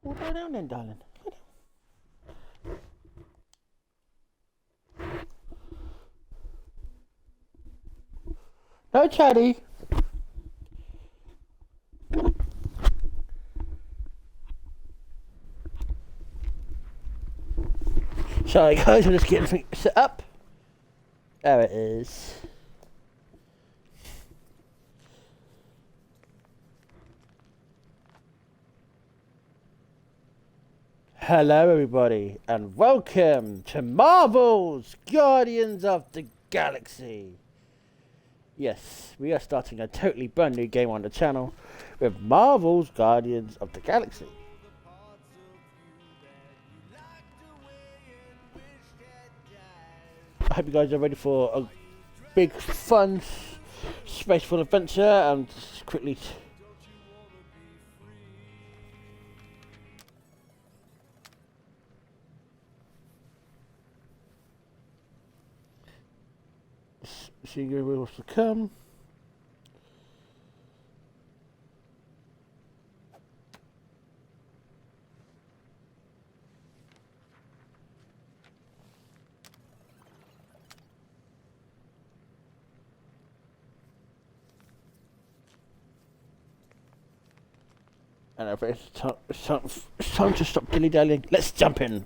Well, go down then, darling. No, Chatty. Sorry, guys, I'm just getting things set up. There it is. Hello, everybody, and welcome to Marvel's Guardians of the Galaxy. Yes, we are starting a totally brand new game on the channel with Marvel's Guardians of the Galaxy. I hope you guys are ready for a big, fun, spaceful adventure, and just quickly seeing who wants to come. And it's time to stop dilly-dallying. Let's jump in.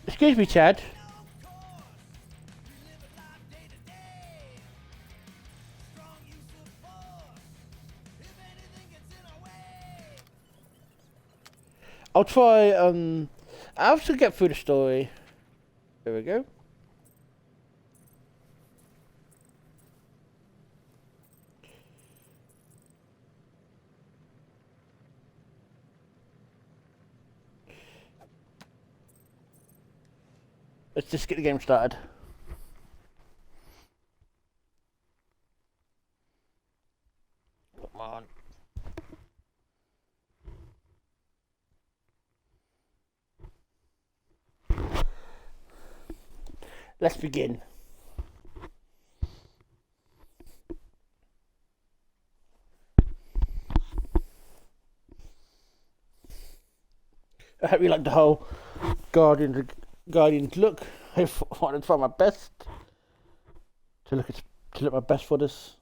Excuse me, Chad. I'll try, I have to get through the story. There we go. Let's just get the game started. Come on. Let's begin. I hope you like the whole Guardians look. I wanted to try my best to look my best for this.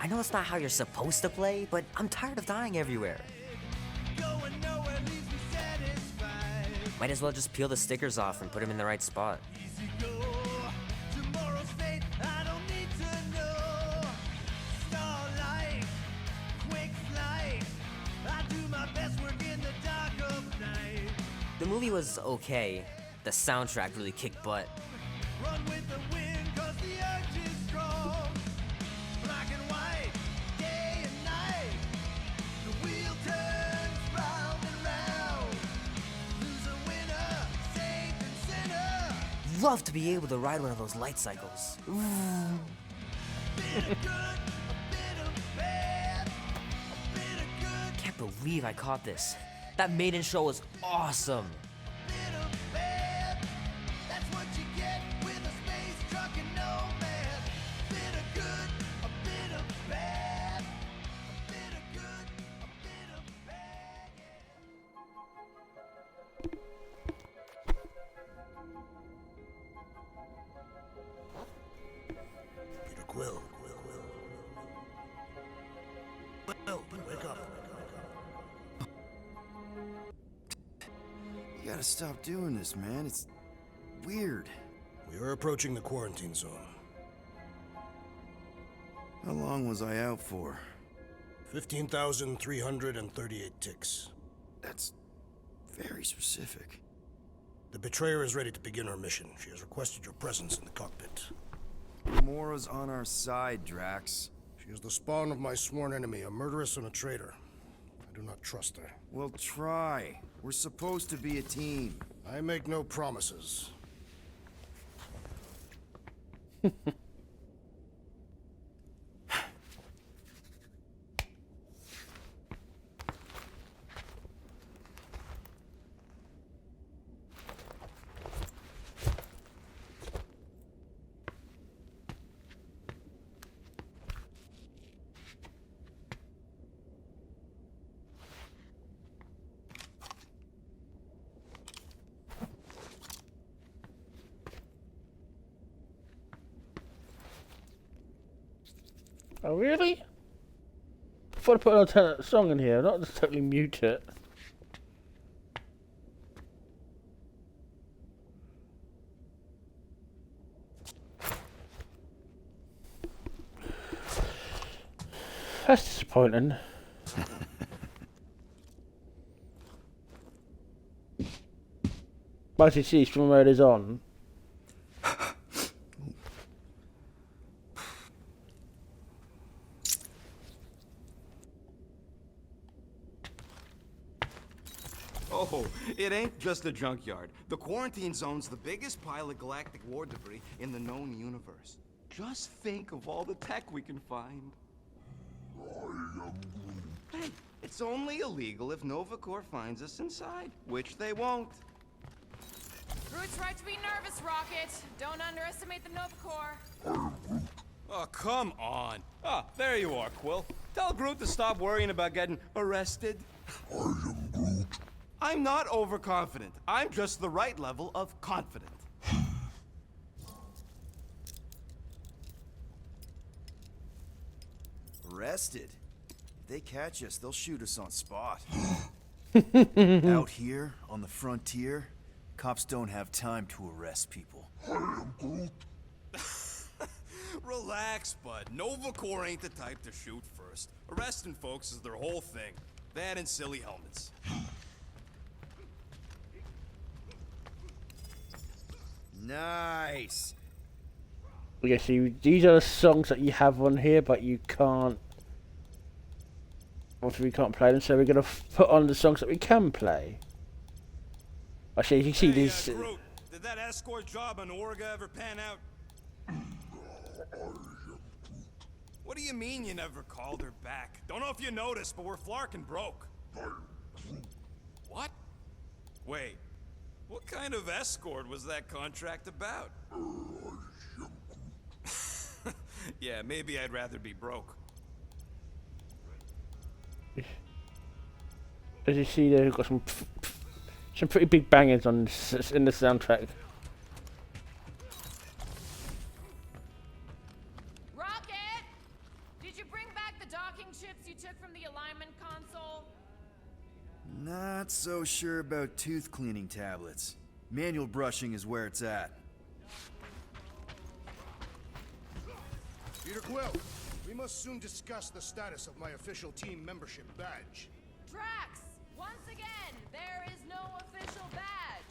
I know it's not how you're supposed to play, but I'm tired of dying everywhere. Might as well just peel the stickers off and put them in the right spot. The movie was okay. The soundtrack really kicked butt. Run with the wind, 'cause the urge is strong. Black and white, day and night. The wheel turns round and round. Loser, winner, saint and sinner. Love to be able to ride one of those light cycles. A bit of good, a bit of bad. A bit of good, Can't believe I caught this. That maiden show was awesome. bit of bad. That's what you get with a space truck and nomad. Bit of good, a bit of bad. A bit of good, a bit of bad. Peter Quill. Wake up. You gotta stop doing this, man. It's weird. We are approaching the quarantine zone. How long was I out for? 15,338 ticks. That's very specific. The betrayer is ready to begin her mission. She has requested your presence in the cockpit. Mora's on our side, Drax. She is the spawn of my sworn enemy, a murderess and a traitor. I do not trust her. Well, try. We're supposed to be a team. I make no promises. Oh, really? I thought I put an alternate song in here, not just totally mute it. That's disappointing. Multi-C stream mode is on. Oh, it ain't just a junkyard. The quarantine zone's the biggest pile of galactic war debris in the known universe. Just think of all the tech we can find. Hey, it's only illegal if Nova Corps finds us inside, which they won't. Groot's right to be nervous, Rocket. Don't underestimate the Nova Corps. Oh, come on. Ah, there you are, Quill. Tell Groot to stop worrying about getting arrested. I am Groot. I'm not overconfident. I'm just the right level of confident. Arrested? If they catch us, they'll shoot us on spot. Out here, on the frontier, cops don't have time to arrest people. I am Groot. Relax, bud. Nova Corps ain't the type to shoot first. Arresting folks is their whole thing. That and silly helmets. Nice. Okay, see, these are the songs that you have on here, but you can't. Obviously, we can't play them, so we're gonna put on the songs that we can play. Actually, you can see these. Groot, did that escort job on Orga ever pan out? What do you mean you never called her back? Don't know if you noticed, but we're flarkin' broke. What? Wait, what kind of escort was that contract about? Yeah, maybe I'd rather be broke. As you see, they've got some pretty big bangers on in the soundtrack. Rocket! Did you bring back Not so sure about tooth cleaning tablets. Manual brushing is where it's at. Peter Quill, we must soon discuss the status of my official team membership badge. Drax, once again, there is no official badge.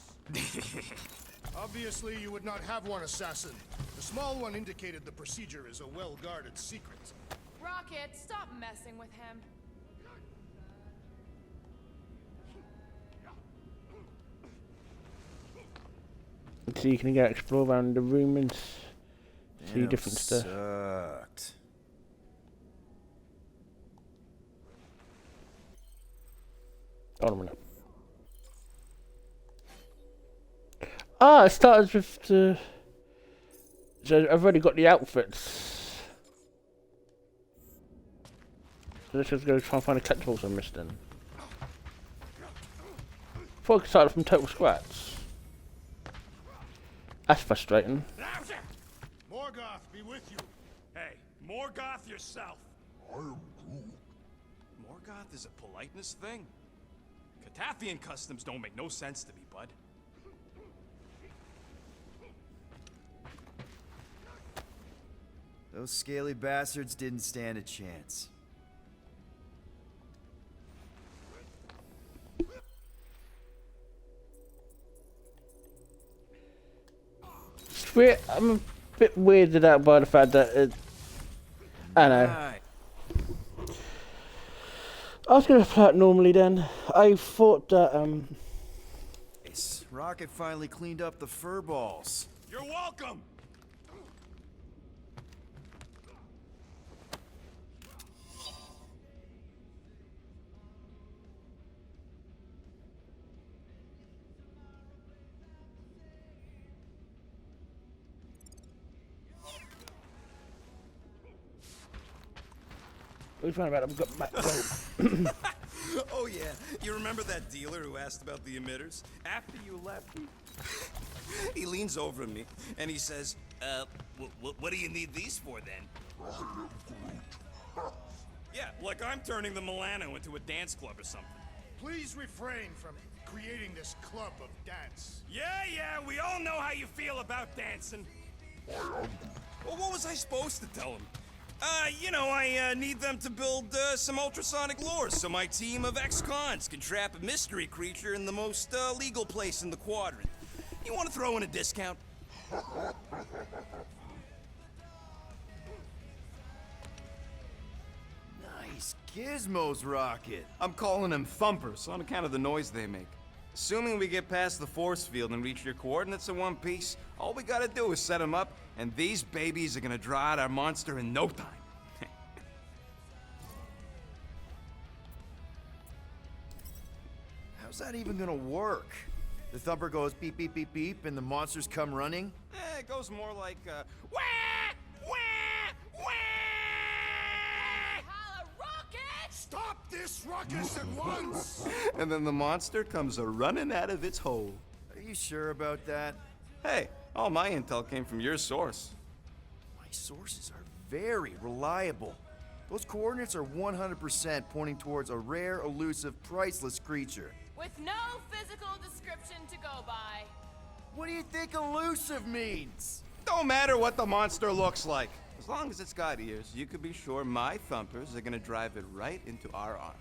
Obviously, you would not have one, Assassin. The small one indicated the procedure is a well-guarded secret. Rocket, stop messing with him. So you can go explore around the room and see different stuff. Sucked. Hold on a minute. Ah, it started with the... So I've already got the outfits. So let's just go try and find the collectibles I missed then. Before I could start from total scratch. That's frustrating. Morgoth be with you. Hey, Morgoth yourself. Morgoth is a politeness thing. Catathian customs don't make no sense to me, bud. Those scaly bastards didn't stand a chance. I'm a bit weirded out by the fact that it... I know. Right. I was going to play it normally then. I thought that, Nice. Rocket finally cleaned up the fur balls. You're welcome. which one about them got back gold? Oh yeah, you remember that dealer who asked about the emitters? After you left, he leans over to me and he says, what do you need these for then? Yeah, like I'm turning the Milano into a dance club or something. Please refrain from creating this club of dance. Yeah, we all know how you feel about dancing. Well, what was I supposed to tell him? I need them to build some ultrasonic lures so my team of ex-cons can trap a mystery creature in the most legal place in the quadrant. You want to throw in a discount? Nice gizmos, Rocket. I'm calling them thumpers on account of the noise they make. Assuming we get past the force field and reach your coordinates in one piece, all we gotta do is set them up, and these babies are gonna draw out our monster in no time. How's that even gonna work? The thumper goes beep, beep, beep, beep, and the monsters come running? It goes more like, wah, wah, wah! Holla, Rocket! Stop this ruckus at once! And then the monster comes a-running out of its hole. Are you sure about that? Hey, all my intel came from your source. My sources are very reliable. Those coordinates are 100% pointing towards a rare, elusive, priceless creature. With no physical description to go by. What do you think elusive means? Don't matter what the monster looks like. As long as it's got ears, you could be sure my thumpers are gonna drive it right into our arms.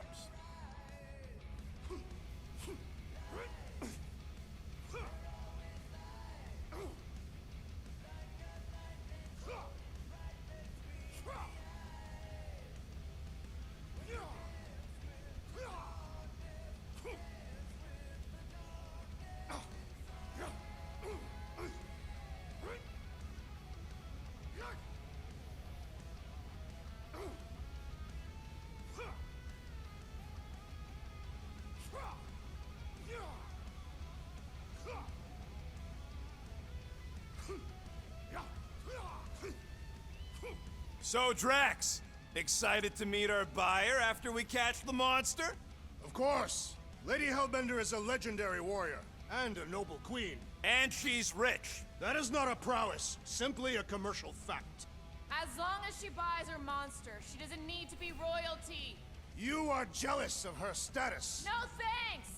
So, Drax, excited to meet our buyer after we catch the monster? Of course. Lady Hellbender is a legendary warrior and a noble queen. And she's rich. That is not a prowess, simply a commercial fact. As long as she buys her monster, she doesn't need to be royalty. You are jealous of her status. No thanks!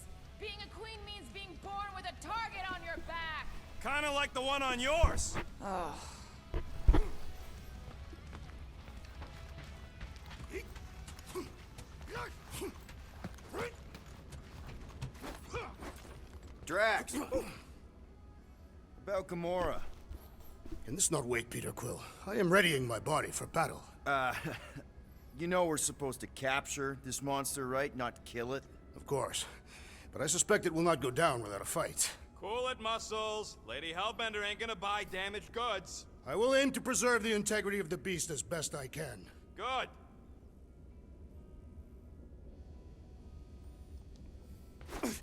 Being a queen means being born with a target on your back. Kinda like the one on yours. Oh. Drax! About Gamora. Can this not wait, Peter Quill? I am readying my body for battle. You know we're supposed to capture this monster, right? Not kill it? Of course. But I suspect it will not go down without a fight. Cool it, Muscles. Lady Hellbender ain't gonna buy damaged goods. I will aim to preserve the integrity of the beast as best I can. Good.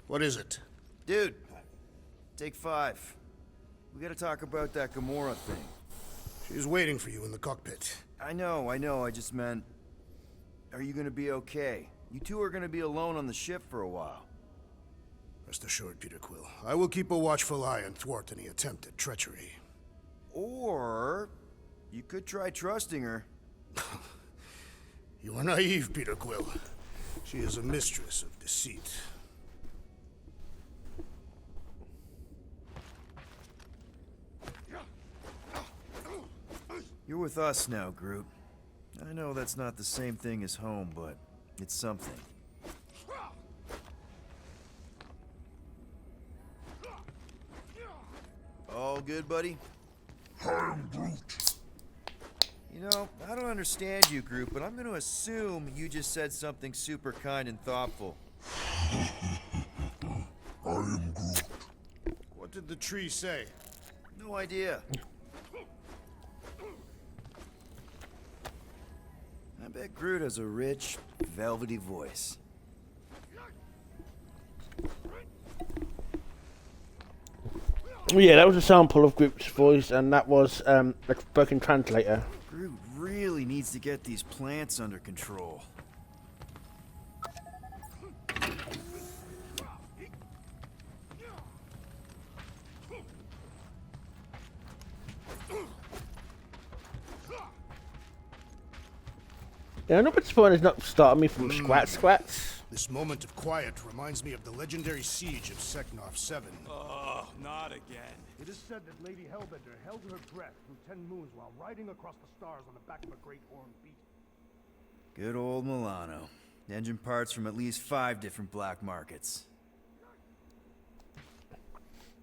What is it? Dude, take 5. We gotta talk about that Gamora thing. She's waiting for you in the cockpit. I know, I just meant... Are you gonna be okay? You two are gonna be alone on the ship for a while. Rest assured, Peter Quill. I will keep a watchful eye and thwart any attempt at treachery. Or... you could try trusting her. You are naive, Peter Quill. She is a mistress of deceit. You're with us now, Groot. I know that's not the same thing as home, but it's something. All good, buddy? I'm Groot. You know, I don't understand you, Groot, but I'm gonna assume you just said something super kind and thoughtful. I am Groot. What did the tree say? No idea. I bet Groot has a rich, velvety voice. Yeah, that was a sample of Groot's voice, and that was a broken translator. Groot really needs to get these plants under control. Yeah, I'm not disappointed it's not starting me from squats. This moment of quiet reminds me of the legendary siege of Seknov 7. Oh, not again. It is said that Lady Hellbender held her breath through 10 moons while riding across the stars on the back of a great horned beast. Good old Milano. Engine parts from at least 5 different black markets.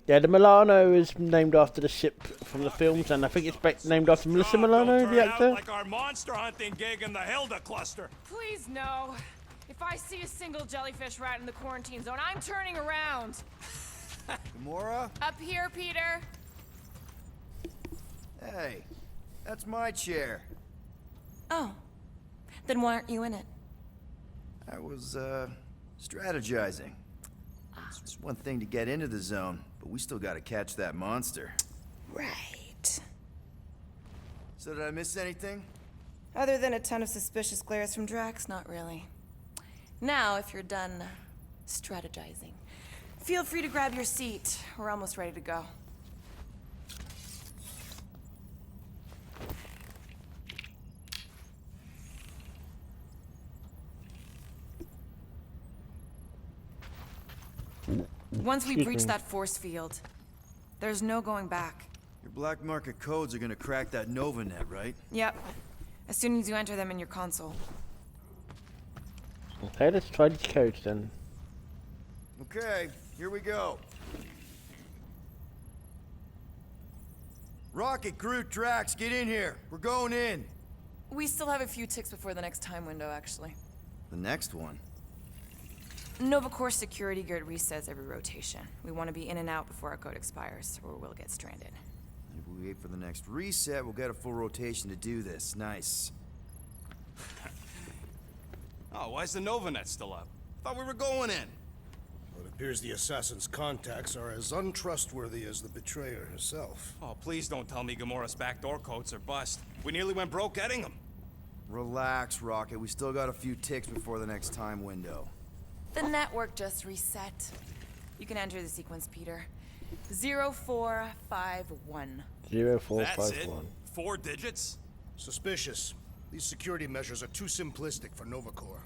Yeah, the Milano is named after the ship from the films, and I think it's named after Melissa Milano, Don't the turn out actor. like our monster hunting gig in the Hilda cluster. Please, no. If I see a single jellyfish rat in the quarantine zone, I'm turning around. Gamora? Up here, Peter. Hey, that's my chair. Oh. Then why aren't you in it? I was, strategizing. It's just one thing to get into the zone, but we still gotta catch that monster. Right. So did I miss anything? Other than a ton of suspicious glares from Drax, not really. Now, if you're done strategizing, feel free to grab your seat. We're almost ready to go. Once we breach that force field, there's no going back. Your black market codes are gonna crack that Nova net, right? Yep. As soon as you enter them in your console. Okay, let's try these codes then. Okay, here we go. Rocket, Groot, Drax, get in here. We're going in. We still have a few ticks before the next time window, actually. The next one. Nova Corps security grid resets every rotation. We want to be in and out before our code expires, or we'll get stranded. If we wait for the next reset, we'll get a full rotation to do this. Nice. Oh, why's the Novanet still up? Thought we were going in. Well, it appears the assassin's contacts are as untrustworthy as the betrayer herself. Oh, please don't tell me Gamora's backdoor codes are bust. We nearly went broke getting them. Relax, Rocket. We still got a few ticks before the next time window. The network just reset. You can enter the sequence, Peter. 0451. 0451. 4 digits? Suspicious. These security measures are too simplistic for Nova Corps.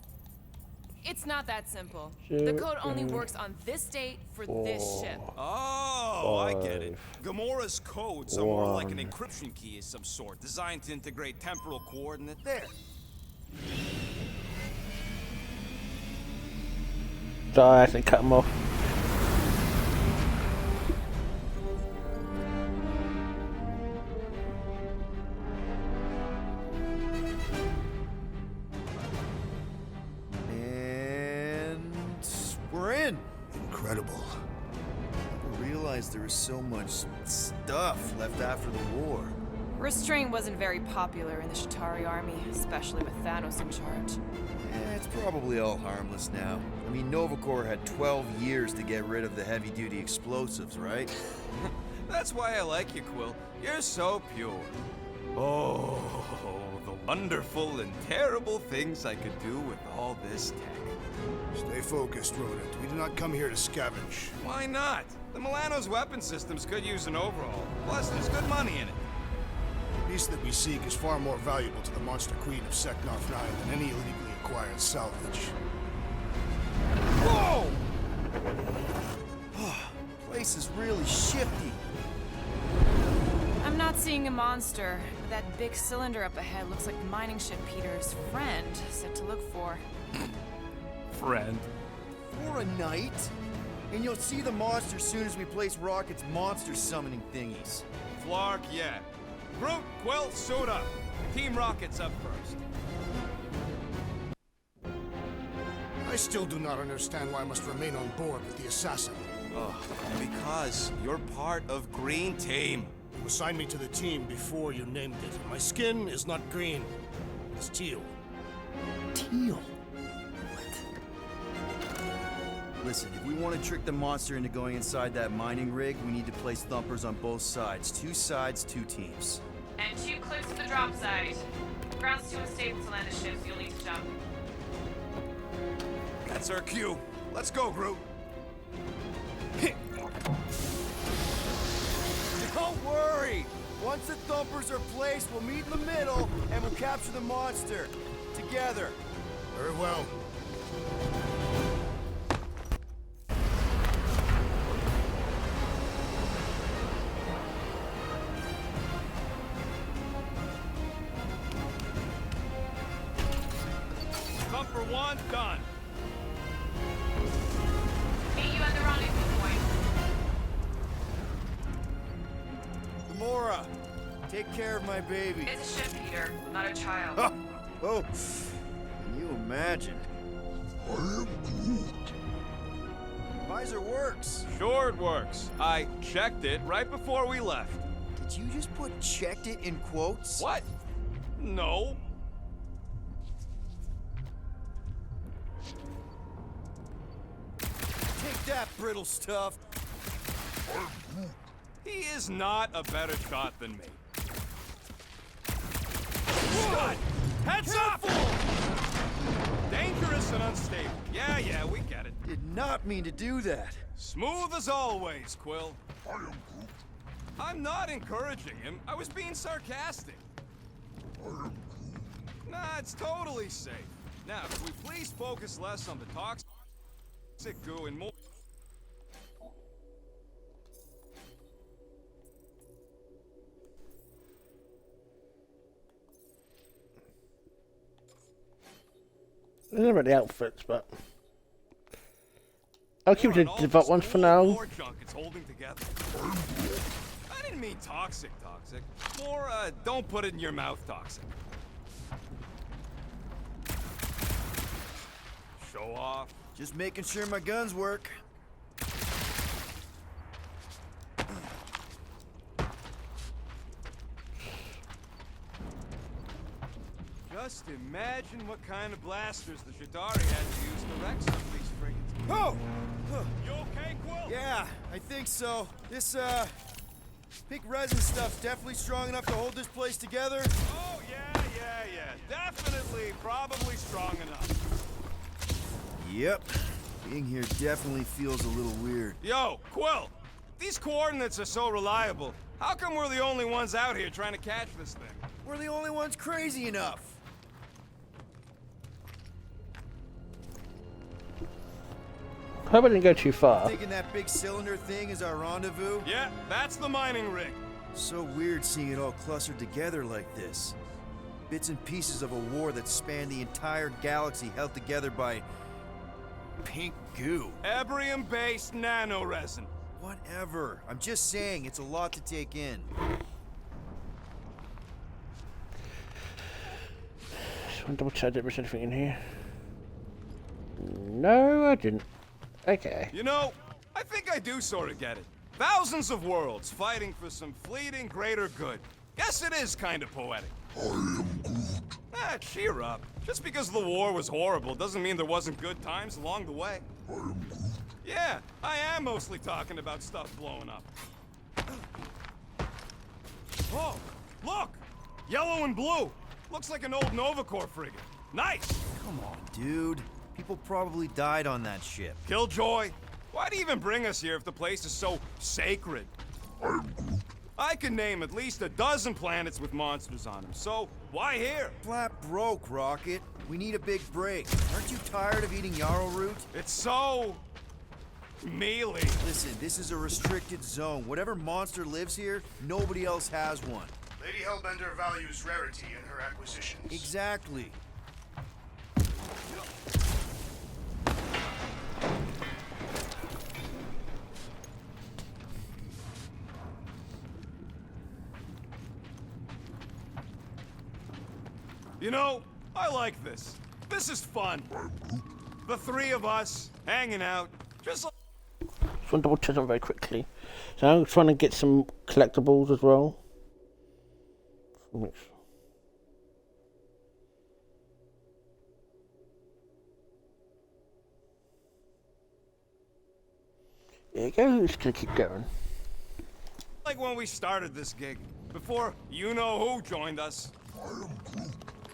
It's not that simple. The code only works on this date for this ship. Oh, I get it. Gamora's codes are more like an encryption key of some sort, designed to integrate temporal coordinate there. So I actually cut him off. And we're in. Incredible. I realized there was so much stuff left after the war. Restraint wasn't very popular in the Shatari army, especially with Thanos in charge. It's probably all harmless now. I mean, Nova Corps had 12 years to get rid of the heavy-duty explosives, right? That's why I like you, Quill. You're so pure. Oh, the wonderful and terrible things I could do with all this tech. Stay focused, Rodent. We did not come here to scavenge. Why not? The Milano's weapon systems could use an overhaul. Plus, there's good money in it. The piece that we seek is far more valuable to the Monster Queen of Seknarf 9 than any illegally acquired salvage. Whoa! Place is really shifty. I'm not seeing a monster, but that big cylinder up ahead looks like the mining ship Peter's friend said to look for. Friend. For a night? And you'll see the monster soon as we place Rocket's monster summoning thingies. Flark, yeah. Groot, Quill, suit up. Team Rocket's up first. I still do not understand why I must remain on board with the assassin. Because you're part of Green Team. You assigned me to the team before you named it. My skin is not green. It's teal. Teal? Listen, if we want to trick the monster into going inside that mining rig, we need to place thumpers on both sides. 2 sides, 2 teams. And 2 clicks at the drop site. Ground's too unstable to land a ship, so you'll need to jump. That's our cue. Let's go, Groot. Don't worry! Once the thumpers are placed, we'll meet in the middle, and we'll capture the monster. Together. Very well. Thumper 1, done. Meet you at the rendezvous point. Gamora, take care of my baby. It's a ship, Peter, not a child. Oh, can you imagine? I am Groot. Visor works. Sure it works. I checked it right before we left. Did you just put "checked it" in quotes? What? No. Take that, brittle stuff. He is not a better shot than me. Scott! Heads up! Dangerous and unstable. Yeah, we get it. Did not mean to do that. Smooth as always, Quill. I am Groot. I'm not encouraging him. I was being sarcastic. I am Groot. Nah, it's totally safe. Now, could we please focus less on the toxic goo and more... I don't know about the outfits, but I'll keep the default ones for now. More junk it's holding together. I didn't mean toxic. More, don't put it in your mouth toxic. Show off. Just making sure my guns work. Just imagine what kind of blasters the Shatari had to use to wreck some of these frigates. Oh! You okay, Quill? Yeah, I think so. This, pink resin stuff's definitely strong enough to hold this place together. Oh, yeah. Definitely, probably strong enough. Yep. Being here definitely feels a little weird. Yo, Quill! These coordinates are so reliable. How come we're the only ones out here trying to catch this thing? We're the only ones crazy enough. Hope I didn't go too far. Thinking that big cylinder thing is our rendezvous? Yeah, that's the mining rig. So weird seeing it all clustered together like this. Bits and pieces of a war that spanned the entire galaxy held together by pink goo. Ebrium-based nanoresin. Whatever. I'm just saying, it's a lot to take in. Just want to double check I didn't miss anything in here. No, I didn't. Okay. You know, I think I do sort of get it. Thousands of worlds fighting for some fleeting greater good. Guess it is kind of poetic. I am Groot. Ah, cheer up. Just because the war was horrible doesn't mean there wasn't good times along the way. I am Groot. Yeah, I am mostly talking about stuff blowing up. Oh, look! Yellow and blue. Looks like an old Nova Corps frigate. Nice! Come on, dude. People probably died on that ship. Killjoy, why'd he even bring us here if the place is so sacred? I am Groot. I can name at least a dozen planets with monsters on them, so why here? Flat broke, Rocket. We need a big break. Aren't you tired of eating yarrow root? It's so... mealy. Listen, this is a restricted zone. Whatever monster lives here, nobody else has one. Lady Hellbender values rarity in her acquisitions. Exactly. You know, I like this. This is fun. The three of us, hanging out, just like... Just want to double check them very quickly. So I'm trying to get some collectibles as well. There you go, just gonna keep going. like when we started this gig, before you-know-who joined us. I am Groot.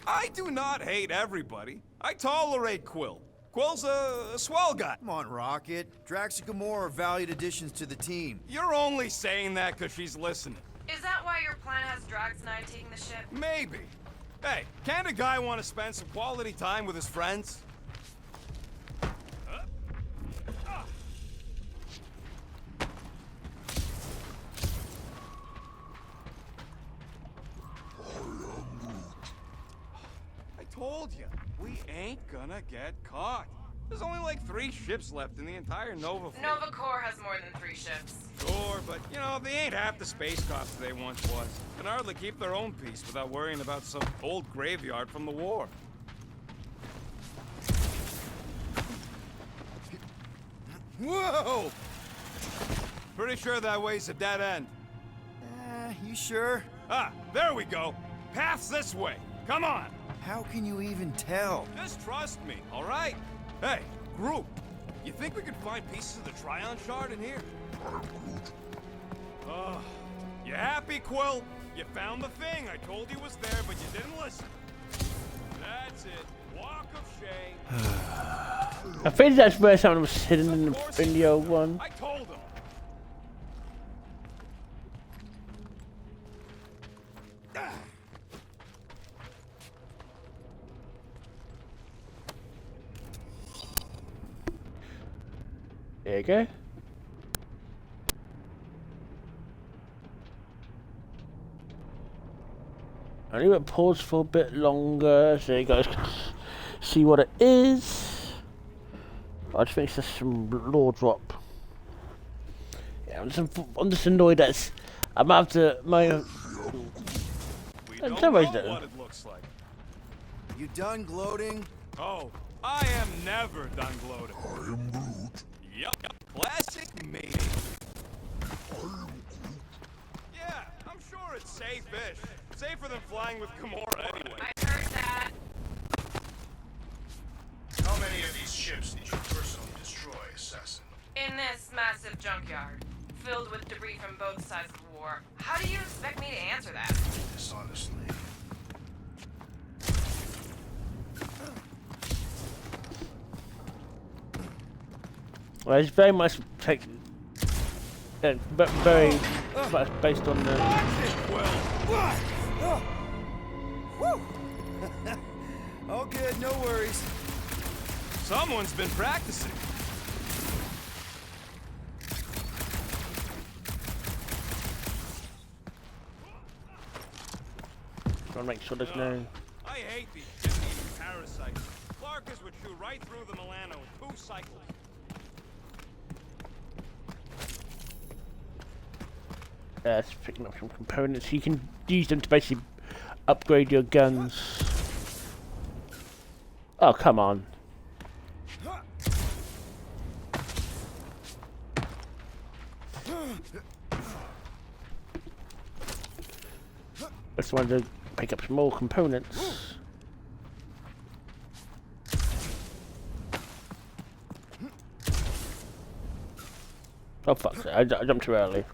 I do not hate everybody. I tolerate Quill. Quill's a swell guy. Come on, Rocket. Drax and Gamora are valued additions to the team. You're only saying that because she's listening. Is that why your plan has Drax and I taking the ship? Maybe. Hey, can't a guy want to spend some quality time with his friends? I told you, we ain't gonna get caught. There's only like 3 ships left in the entire Nova fleet. Nova Corps has more than 3 ships. Sure, but, you know, they ain't half the space cops they once was. Can hardly keep their own peace without worrying about some old graveyard from the war. Whoa! Pretty sure that way's a dead end. You sure? Ah, there we go. Path's this way. Come on. How can you even tell? Just trust me, all right? Hey, group, you think we could find pieces of the Tryon shard in here? I am Groot. You happy, Quill? You found the thing I told you was there, but you didn't listen. That's it. Walk of shame. I think that's where someone was hidden in the old one. I told him. There you go. I leave it pause for a bit longer so you guys can see what it is. I just think it's some lore drop. Yeah, I'm just annoyed that I'm after my. We don't don't know know what it looks like. You done gloating? Oh, I am never done gloating. I am Groot. Yup, classic me. Yeah, I'm sure it's safe-ish. Safer than flying with Ko-Rel anyway. I heard that. How many of these ships did you personally destroy, Assassin? In this massive junkyard, filled with debris from both sides of the war. How do you expect me to answer that? Dishonestly. Well, it's very much very much based on the. All good, no worries. Someone's been practicing. to make sure there's no. I hate these shit-eating parasites. Clarkers would shoot right through the Milano in 2 cycles. It's picking up some components. You can use them to basically upgrade your guns. Oh, come on. Just wanted to pick up some more components. Oh fuck, I jumped too early.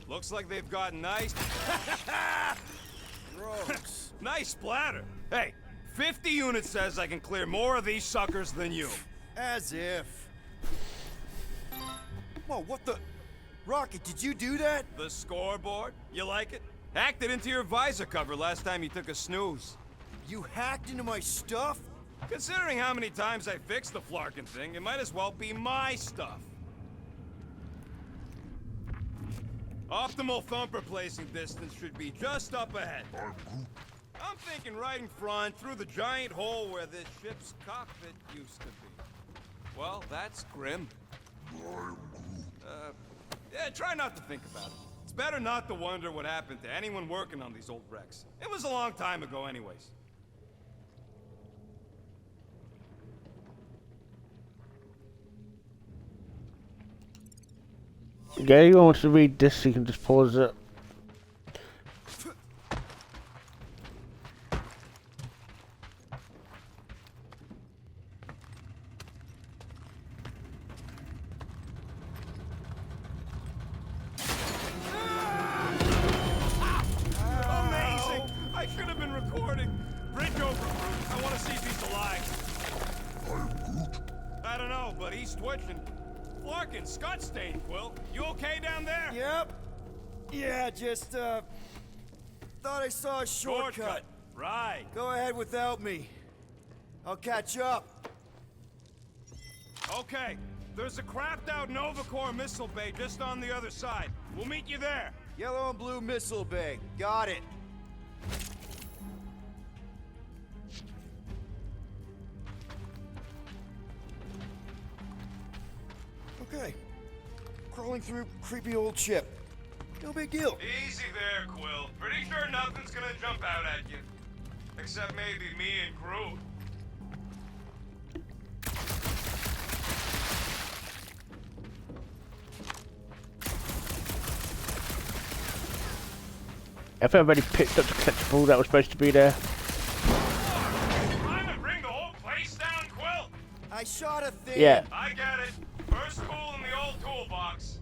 Looks like they've got nice... Gross. nice splatter. Hey, 50 units says I can clear more of these suckers than you. As if. Whoa, what the? Rocket, did you do that? The scoreboard? You like it? Hacked it into your visor cover last time you took a snooze. You hacked into my stuff? Considering how many times I fixed the Flarkin thing, it might as well be my stuff. Optimal thumper placing distance should be just up ahead. I'm thinking right in front, through the giant hole where this ship's cockpit used to be. Well, that's grim. Yeah, try not to think about it. It's better not to wonder what happened to anyone working on these old wrecks. It was a long time ago anyways. Yeah, you want to read this, so you can just pause it. Amazing! I should have been recording. Bridge over, Groot. I want to see if he's alive. I don't know, but he's twitching. Flarkin, Scott stain, Quill. You okay down there? Yep. Yeah, just, thought I saw a shortcut. Right. Go ahead without me. I'll catch up. Okay. There's a crapped out Nova Corps missile bay just on the other side. We'll meet you there. Yellow and blue missile bay. Got it. Okay. Crawling through creepy old ship. No big deal. Easy there, Quill. Pretty sure nothing's gonna jump out at you. Except maybe me and Groot. If everybody picked up the collectible that was supposed to be there. Time to bring the whole place down, Quill! I shot a thing. Yeah. I get it. First tool in the old toolbox.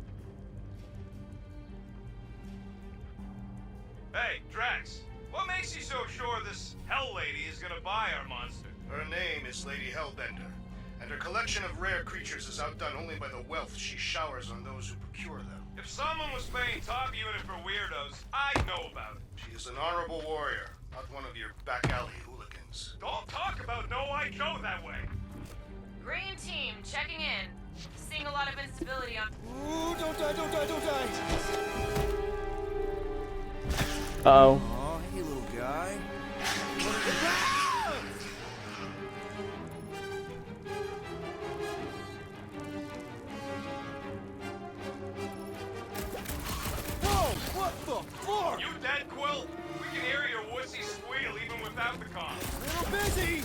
Hey, Drax. What makes you so sure this Hell Lady is gonna buy our monster? Her name is Lady Hellbender, and her collection of rare creatures is outdone only by the wealth she showers on those who procure them. If someone was paying top unit for weirdos, I'd know about it. She is an honorable warrior, not one of your back alley hooligans. Don't talk about No-I Joe that way. Green team, checking in. Seeing a lot of instability on... Ooh, don't die, don't die, don't die. Uh-oh. Aw, hey little guy. Whoa, what the fuck? You dead, Quill? We can hear your wussy squeal even without the comm. Little busy.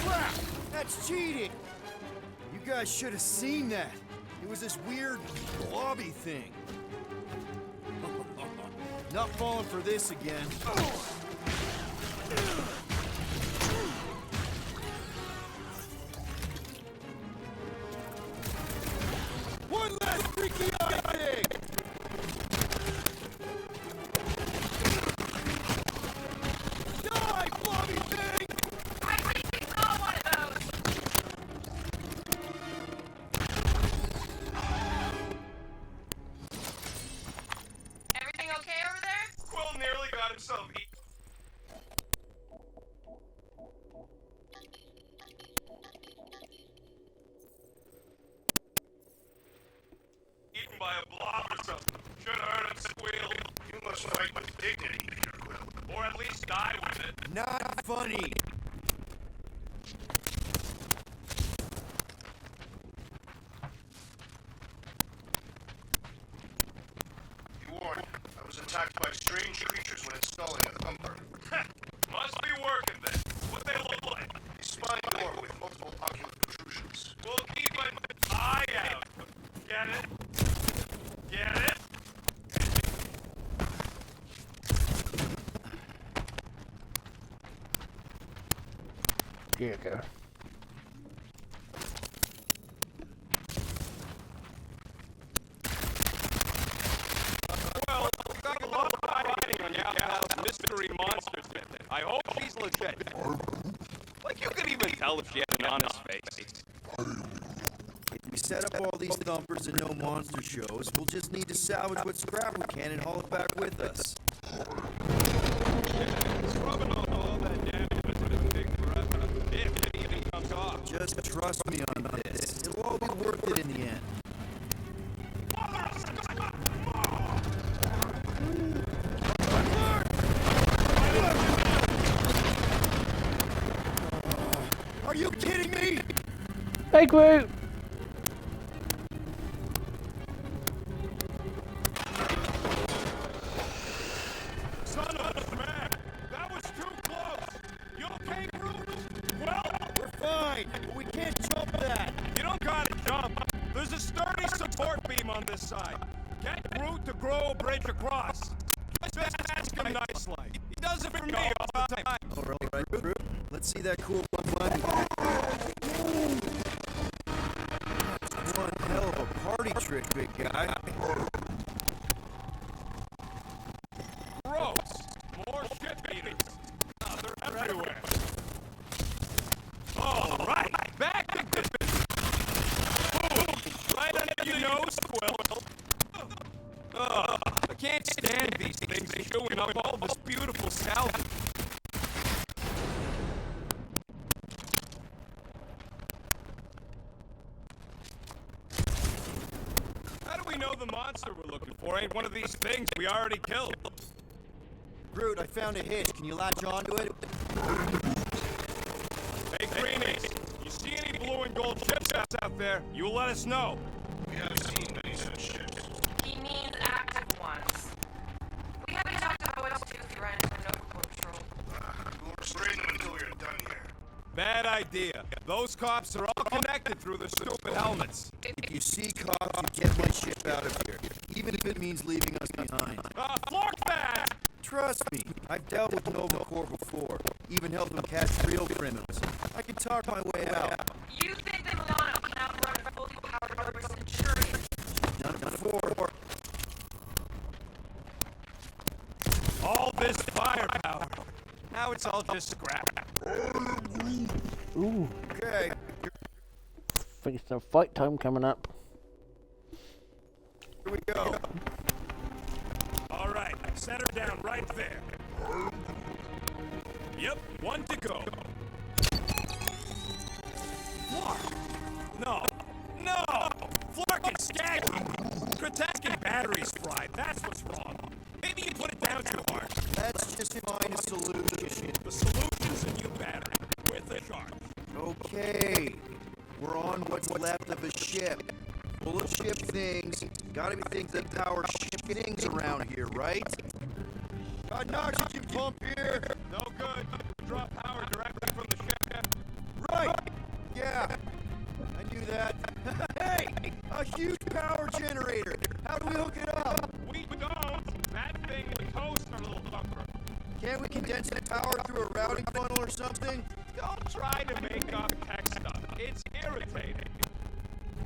Crap! That's cheating! You guys should have seen that. It was this weird blobby thing. Not falling for this again. One last freaky eye thing! Die, blobby thing! I briefly saw one of those! Everything okay over there? Quill must fight with dignity, Peter Quill. Or at least die with it. Not funny. You warned. I was attacked by strange creatures when installing a thumper. Must be working then. What they look like? A spine door with multiple ocular protrusions. We'll keep an eye out. Get it? Get it? Here you go. Well, we got a lot of fighting on Gal's mystery monster ship. I hope she's legit. Like you could even tell if she had an honest face. If we set up all these thumpers and no monster shows, we'll just need to salvage what scrap we can and haul it back with us. Scrubbing all that damage wouldn't take forever. If it even comes off. Just trust me on this. It'll all be worth it in the end. Are you kidding me? Hey, Groot! Son of a man! That was too close! You okay, Groot? Well, We're fine, but we can't jump that. you don't gotta jump. There's a sturdy support beam on this side. Get Groot to grow a bridge across. Just ask him nice like. He does it for me all the time. All right, Groot. Let's see that cool one. One hell of a party trick, big guy. Gross! More shit beatings. Oh, they're everywhere. All right, back to business. Boom! Right under your nose, Quill. Ugh, I can't stand these things chewing up all this beautiful salvage. How do we know the monster we're looking for ain't one of these things we already killed? Groot, I found a hitch. Can you latch onto it? Hey, Greenies, you see any blue and gold ships out there, you let us know. We have seen many such ships. He means active ones. We haven't talked about what to do if you run into Nova Corps patrol. We'll restrain them until we are done here. Bad idea. Those cops are all connected through the stupid helmets. If you see cops, you get my ship out of here. Even if it means leaving us behind. Fork that! Trust me, I've dealt with Nova Corps before. Even helped them catch real criminals. I can talk my way out. You think that Milano can outrun a fully powered Centurion? Done it before. All this firepower. Now it's all just scrap. Ooh, Okay. think it's some fight time coming up. Here we go. All right, set her down right there. Yep, one to go. Flark! No! Flark and Skaggy! Kratek and batteries fried, that's what's wrong. Maybe you put it down too hard. Let's just find a solution. The solution's a new battery, with a charge. Okay. We're on what's left of a ship. Full of ship things. Gotta be things that power ship things around here, right? Got an oxygen pump here. No good. Draw power directly from the ship. Right. Yeah. I knew that. Hey! A huge power generator. How do we hook it up? We don't. That thing would toast our little thumper. Can't we condense the power through a routing funnel or something? Don't try to make up tech stuff. It's irritating.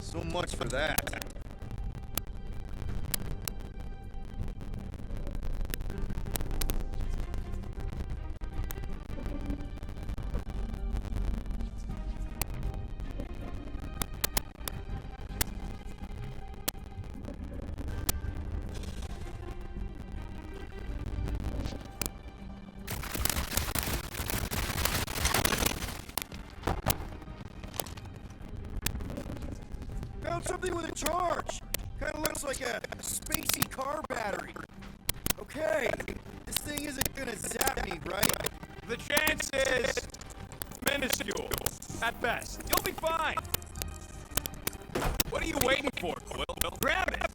So much for that. Found something with a charge. Kind of looks like a spacey car battery. okay? This thing isn't gonna zap me, right? The chance is minuscule, at best. You'll be fine. What are you waiting for, Quill? Grab it!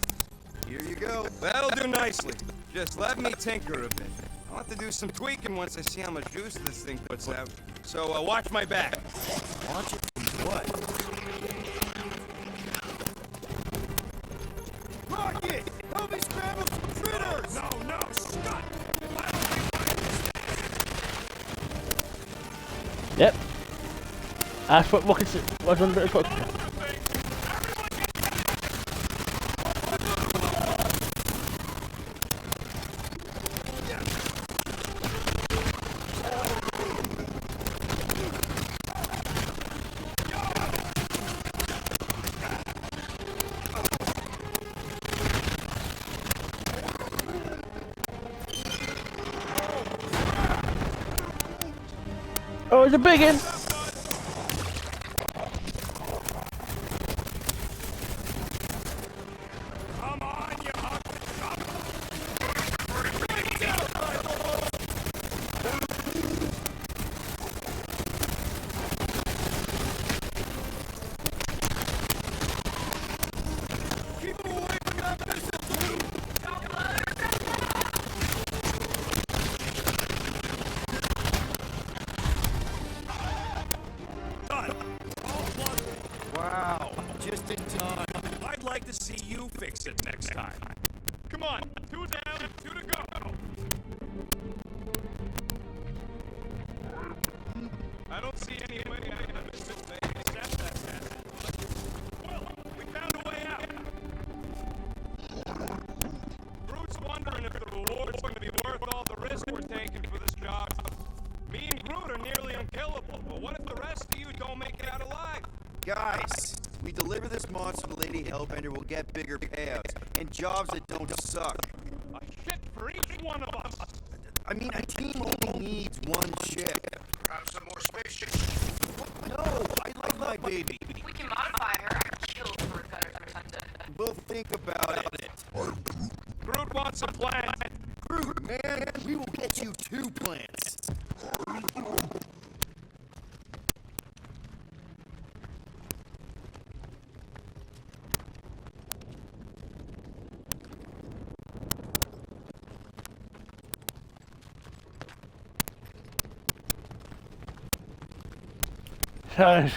Here you go. That'll do nicely. Just let me tinker a bit. I'll have to do some tweaking once I see how much juice this thing puts out. So watch my back. Watch it from what? Rocket! Help me scramble some critters! No, Scott! Yep. That's what Rockets was on the bit of Oh, it's a big one. Come on, you keep him away from that missile, dude! Wow, just in time. I'd like to see you fix it next time. Come on, 2 down, 2 to go. I don't see any way I can miss it, except that. Well, we found a way out. Groot's wondering if the reward's going to be worth all the risk we're taking for this job. Me and Groot are nearly unkillable, but what if the rest of you don't make it out alive? Guys, we deliver this monster to Lady Hellbender, we'll get bigger payouts and jobs that don't suck. A ship for each one of us. I mean, a team only needs one ship. Grab some more spaceships. No, I like my baby. We can modify her. I'd kill for a gutter protected. We'll think about it. Groot wants a plan. Groot, man, we will get you 2 plants.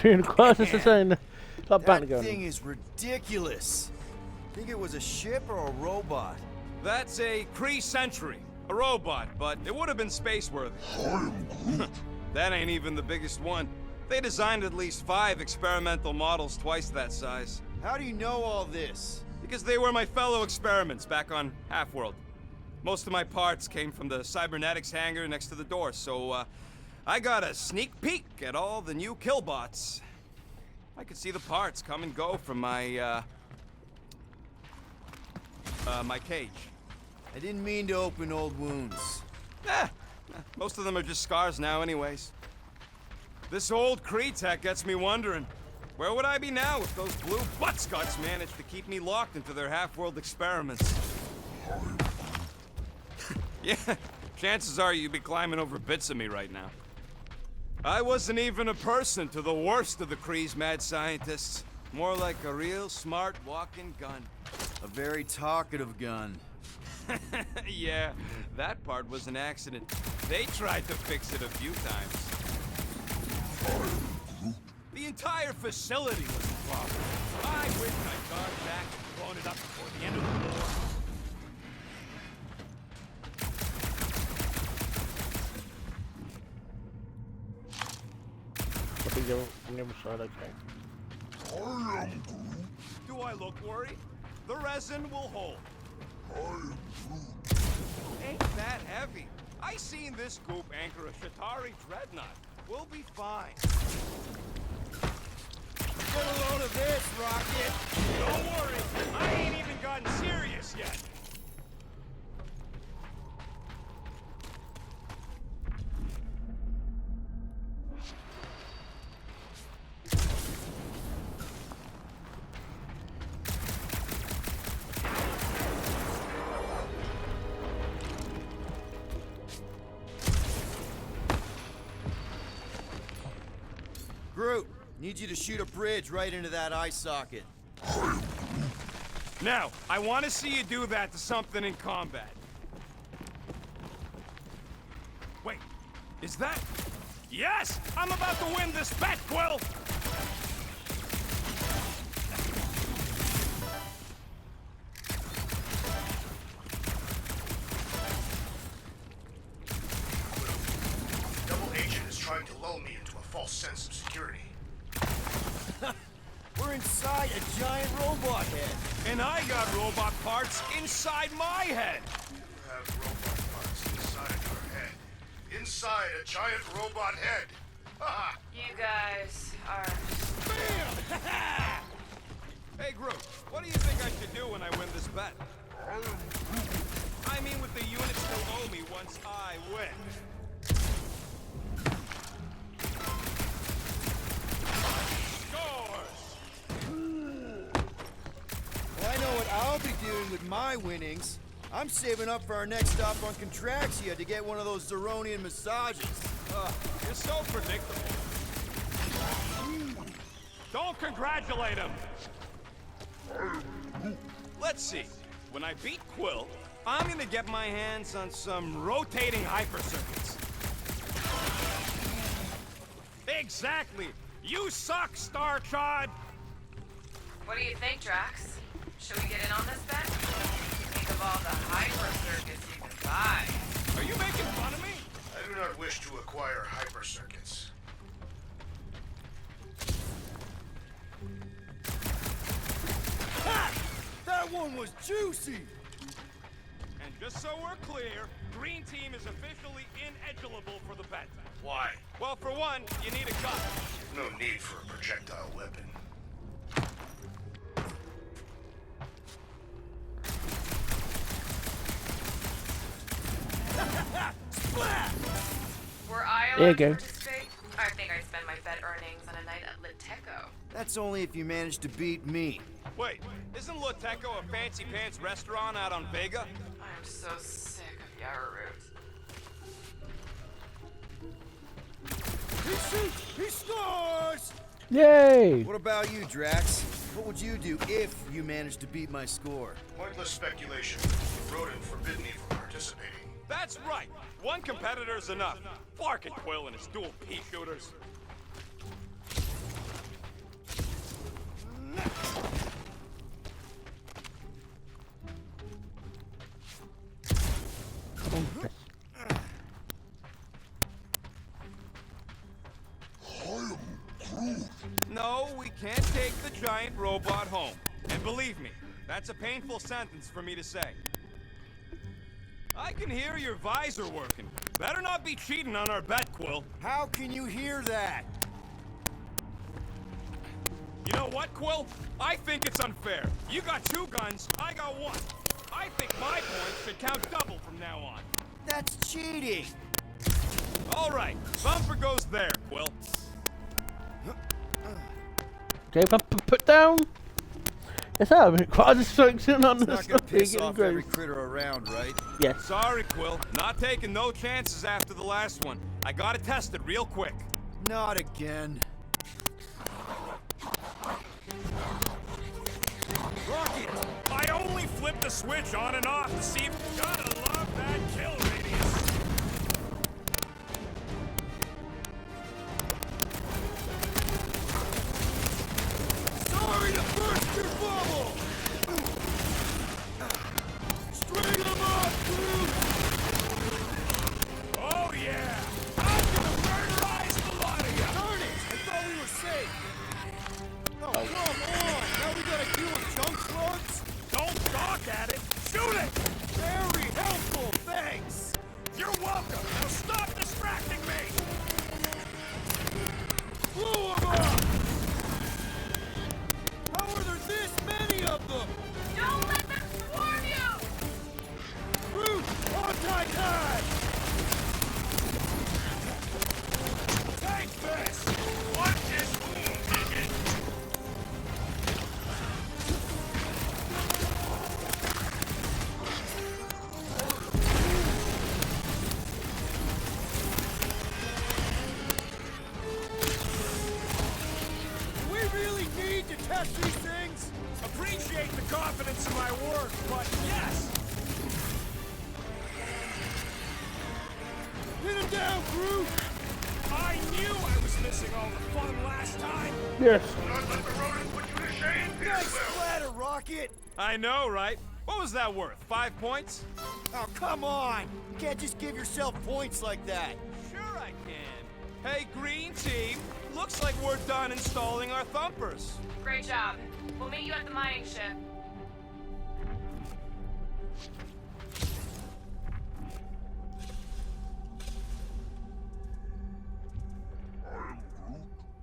Soon closest to saying that That going. thing is ridiculous. Think it was a ship or a robot? That's a Kree Sentry, a robot, but it would have been space-worthy. That ain't even the biggest one. They designed at least 5 experimental models twice that size. How do you know all this? Because they were my fellow experiments back on Half-World. Most of my parts came from the cybernetics hangar next to the door, so I got a sneak peek at all the new killbots. I could see the parts come and go from my my cage. I didn't mean to open old wounds. Most of them are just scars now anyways. This old Kree tech gets me wondering, where would I be now if those blue buttscots managed to keep me locked into their half-world experiments? Yeah, chances are you'd be climbing over bits of me right now. I wasn't even a person to the worst of the Kree's mad scientists. More like a real smart walking gun. A very talkative gun. Yeah, that part was an accident. They tried to fix it a few times. The entire facility was a problem. I wish I'd gone back and blown it up before the end of the war. I think you're on the other side, okay. Do I look worried? The resin will hold. Ain't that heavy. I seen this goop anchor a Shatari dreadnought. We'll be fine. Get a load of this, Rocket! Don't worry, I ain't even gotten serious yet. Groot, need you to shoot a bridge right into that eye socket. Now, I want to see you do that to something in combat. Wait, is that... Yes! I'm about to win this bet, Quill! Double Agent is trying to lull me into a false sense of security. We're inside a giant robot head. And I got robot parts inside my head! You have robot parts inside your head. Inside a giant robot head. Haha! You guys are... Hey, Groot, what do you think I should do when I win this bet? I mean, with the units still owe me once I win. Well, I know what I'll be doing with my winnings. I'm saving up for our next stop on Contraxia to get one of those Zeronian massages. You're so predictable. Don't congratulate him! Let's see. When I beat Quill, I'm gonna get my hands on some rotating hyper circuits. Exactly! You suck, Star Chod! What do you think, Drax? Should we get in on this bet? Think of all the hyper circuits you can buy. Are you making fun of me? I do not wish to acquire hyper circuits. Ha! That one was juicy! And just so we're clear, Green Team is officially ineligible for the bet. Why? Well, for one, you need a gun. No need for a projectile weapon. Were I There you allowed go. to participate? I think I'd spend my bet earnings on a night at Liteco. That's only if you manage to beat me. Wait, isn't Loteco a fancy pants restaurant out on Vega? I'm so sick of Yarroot. He shoots! He scores! Yay! What about you, Drax? What would you do if you managed to beat my score? Pointless speculation. Rodin forbid me from participating. That's right. One competitor's enough. Flark and Quill and his dual pea shooters. No, we can't take the giant robot home. And believe me, that's a painful sentence for me to say. I can hear your visor working. Better not be cheating on our bet, Quill. How can you hear that? You know what, Quill? I think it's unfair. You got 2 guns, I got 1. I think my points should count double from now on. That's cheating! All right, bumper goes there, Quill. Okay, put down. Yes, I have quite a destruction on It's this not gonna piss getting off gross. every critter around, right? Yes. Sorry, Quill. Not taking no chances after the last one. I gotta test it real quick. Not again. Rocket! I only flipped the switch on and off to see if... Gotta love that kill radius. Sorry to burst your bubble! String them up, dude! Oh, yeah! I'm gonna murderize the lot of you! Darn it! I thought we were safe! Oh, come on! Now we gotta deal with junk slugs? Don't gawk at it! Shoot it! Very helpful, thanks! Appreciate the confidence in my work, but yes! Hit him down, Groot! I knew I was missing all the fun last time! Yes. Not let the rodent put you to shame, Peter Nice Quill. splatter, Rocket! I know, right? What was that worth? 5 points? Oh, come on! You can't just give yourself points like that. Sure I can. Hey, green team. Looks like we're done installing our thumpers. Great job. We'll meet you at the mining ship.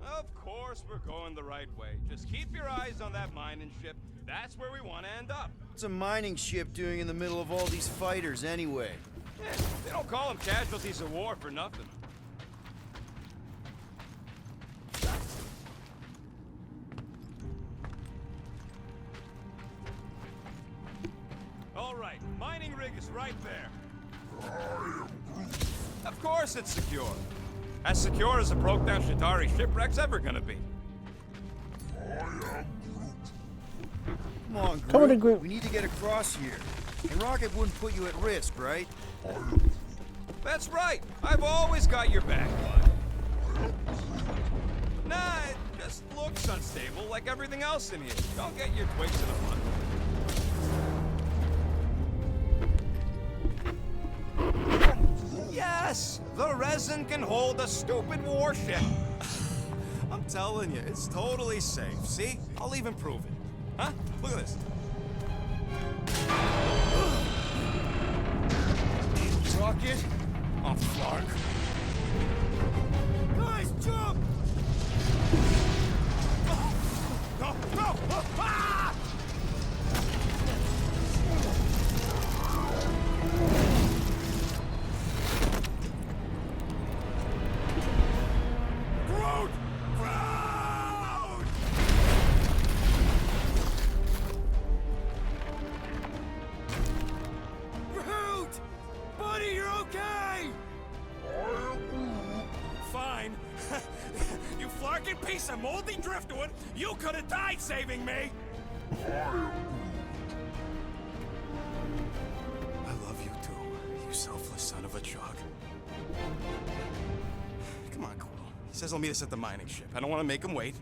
Of course we're going the right way. Just keep your eyes on that mining ship. That's where we want to end up. What's a mining ship doing in the middle of all these fighters anyway? Yeah, they don't call them casualties of war for nothing. All right, mining rig is right there. Of course it's secure. As secure as a broke-down Shatari shipwreck's ever gonna be. Come on, Groot. Come on, Groot. We need to get across here. And Rocket wouldn't put you at risk, right? That's right. I've always got your back, bud. Nah, it just looks unstable like everything else in here. Don't get your twigs in a mud. Yes! The resin can hold a stupid warship. I'm telling you, it's totally safe. See? I'll even prove it. Huh? Look at this. Rocket? Oh, Clark. Guys, jump! No! No! Ah! Groot! Groot! Groot! Buddy, you're okay! Fine. You flarkin' piece of moldy driftwood! You could have died saving me! I love you too, you selfless son of a jug. Come on, Quill. He says he'll meet us at the mining ship. I don't want to make him wait.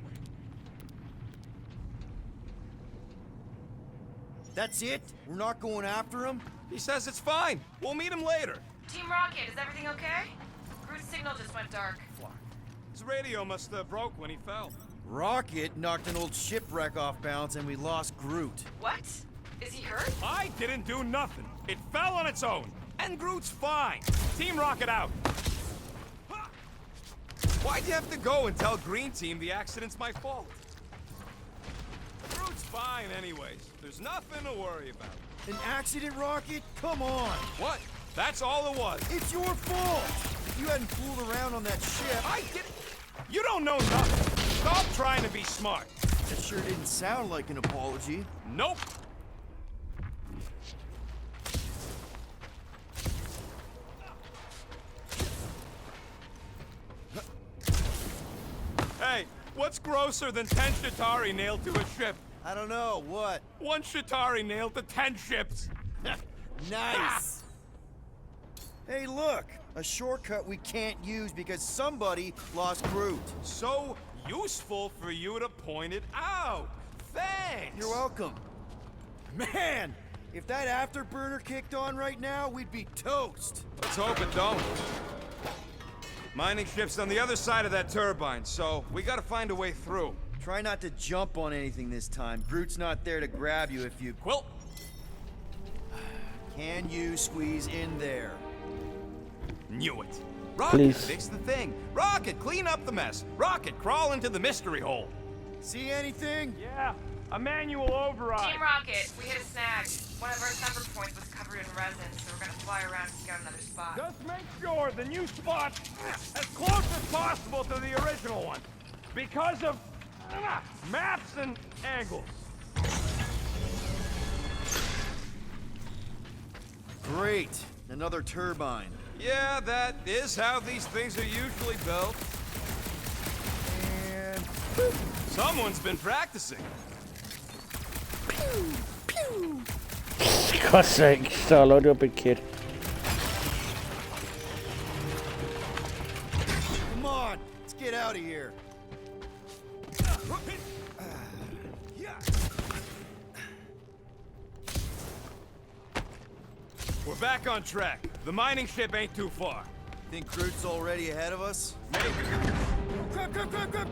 That's it? We're not going after him? He says it's fine. We'll meet him later. Team Rocket, is everything okay? Groot's signal just went dark. His radio must have broke when he fell. Rocket knocked an old shipwreck off balance and we lost Groot. What? Is he hurt? I didn't do nothing. It fell on its own. And Groot's fine. Team Rocket out. Ha! Why'd you have to go and tell Green Team the accident's my fault? Groot's fine anyways. There's nothing to worry about. An accident, Rocket? Come on! What? That's all it was. It's your fault! If you hadn't fooled around on that ship... I didn't. You don't know nothing. Stop trying to be smart. That sure didn't sound like an apology. Nope. Hey, what's grosser than 10 Shatari nailed to a ship? I don't know, what? 1 Shatari nailed to 10 ships. Nice! Hey, look! A shortcut we can't use because somebody lost Groot. So useful for you to point it out. Thanks. You're welcome. Man! If that afterburner kicked on right now, we'd be toast. Let's hope it don't. Mining ship's on the other side of that turbine, so we gotta find a way through. Try not to jump on anything this time. Groot's not there to grab you if you... Quill! Can you squeeze in there? Knew it. Rocket, Please. fix the thing. Rocket, clean up the mess. Rocket, crawl into the mystery hole. See anything? Yeah, a manual override. Team Rocket, we hit a snag. One of our thumper points was covered in resin, so we're gonna fly around and scout another spot. Just make sure the new spot's as close as possible to the original one. Because of maps and angles. Great. Another turbine. Yeah, that is how these things are usually built. And... Someone's been practicing. God's sake, Starlord, you're a big kid. Come on, let's get out of here. We're back on track. The mining ship ain't too far. Think Groot's already ahead of us? Maybe.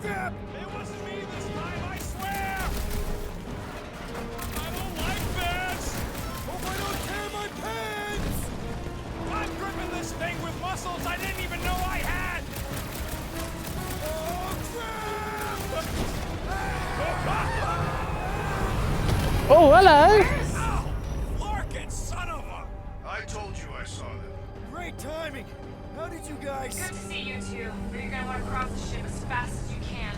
Grab! It wasn't me this time, I swear! I don't like this! Hope I don't tear my pants! I'm gripping this thing with muscles I didn't even know I had! Oh, crap! Oh, hello! Ow! Larkin, son of a... I told you I saw them. Great timing. How did you guys... Good to see you two, but you're gonna want to cross the ship as fast as you can.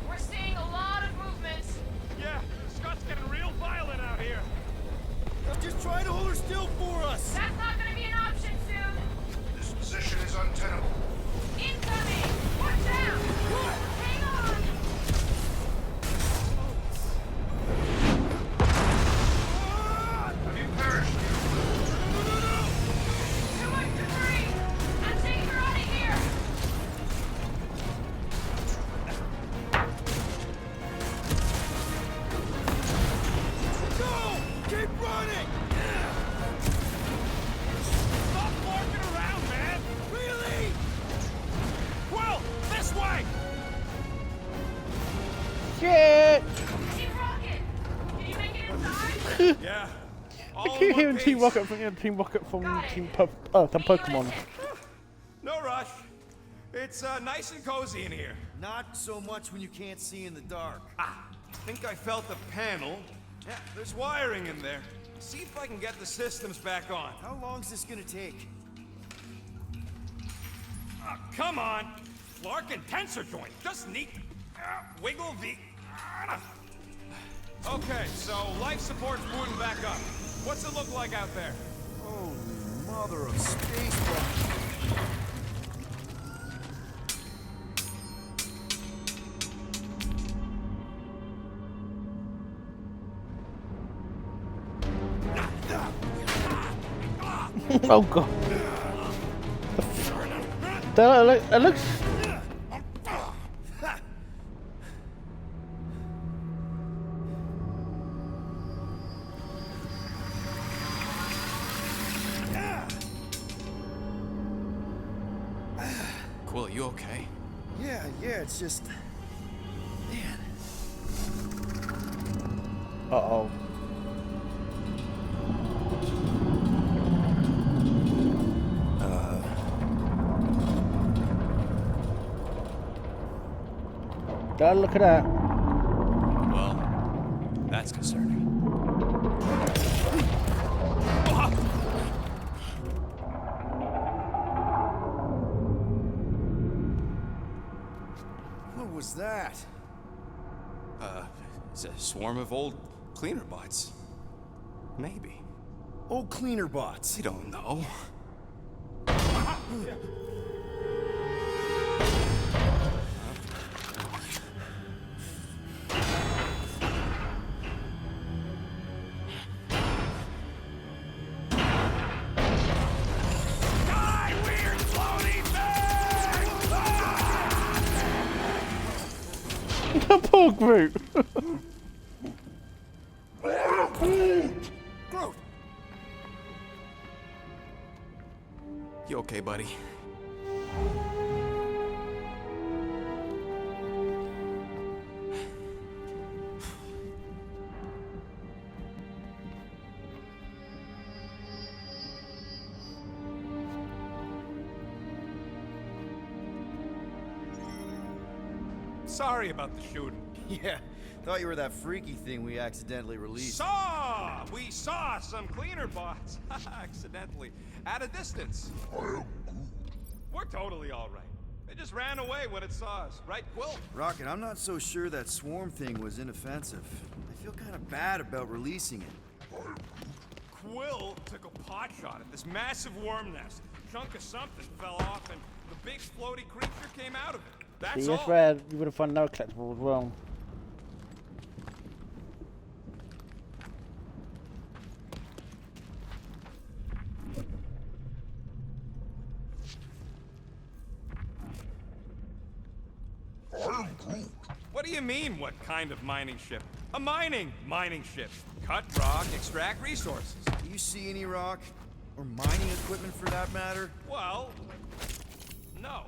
We're seeing a lot of movement. Yeah, Scott's getting real violent out here. Just try to hold her still for us. That's not gonna be an option soon. This position is untenable. Incoming! Watch out! Hang on! Have you perished? Too much debris! I'm taking her out of here! Go! Keep running! Stop larking around, man! Really? Quill, this way! Shit! Team Rocket! Can you make it inside? Yeah. I All keep in one hearing Team piece. Rocket from Team Rocket from Got it. Team Pokemon. No rush. It's nice and cozy in here. Not so much when you can't see in the dark. Ah, I think I felt the panel. Yeah, there's wiring in there. See if I can get the systems back on. How long's this gonna take? Ah, come on. Larkin tensor joint. Just neat. Wiggle the... Okay, so life support's booting back up. What's it look like out there? Holy mother of space rock. Oh god. That looks... Quill, you okay? Yeah, it's just... Man. Uh-oh. God, look at that. Well, that's concerning. What was that? It's a swarm of old cleaner bots. Maybe. Old cleaner bots. I don't know. Die, weird floaty thing! The poor Groot. Groot! You okay, buddy? Sorry about the shooting. Yeah, thought you were that freaky thing we accidentally released. We saw some cleaner bots, accidentally, at a distance. We're totally all right. They just ran away when it saw us, right, Quill? Rocket, I'm not so sure that swarm thing was inoffensive. I feel kind of bad about releasing it. Quill took a pot shot at this massive worm nest. Chunk of something fell off, and the big floaty creature came out of it. That's See, that's all. where you would have found another collectible as well. I am Groot. What do you mean, what kind of mining ship? A mining ship. Cut rock, extract resources. Do you see any rock? Or mining equipment for that matter? Well, no.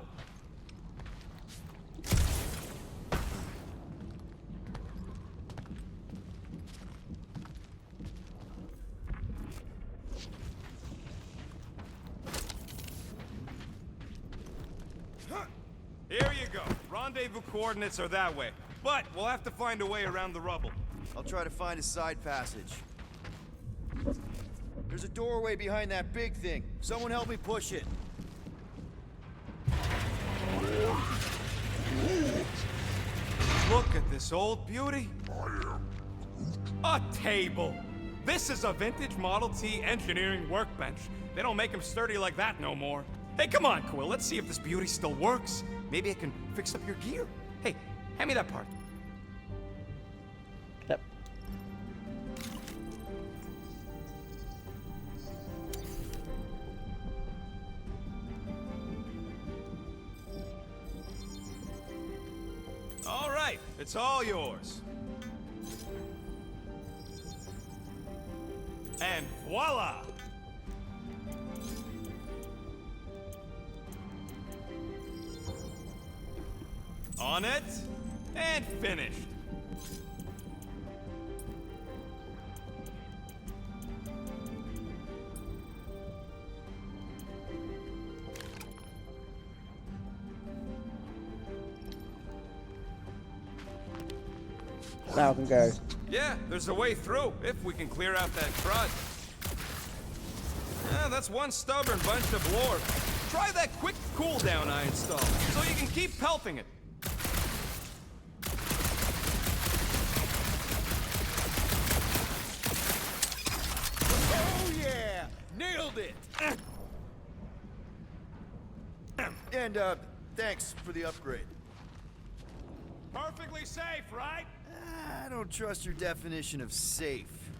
Here you go. Rendezvous coordinates are that way. But we'll have to find a way around the rubble. I'll try to find a side passage. There's a doorway behind that big thing. Someone help me push it. Look at this old beauty. I am A table. This is a vintage Model T engineering workbench. They don't make them sturdy like that no more. Hey, come on, Quill. Let's see if this beauty still works. Maybe I can fix up your gear. Hey, hand me that part. Yep. All right, it's all yours. And voila! On it, and finished. Now I can go. Yeah, there's a way through, if we can clear out that crud. Yeah, that's one stubborn bunch of lore. Try that quick cooldown I installed, so you can keep pelting it. Oh yeah! Nailed it! And, thanks for the upgrade. Perfectly safe, right? I don't trust your definition of safe.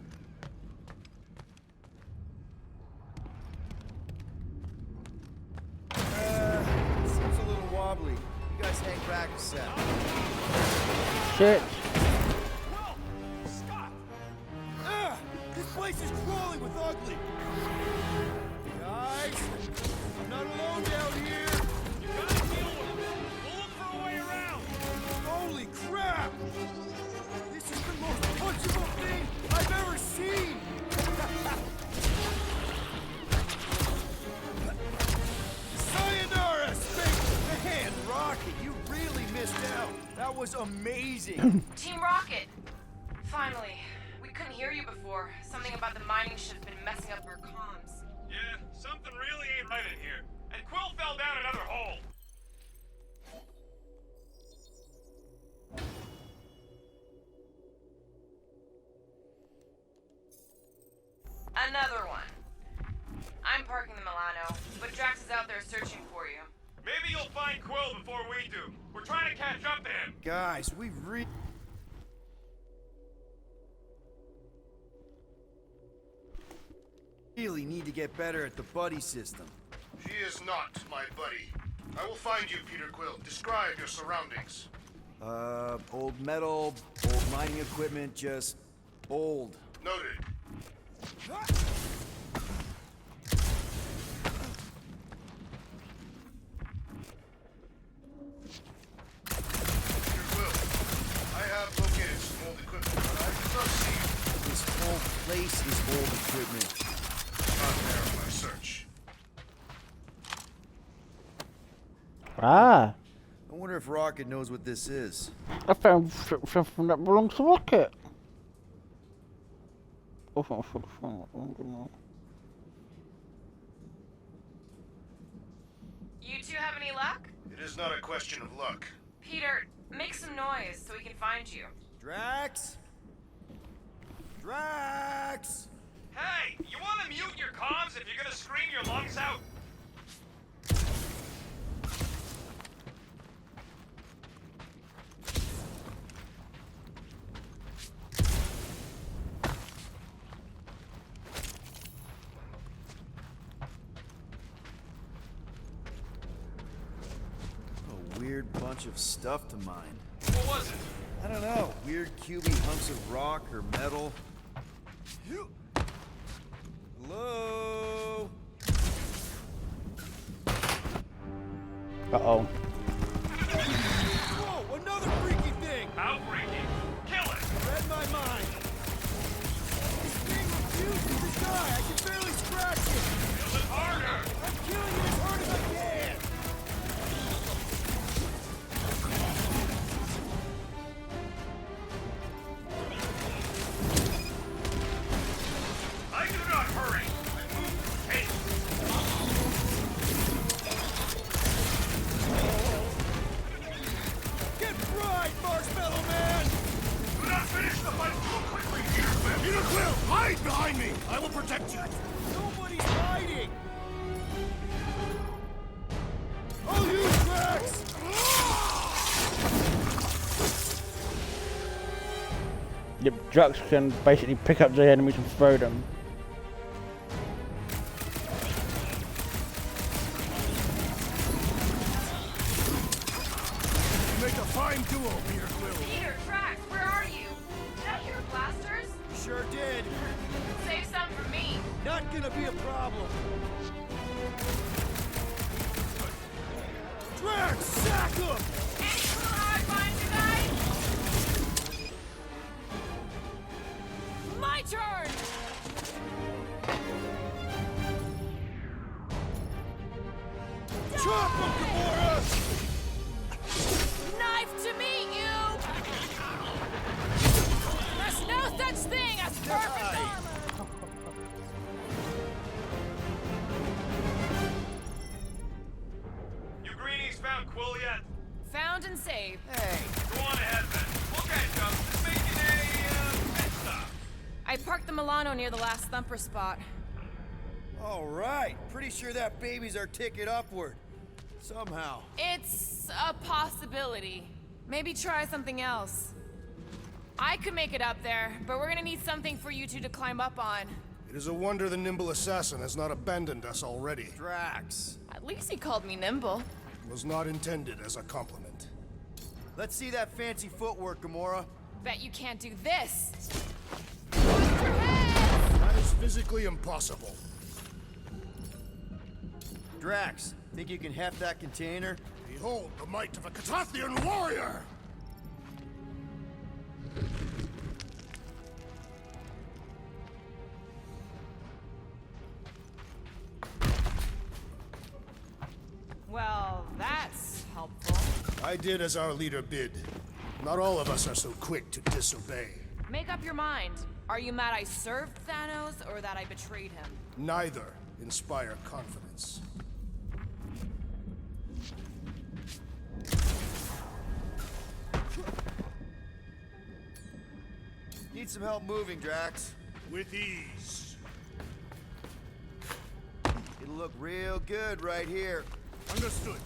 Seems a little wobbly. You guys hang back a sec. Shit. Well, Scott! This place is crawling with ugly. Guys, I'm not alone down here. You gotta deal with it. We'll look for a way around. Holy crap! This is the most punchable thing I've ever seen! Sayonara, Space! Man, Rocket, you really missed out. That was amazing. Team Rocket! Finally. We couldn't hear you before. Something about the mining ship been messing up our comms. Yeah, something really ain't right in here. And Quill fell down another hole. Another one. I'm parking the Milano, but Drax is out there searching for you. Maybe you'll find Quill before we do. We're trying to catch up to him. Guys, we really need to get better at the buddy system. She is not my buddy. I will find you, Peter Quill. Describe your surroundings. Old metal, old mining equipment, just old. Noted. Peter Quill, I have located some old equipment, but I do not see you. This whole place is old equipment. Not there in my search. Ah. I wonder if Rocket knows what this is. I found something that belongs to Rocket. Oh, for the fun. You two have any luck? It is not a question of luck. Peter, make some noise so we can find you. Drax? Drax! Hey, you want to mute your comms if you're gonna scream your lungs out? weird bunch of stuff to mine. What was it? I don't know. Weird cubey hunks of rock or metal. Hello? Uh-oh. Whoa, another freaky thing! Outbreaking. Kill it. Read my mind. This thing refuses to die. I can barely scratch it. Kill it harder. I'm killing it as hard as I can. I do not hurry. I move with haste. Get fried, Marshmallow Man! Do not finish the fight too quickly here, man. Peter Quill, hide behind me! I will protect you! Nobody's hiding! I'll use Drax! Yep, Drax can basically pick up the enemies and throw them. You make a fine duo, Peter Quill. Peter, Drax, where are you? Did I hear blasters? Sure did. Save some for me. Not gonna be a problem. Drax, sack him! Any clue how I find you guys? My turn! Chop him, Gamora! Knife to meet you! There's no such thing as perfect armor! You greenies found Quill yet? Found and saved. Hey, Go on ahead, then. We'll catch up. Just making a pit stop. I parked the Milano near the last thumper spot. all right. Pretty sure that baby's our ticket upward. Somehow. It's a possibility. Maybe try something else. I could make it up there, but we're gonna need something for you two to climb up on. It is a wonder the nimble assassin has not abandoned us already. Drax. At least he called me nimble. Was not intended as a compliment. Let's see that fancy footwork, Gamora. Bet you can't do this. Watch your head! That is physically impossible. Drax, think you can heft that container? Behold the might of a Catathian warrior! Well, that's helpful. I did as our leader bid. Not all of us are so quick to disobey. Make up your mind. Are you mad I served Thanos or that I betrayed him? Neither inspire confidence. Need some help moving, Drax. With ease. It'll look real good right here. Understood.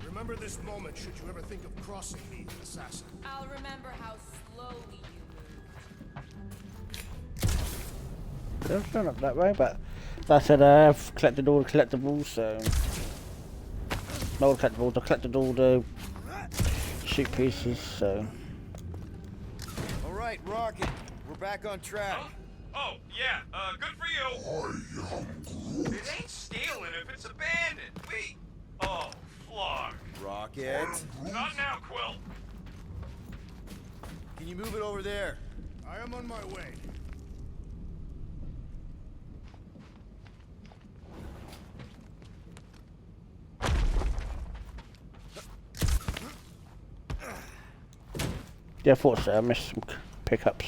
Remember this moment should you ever think of crossing me, assassin. I'll remember how slowly you moved. It's not up that way, but that said, I've collected all the collectibles, so... Not all the collectibles, I've collected all the shoot pieces, so... All right, Rocket. We're back on track. Huh? Oh, yeah, good for you. It ain't stealing if it's abandoned. Oh, Flark. Rocket. Not now, Quill. Can you move it over there? I am on my way. Yeah, I thought so, I missed some pickups.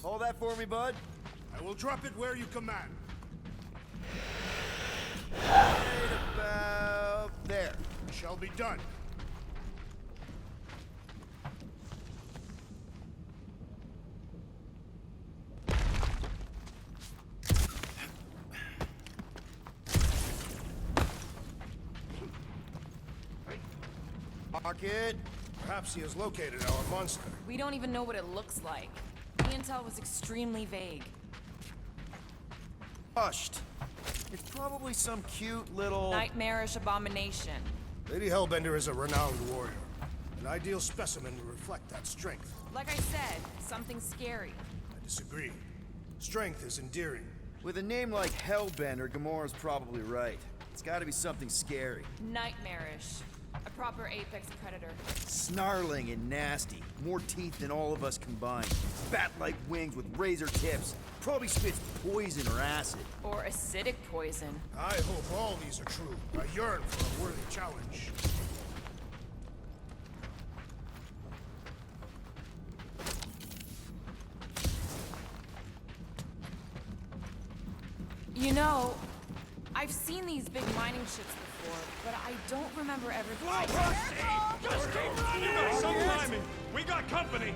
Hold that for me, bud. I will drop it where you command. Right about there. Shall be done. Rocket. Perhaps he has located our monster. We don't even know what it looks like. The intel was extremely vague. Hushed. It's probably some cute little... Nightmarish abomination. Lady Hellbender is a renowned warrior. An ideal specimen to reflect that strength. Like I said, something scary. I disagree. Strength is endearing. With a name like Hellbender, Gamora's probably right. It's gotta be something scary. Nightmarish. A proper apex predator. Snarling and nasty. More teeth than all of us combined. Bat-like wings with razor tips. Probably spits poison or acid. Or acidic poison. I hope all these are true. I yearn for a worthy challenge. You know, I've seen these big mining ships before, but I don't remember ever... Just keep running! You got some timing. We got company.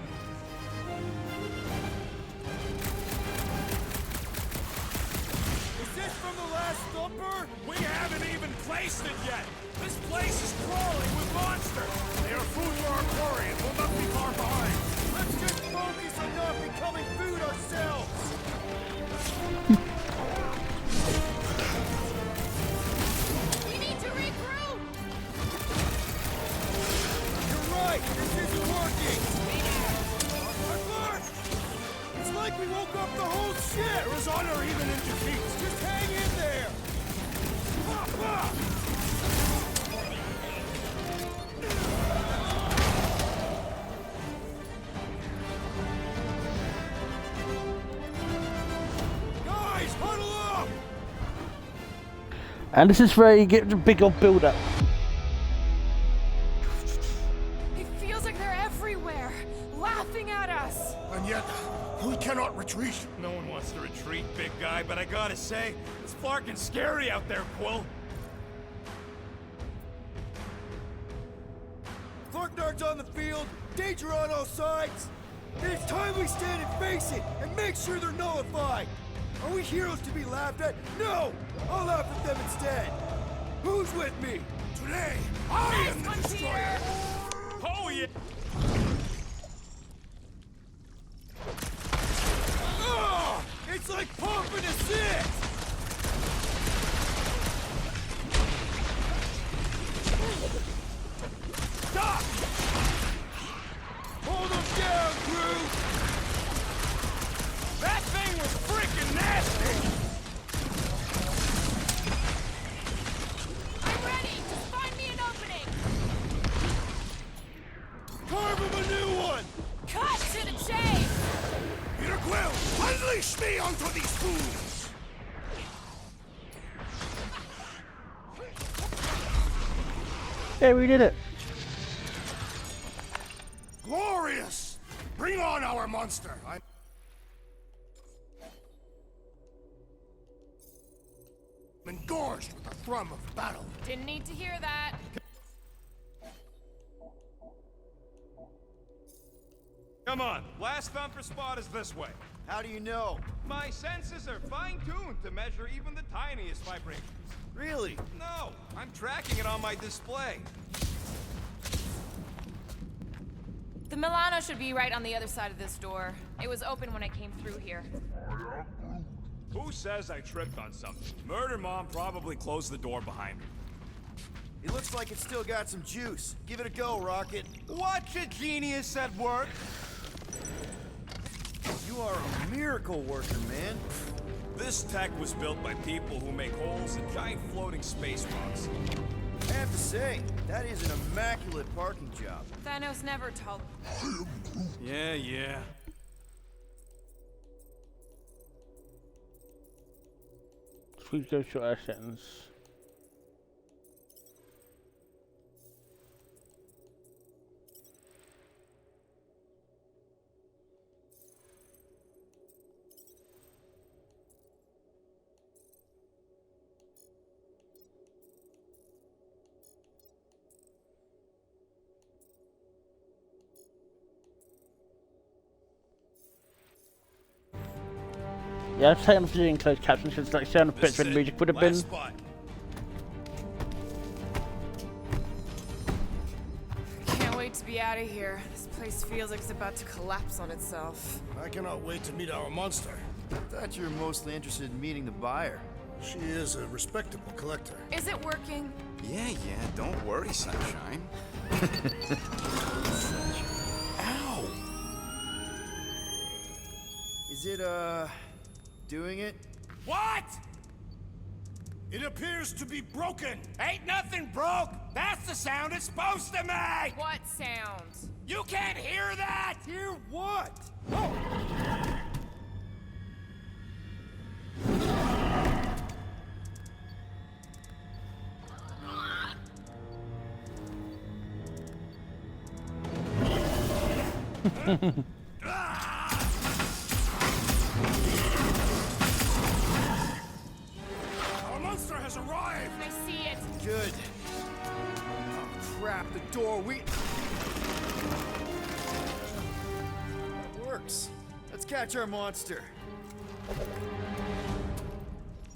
Is this from the last thumper? We haven't even placed it yet. This place is crawling with monsters. They are food for our quarry and will not be far behind. Let's just focus on not becoming food ourselves! We need to regroup! You're right! This isn't working! Look! It's like we woke up the whole ship! There is honor even in defeat. Just hang in there! Guys, huddle up! And this is where you get the big old build up. It feels like they're everywhere, laughing at us. And yet, we cannot retreat. No one wants to retreat, big guy, but I gotta say, it's fucking scary out there, Quill. Clarknard's on the field, danger on all sides. And it's time we stand and face it, and make sure they're nullified. Are we heroes to be laughed at? No! I'll laugh at them instead. Who's with me? Today, I am the destroyer. Oh, yeah. Oh, it's like pumping a six! Stop! Hold them down, crew! That thing was freaking nasty! I'm ready! Just find me an opening! Carve him a new one! Cut to the chase! Peter Quill, unleash me onto these fools! Hey, we did it. Glorious! Bring on our monster! I'm engorged with the thrum of battle. Didn't need to hear that. Come on, last thumper spot is this way. How do you know? My senses are fine-tuned to measure even the tiniest vibrations. Really? No, I'm tracking it on my display. The Milano should be right on the other side of this door. It was open when I came through here. Who says I tripped on something? Murder Mom probably closed the door behind her. It looks like it's still got some juice. Give it a go, Rocket. Watch a genius at work. You are a miracle worker, man. This tech was built by people who make holes in giant floating space rocks. I have to say, that is an immaculate parking job. Thanos never told. Yeah. Please go short our sentence. Yeah, I've taken off doing closed captions because like sound bits where the music would have been. Spot. Can't wait to be out out of here. This place feels like it's about to collapse on itself. I cannot wait to meet our monster. I thought you were mostly interested in meeting the buyer. She is a respectable collector. Is it working? Yeah, don't worry, Sunshine. Ow! Is it, doing it? What? It appears to be broken. Ain't nothing broke! That's the sound it's supposed to make! What sound? You can't hear that! Hear what? Our monster has arrived. I see it. Good. Oh, crap, the door, That works. Let's catch our monster.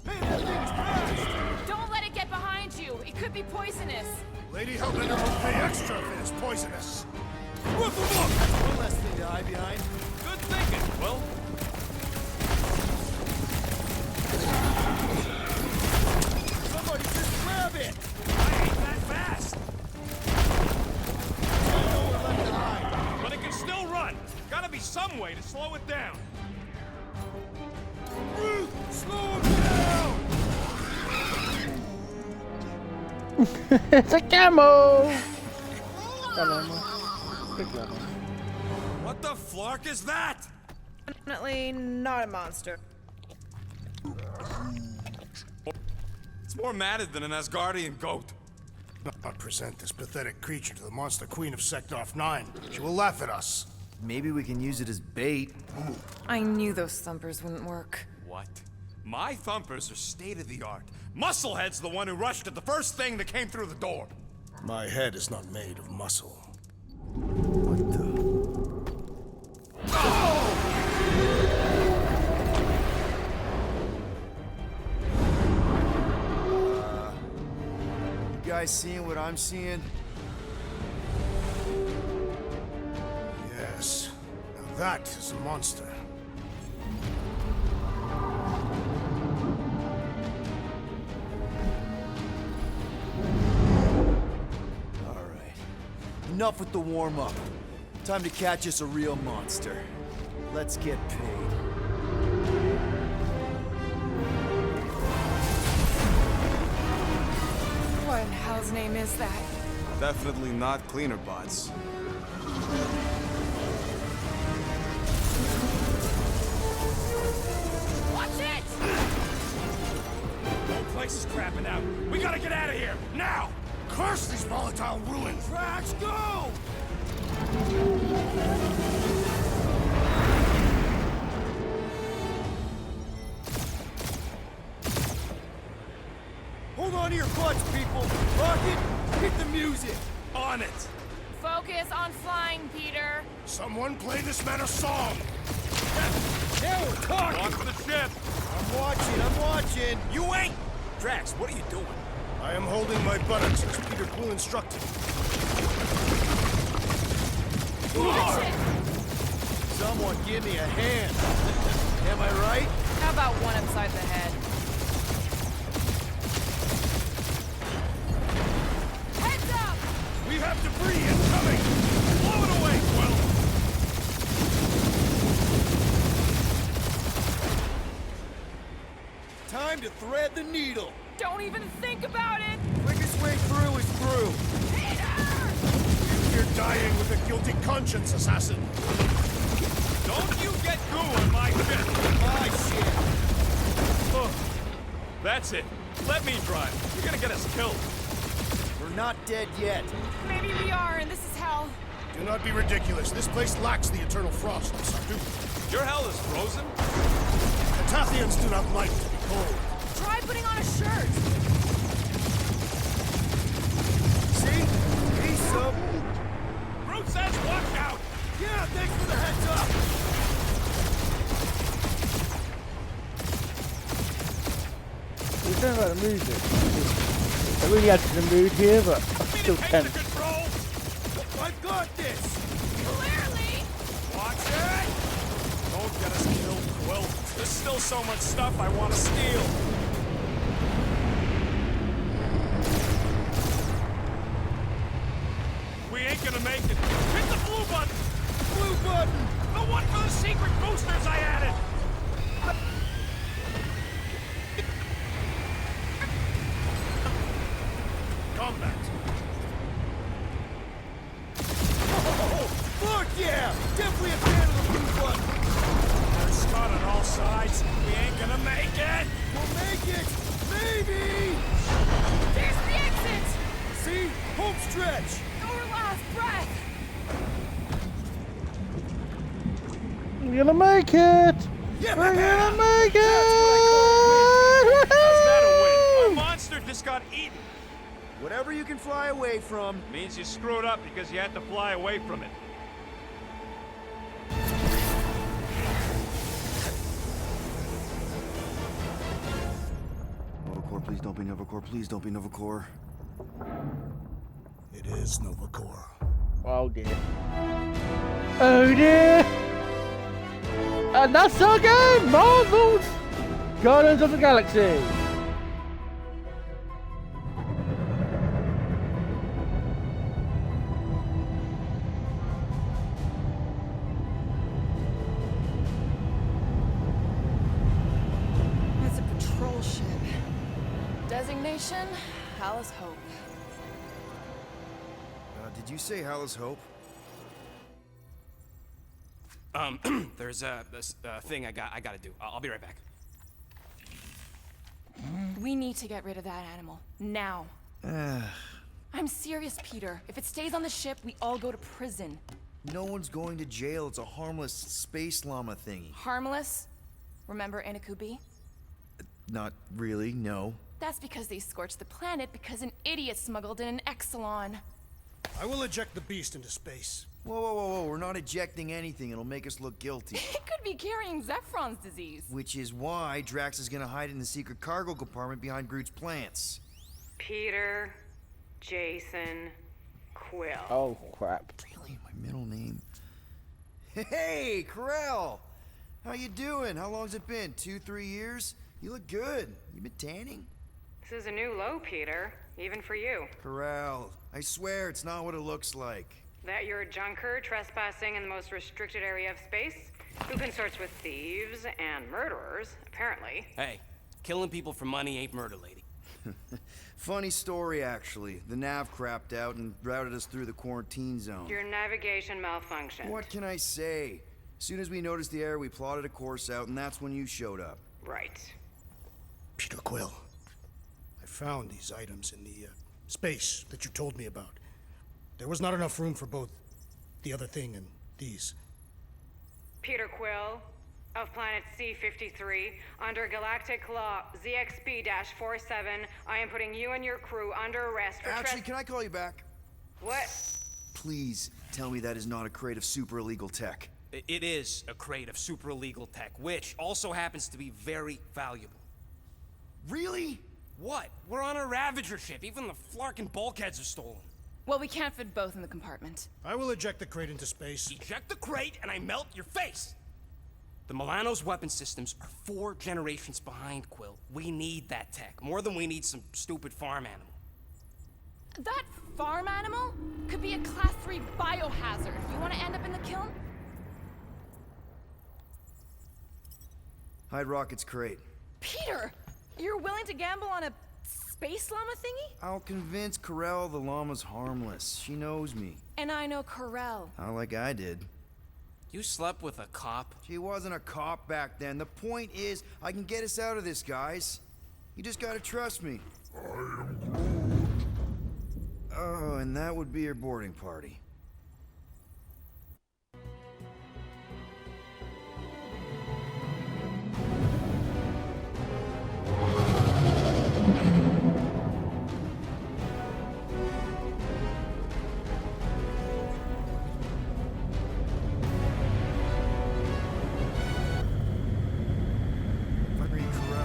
Man, that thing's fast! Don't let it get behind you. It could be poisonous. Lady Hellbender will pay extra if it is poisonous. Look! One less thing to hide behind. Good thinking, Will. Somebody just grab it! I ain't that fast! Nowhere left to hide. But it can still run. Gotta be some way to slow it down. Ruth, slow him down! It's a camo! Lemon. Big lemon. What the flark is that? Definitely not a monster. It's more matted than an Asgardian goat. Not present this pathetic creature to the monster queen of Sector 9. She will laugh at us. Maybe we can use it as bait. I knew those thumpers wouldn't work. What? My thumpers are state-of-the-art. Musclehead's the one who rushed at the first thing that came through the door. My head is not made of muscle. What the? You guys seeing what I'm seeing? Yes. Now that is a monster. Enough with the warm-up. Time to catch us a real monster. Let's get paid. What in hell's name is that? Definitely not cleaner bots. Watch it! The whole place is crapping out. We gotta get out of here, now! Curse these volatile ruins! Drax, go! Hold on to your butts, people! Rocket, hit the music! On it! Focus on flying, Peter. Someone play this man a song! Now we're talking! Off the ship! I'm watching! You ain't! Drax, what are you doing? I am holding my buttocks as Peter Quill instructed. Watch it! Someone give me a hand! Am I right? How about one upside the head? Heads up! We have debris incoming! Blow it away, Quill! Time to thread the needle! Don't even think about it! Quickest way through is through! Peter! You're dying with a guilty conscience, assassin! Don't you get goo on my ship! My shit! Oh, that's it. Let me drive. You're gonna get us killed. We're not dead yet. Maybe we are, and this is hell. Do not be ridiculous. This place lacks the eternal frost of Sardu. Your hell is frozen? The Tathians do not like to be cold. Try putting on a shirt. See? He's sub. Brute says watch out! Yeah, thanks for the heads up! We don't know about the music. I really had to the mood here, but I'm still Take the tense. control! I've got this! still so much stuff I want to steal. We ain't gonna make it. Hit the blue button! Blue button! The one for the secret boosters I added! Combat. Oh, fuck yeah! Definitely a fan of the blue button. They're stunned on all sides. We ain't gonna make it! We'll make it! Maybe! There's the exit! See? Home stretch! Our last breath! We're gonna make it! Yeah! We're gonna make it! How's that a win? A monster just got eaten. Whatever you can fly away from. Means you screwed up because you had to fly away from it. Novacore, please don't be Novacore. Please don't be Novacore. It is Novacore. Oh dear. Oh dear! And that's our game! Marvel's Guardians of the Galaxy! It's a patrol ship. Designation, Alice Hope. Did you say Hallis Hope? There's this thing I gotta do. I'll be right back. We need to get rid of that animal. Now. I'm serious, Peter. If it stays on the ship, we all go to prison. No one's going to jail. It's a harmless space llama thingy. Harmless? Remember Inakubi? Not really, no. That's because they scorched the planet because an idiot smuggled in an Exelon. I will eject the beast into space. Whoa, whoa, whoa, whoa. We're not ejecting anything. It'll make us look guilty. It could be carrying Zephron's disease. Which is why Drax is gonna hide in the secret cargo compartment behind Groot's plants. Peter, Jason, Quill. Oh crap. Really? My middle name? Hey, Ko-Rel! How you doing? How long's it been? 2-3 years? You look good. You been tanning? This is a new low, Peter. Even for you. Ko-Rel, I swear it's not what it looks like. That you're a junker trespassing in the most restricted area of space, who consorts with thieves and murderers, apparently. Hey, killing people for money ain't murder, lady. Funny story, actually. The nav crapped out and routed us through the quarantine zone. Your navigation malfunctioned. What can I say? As soon as we noticed the error, we plotted a course out, and that's when you showed up. Right. Peter Quill. I found these items in the space that you told me about. There was not enough room for both the other thing and these. Peter Quill, of planet C-53, under Galactic Law ZXB-47, I am putting you and your crew under arrest for Actually, can I call you back? What? Please tell me that is not a crate of super illegal tech. It is a crate of super illegal tech, which also happens to be very valuable. Really? What? We're on a Ravager ship. Even the Flarkin bulkheads are stolen. Well, we can't fit both in the compartment. I will eject the crate into space. Eject the crate and I melt your face! The Milano's weapon systems are 4 generations behind, Quill. We need that tech, more than we need some stupid farm animal. That farm animal could be a Class 3 biohazard. You want to end up in the kiln? Hide Rocket's crate. Peter! You're willing to gamble on a space llama thingy? I'll convince Ko-Rel the llama's harmless. She knows me. And I know Ko-Rel. Not like I did. You slept with a cop? She wasn't a cop back then. The point is, I can get us out of this, guys. You just gotta trust me. Oh, and that would be your boarding party.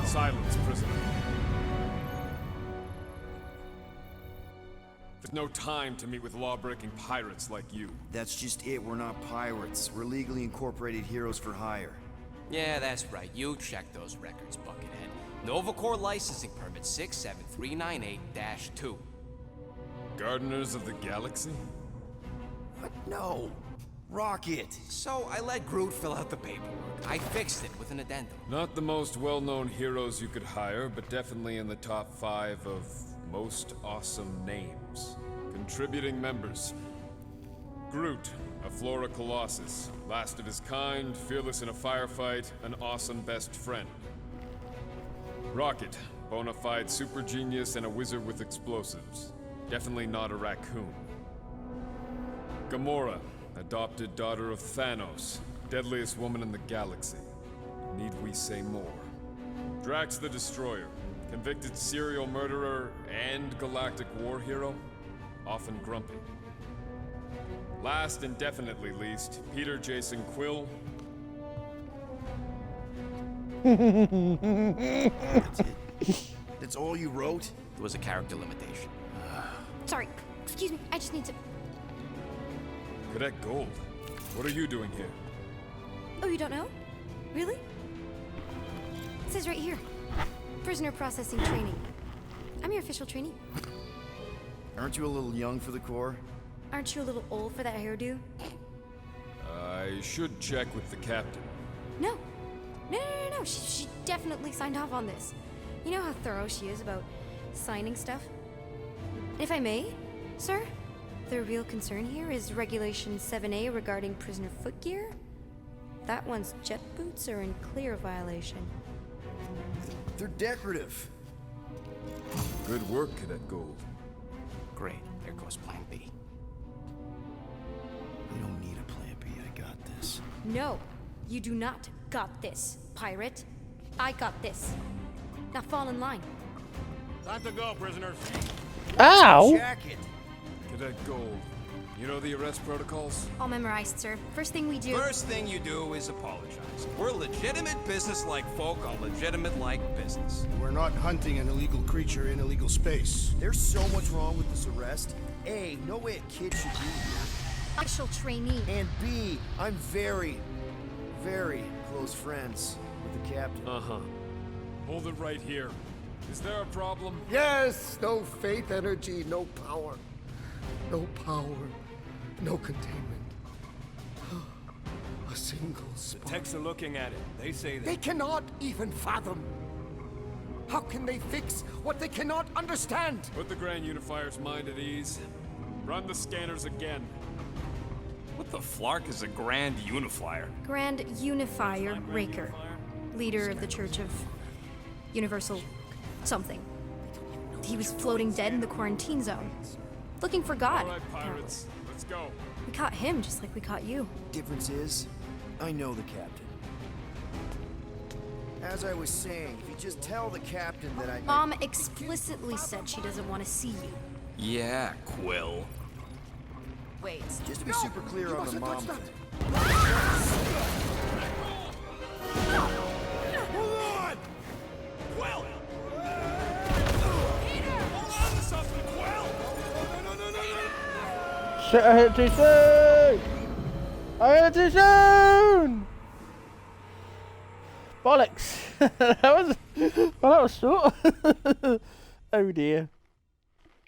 Silence, prisoner. There's no time to meet with law-breaking pirates like you. That's just it. We're not pirates. We're legally incorporated heroes for hire. Yeah, that's right. You check those records, Buckethead. Nova Corps licensing permit 67398-2. Gardeners of the Galaxy? What? No. Rocket. So I let Groot fill out the paperwork. I fixed it with an addendum. Not the most well-known heroes you could hire, but definitely in the top 5 of most awesome names. Contributing members. Groot, a Flora Colossus. Last of his kind, fearless in a firefight, an awesome best friend. Rocket, bona fide super genius and a wizard with explosives. Definitely not a raccoon. Gamora, adopted daughter of Thanos, deadliest woman in the galaxy. Need we say more? Drax the Destroyer, convicted serial murderer and galactic war hero, often grumpy. Last and definitely least, Peter Jason Quill. That's it. That's all you wrote? It was a character limitation. Sorry, excuse me, I just need to... Cadet Gold, what are you doing here? Oh, you don't know? Really? It says right here. Prisoner processing training. I'm your official trainee. Aren't you a little young for the Corps? Aren't you a little old for that hairdo? I should check with the captain. No. No. She definitely signed off on this. You know how thorough she is about signing stuff? If I may, sir, the real concern here is Regulation 7A regarding prisoner footgear. That one's jet boots are in clear violation. They're decorative. Good work, Cadet Gold. Great. There goes Plan B. We don't need a plan B. I got this. No, you do not got this, pirate. I got this. Now fall in line. Time to go, prisoners. Ow! Jacket. Cadet Gold, you know the arrest protocols? All memorized, sir. First thing we do... First thing you do is apologize. We're legitimate business-like folk on legitimate-like business. We're not hunting an illegal creature in illegal space. There's so much wrong with this arrest. A, no way a kid should be here. Official trainee. And B, I'm very, very close friends with the captain. Uh-huh. Hold it right here. Is there a problem? Yes! No faith energy, no power. No power, no containment. A single spark. Techs are looking at it. They say that... They cannot even fathom. How can they fix what they cannot understand? Put the Grand Unifier's mind at ease. Run the scanners again. What the flark is a Grand Unifier? Grand Unifier Raker. Leader of the Church of Universal something. He was floating dead in the quarantine zone. Looking for God. All right, pirates. Let's go. We caught him just like we caught you. Difference is, I know the captain. As I was saying, if you just tell the captain that I... Mom explicitly said she doesn't want to see you. Yeah, Quill. Wait. Just to be super clear on the mom thing. Hold on! Quill! Peter! Hold on to something, Quill! No. Shit, I hit too soon! I hit too soon! Bollocks! that was short. Oh dear.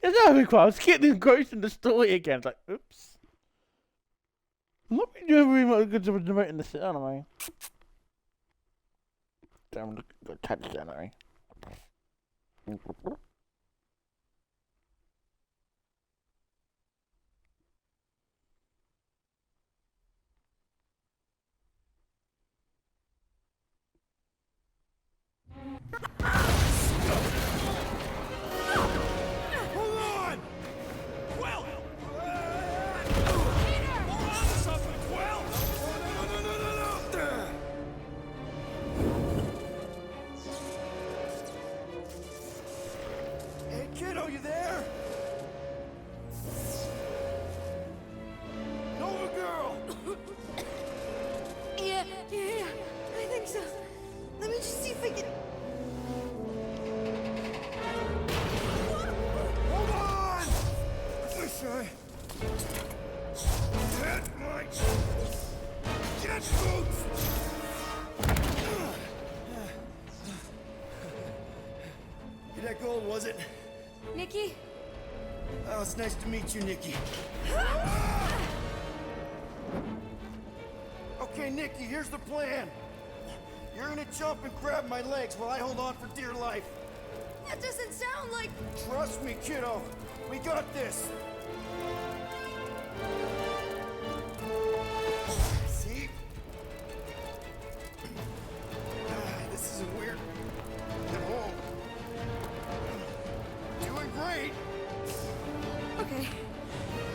It's not really quite. I was getting engrossed in the story again. It's like, oops. I'm not really doing very much good job of demoting this, aren't I? Damn, look, got touch down, aren't I? Hold on! Quill! Peter! Hold on to something, Quill! No. was it? Nikki? Oh, it's nice to meet you, Nikki. Okay, Nikki, here's the plan. You're gonna jump and grab my legs while I hold on for dear life. That doesn't sound like... Trust me, kiddo. We got this. See? This isn't weird at all. Doing great. Okay.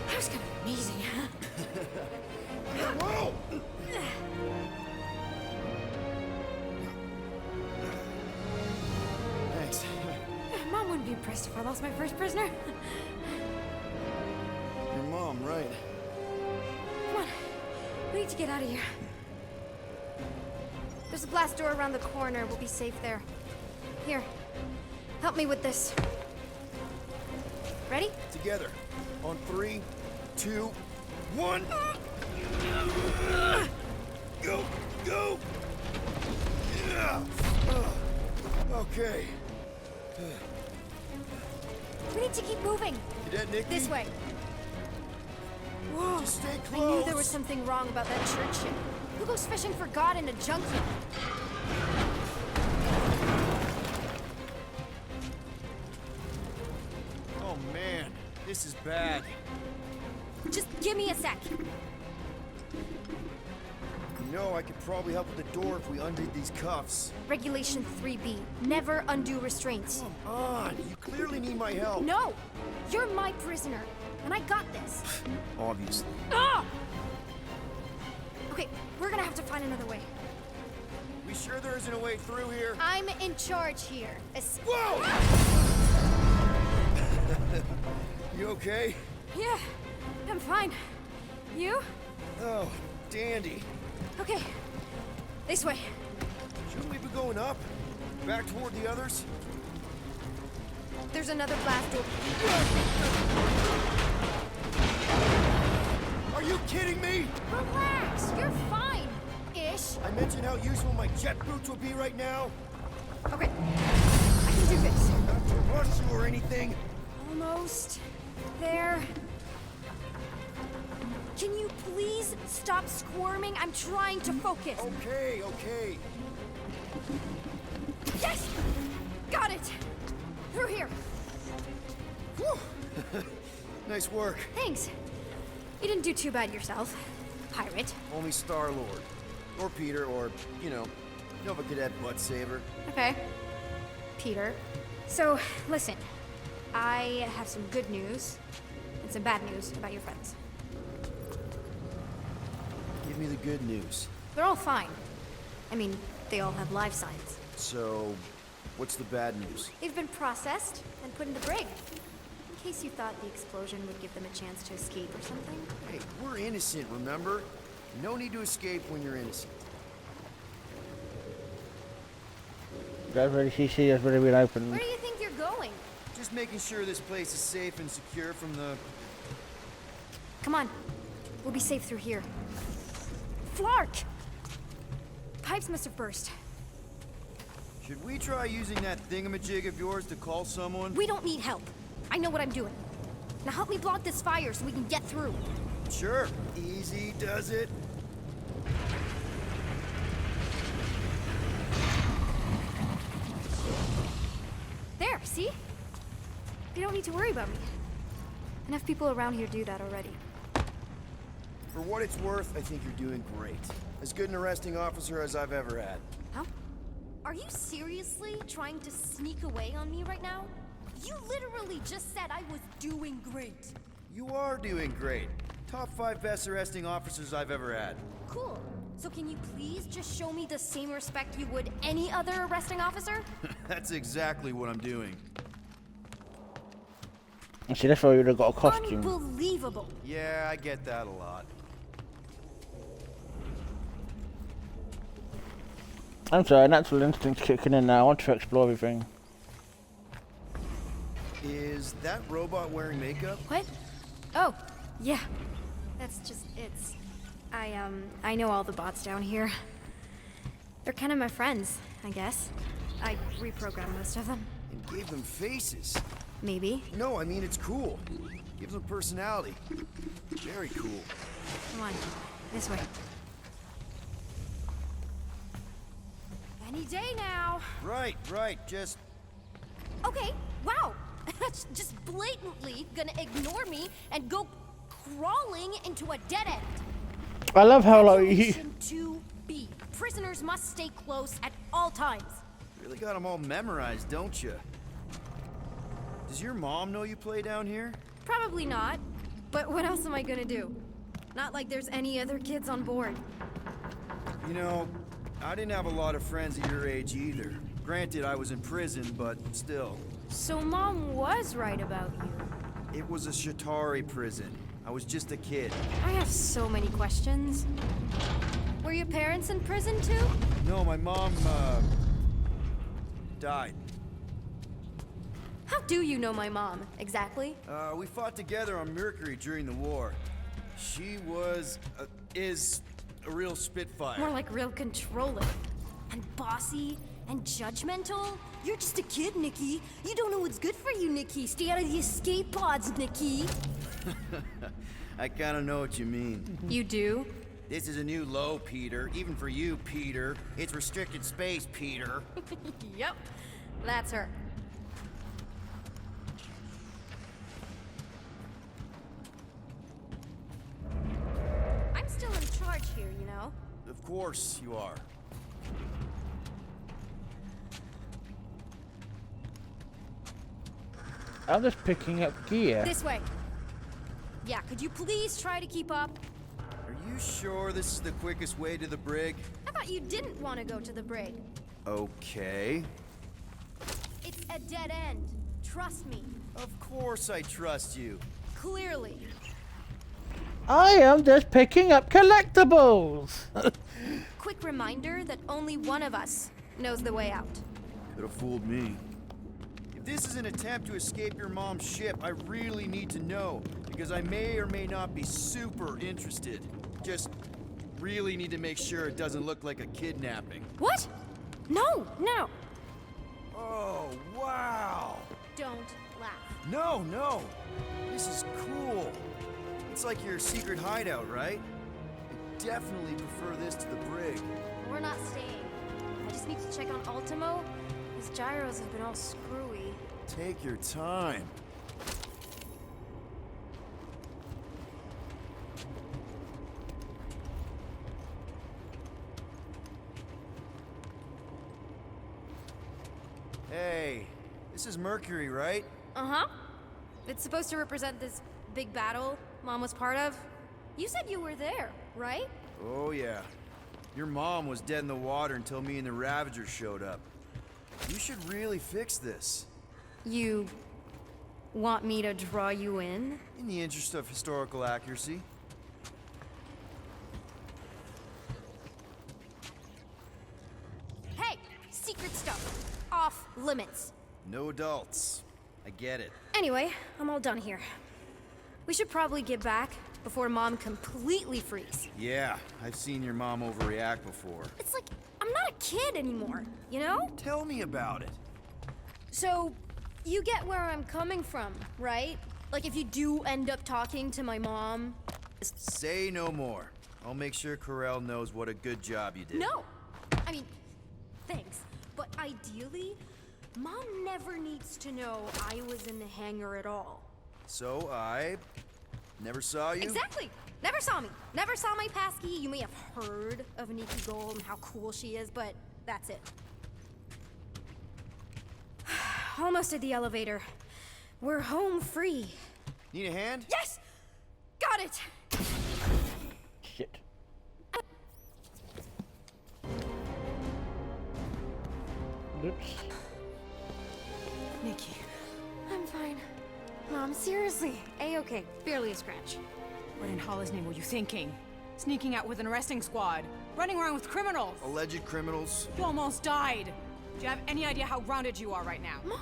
That was kind of amazing, huh? Whoa! Thanks. Mom wouldn't be impressed if I lost my first prisoner. Your mom, right? Come on. We need to get out of here. There's a glass door around the corner. We'll be safe there. Here. Help me with this. Ready? Together. On 3, 2, 1. Go! Go! Yeah. Okay. We need to keep moving. You dead, Nikki? This way. Whoa. Just stay I close. knew there was something wrong about that church ship. Who goes fishing for God in a junkyard? Oh man, this is bad. Just give me a sec. You know, I could probably help with the door if we undid these cuffs. Regulation 3B. Never undo restraints. Come on, you clearly need my help. No! You're my prisoner, and I got this. Obviously. Ah! Okay, we're gonna have to find another way. We sure there isn't a way through here? I'm in charge here. Whoa! You okay? Yeah, I'm fine. You? Oh, dandy. Okay, this way. Shouldn't we be going up? Back toward the others? There's another blast door. Are you kidding me? Relax, you're fine. Ish. I mentioned how useful my jet boots would be right now. Okay, I can do this. Not to rush you or anything. Almost there. Can you please stop squirming? I'm trying to focus. Okay, okay. Yes! Got it! Through here. Whew. Nice work. Thanks. You didn't do too bad yourself, pirate. Only Starlord. Or Peter, or, you know, Nova Cadet Butt Saver. Okay. Peter. So, listen. I have some good news and some bad news about your friends. Give me the good news. They're all fine. I mean, they all have life signs. So, what's the bad news? They've been processed and put into brig. In case you thought the explosion would give them a chance to escape or something. Hey, we're innocent, remember? No need to escape when you're innocent. Guys, ready? CC has already been opened. Where do you think you're going? Just making sure this place is safe and secure from the... Come on. We'll be safe through here. Flark! Pipes must have burst. Should we try using that thingamajig of yours to call someone? We don't need help. I know what I'm doing. Now help me block this fire so we can get through. Sure. Easy does it. There, see? You don't need to worry about me. Enough people around here do that already. For what it's worth, I think you're doing great. As good an arresting officer as I've ever had. Huh? Are you seriously trying to sneak away on me right now? You literally just said I was doing great. You are doing great. Top 5 best arresting officers I've ever had. Cool. So can you please just show me the same respect you would any other arresting officer? That's exactly what I'm doing. See, that's why you would have got a costume. Unbelievable. Yeah, I get that a lot. I'm sorry, natural instinct's kicking in now. I want to explore everything. Is that robot wearing makeup? What? Oh, yeah. That's just it's. I know all the bots down here. They're kind of my friends, I guess. I reprogrammed most of them. Gave them faces. Maybe. No, I mean, it's cool. Gives them personality. Very cool. Come on, this way. Any day now. Right, just... Okay, wow. That's just blatantly gonna ignore me and go crawling into a dead end. I love how like Regulation 2B. Prisoners must stay close at all times. Really got them all memorized, don't you? Does your mom know you play down here? Probably not. But what else am I gonna do? Not like there's any other kids on board. You know, I didn't have a lot of friends at your age either. Granted, I was in prison, but still. So Mom was right about you. It was a Shatari prison. I was just a kid. I have so many questions. Were your parents in prison too? No, my mom, died. How do you know my mom, exactly? We fought together on Mercury during the war. She was, is a real spitfire. More like real controlling. And bossy and judgmental. You're just a kid, Nikki. You don't know what's good for you, Nikki. Stay out of the escape pods, Nikki. I kinda know what you mean. You do? This is a new low, Peter. Even for you, Peter. It's restricted space, Peter. Yep, that's her. I'm still in charge here, you know? Of course you are. I'm just picking up gear. This way. Yeah, could you please try to keep up? Are you sure this is the quickest way to the brig? I thought you didn't want to go to the brig. Okay. It's a dead end. Trust me. Of course I trust you. Clearly. I am just picking up collectibles. Quick reminder that only one of us knows the way out. Could have fooled me. If this is an attempt to escape your mom's ship, I really need to know, because I may or may not be super interested. Just really need to make sure it doesn't look like a kidnapping. What? No, no. Oh, wow. Don't laugh. No. This is cool. It's like your secret hideout, right? I definitely prefer this to the brig. We're not staying. I just need to check on Ultimo. His gyros have been all screwy. Take your time. Hey, this is Mercury, right? Uh-huh. It's supposed to represent this big battle Mom was part of. You said you were there, right? Oh, yeah. Your mom was dead in the water until me and the Ravagers showed up. You should really fix this. You want me to draw you in? In the interest of historical accuracy. Hey! Secret stuff. Off limits. No adults. I get it. Anyway, I'm all done here. We should probably get back before Mom completely frees. Yeah, I've seen your mom overreact before. It's like, I'm not a kid anymore, you know? Tell me about it. So, you get where I'm coming from, right? Like if you do end up talking to my mom... Say no more. I'll make sure Ko-Rel knows what a good job you did. No! I mean, thanks. But ideally, Mom never needs to know I was in the hangar at all. So I never saw you? Exactly! Never saw me. Never saw my passkey. You may have heard of Nikki Gold and how cool she is, but that's it. Almost at the elevator. We're home free. Need a hand? Yes! Got it! Shit. Oops. Nikki. I'm fine. Mom, seriously. A-okay. Barely a scratch. What in Hollis' name were you thinking? Sneaking out with an arresting squad. Running around with criminals. Alleged criminals. You almost died. Do you have any idea how grounded you are right now? Mom!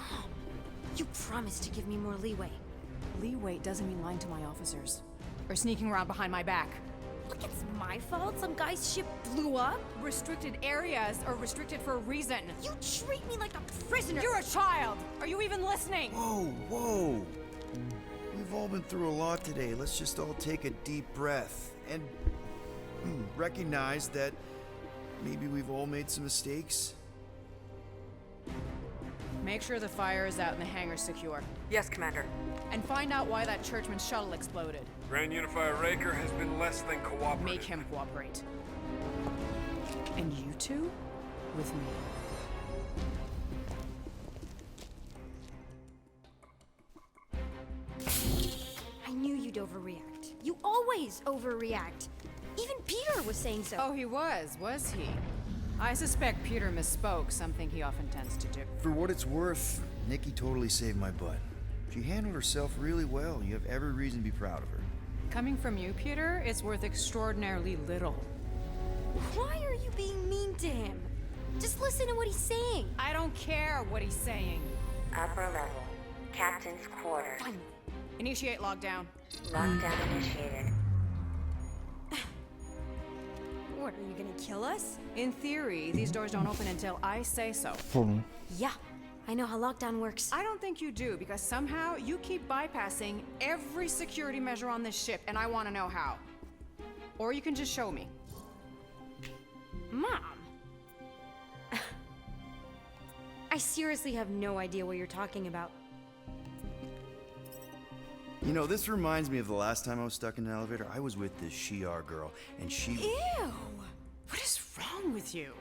You promised to give me more leeway. Leeway doesn't mean lying to my officers. Or sneaking around behind my back. Look, it's my fault some guy's ship blew up. Restricted areas are restricted for a reason. You treat me like a prisoner. You're a child! Are you even listening? Whoa, whoa. We've all been through a lot today. Let's just all take a deep breath and recognize that maybe we've all made some mistakes. Make sure the fire is out and the hangar's secure. Yes, Commander. And find out why that churchman's shuttle exploded. Grand Unifier Raker has been less than cooperative. Make him cooperate. And you two? With me. I knew you'd overreact. You always overreact. Even Peter was saying so. Oh, he was he? I suspect Peter misspoke, something he often tends to do. For what it's worth, Nikki totally saved my butt. She handled herself really well. You have every reason to be proud of her. Coming from you, Peter, it's worth extraordinarily little. Why are you being mean to him? Just listen to what he's saying. I don't care what he's saying. Upper level. Captain's quarters. Finally. Initiate lockdown. Lockdown initiated. What, are you gonna kill us? In theory, these doors don't open until I say so. Yeah, I know how lockdown works. I don't think you do, because somehow you keep bypassing every security measure on this ship, and I want to know how. Or you can just show me. Mom! I seriously have no idea what you're talking about. You know, this reminds me of the last time I was stuck in an elevator. I was with this Shi'ar girl, and she... Ew! What is wrong with you?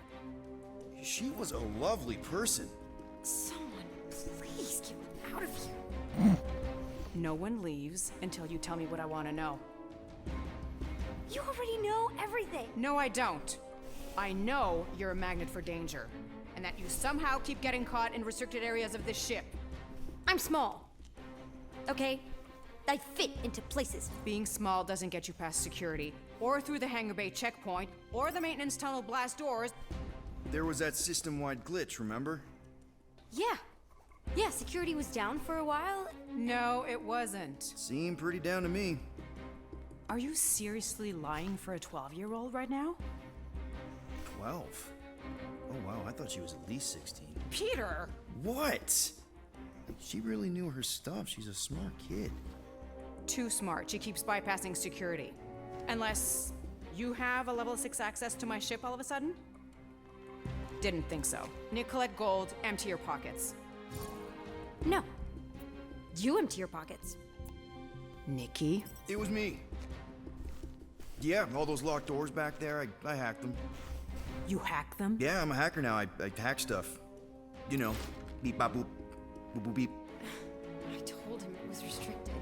She was a lovely person. Someone, please get me out of here. No one leaves until you tell me what I want to know. You already know everything. No, I don't. I know you're a magnet for danger, and that you somehow keep getting caught in restricted areas of this ship. I'm small. Okay? I fit into places. Being small doesn't get you past security, or through the hangar bay checkpoint, or the maintenance tunnel blast doors. There was that system-wide glitch, remember? Yeah. Yeah, security was down for a while. No, it wasn't. Seemed pretty down to me. Are you seriously lying for a 12-year-old right now? 12? Oh wow, I thought she was at least 16. Peter! What? She really knew her stuff. She's a smart kid. Too smart. She keeps bypassing security. Unless you have a level 6 access to my ship all of a sudden? Didn't think so. Nicolette Gold, empty your pockets. No. You empty your pockets. Nikki? It was me. Yeah, all those locked doors back there, I hacked them. You hack them? Yeah, I'm a hacker now. I hack stuff. You know, beep bop boop, boop boop beep. I told him it was restricted.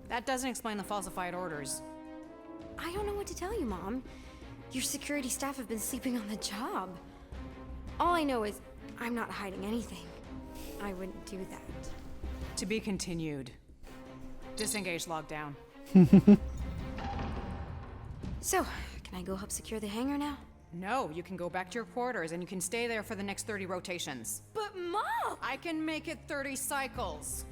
That doesn't explain the falsified orders. I don't know what to tell you, Mom. Your security staff have been sleeping on the job. All I know is I'm not hiding anything. I wouldn't do that. To be continued. Disengage lockdown. So, can I go help secure the hangar now? No, you can go back to your quarters and you can stay there for the next 30 rotations. But Mom! I can make it 30 cycles.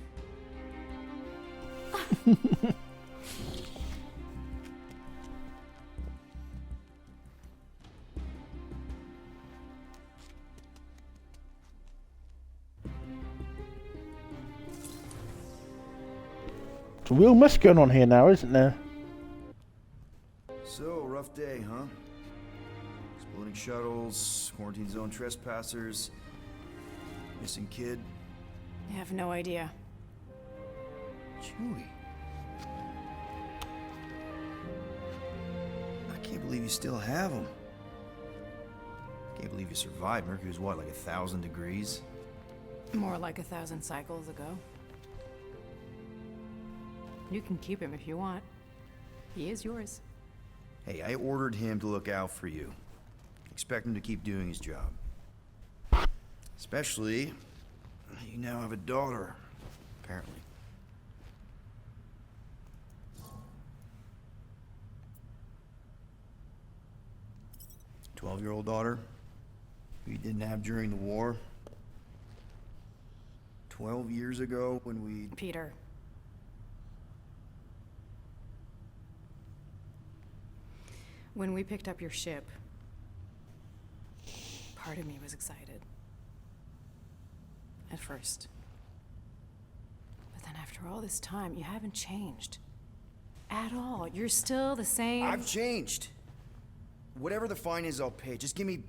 It's a real mess going on here now, isn't there? So, rough day, huh? Exploding shuttles, quarantine zone trespassers, missing kid. I have no idea. Chewie. I can't believe you still have him. Can't believe you survived. Mercury was what, like 1,000 degrees? More like 1,000 cycles ago. You can keep him if you want. He is yours. Hey, I ordered him to look out for you. Expect him to keep doing his job. Especially, you now have a daughter, apparently. 12-year-old daughter, who you didn't have during the war. 12 years ago when we... Peter. When we picked up your ship, part of me was excited. At first. But then after all this time, you haven't changed. At all. You're still the same. I've changed. Whatever the fine is, I'll pay. Just give me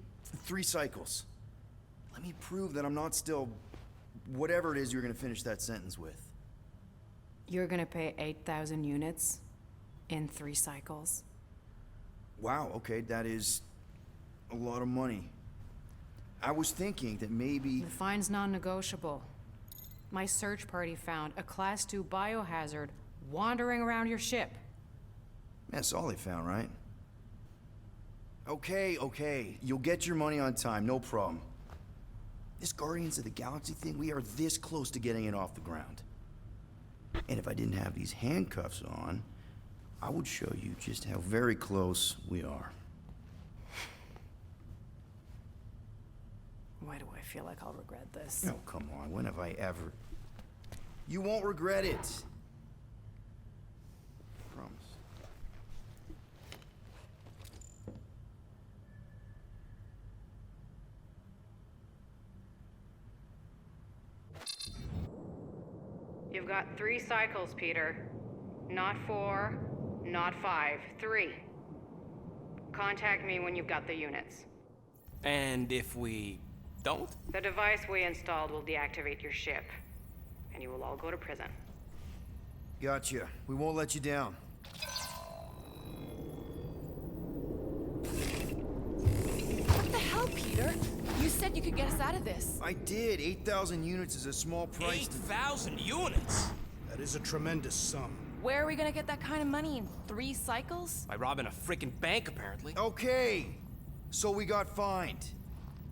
3 cycles. Let me prove that I'm not still whatever it is you're gonna finish that sentence with. You're gonna pay 8,000 units in 3 cycles. Wow, okay, that is a lot of money. I was thinking that maybe... The fine's non-negotiable. My search party found a Class 2 biohazard wandering around your ship. That's all they found, right? Okay. You'll get your money on time, no problem. This Guardians of the Galaxy thing, we are this close to getting it off the ground. And if I didn't have these handcuffs on, I would show you just how very close we are. Why do I feel like I'll regret this? Oh, come on, when have I ever... You won't regret it. Promise. You've got 3 cycles, Peter. Not 4, not 5, 3. Contact me when you've got the units. And if we don't? The device we installed will deactivate your ship, and you will all go to prison. Gotcha. We won't let you down. What the hell, Peter? You said you could get us out of this. I did. 8,000 units is a small price. 8,000 units? That is a tremendous sum. Where are we gonna get that kind of money in 3 cycles? By robbing a freaking bank, apparently. Okay. So we got fined.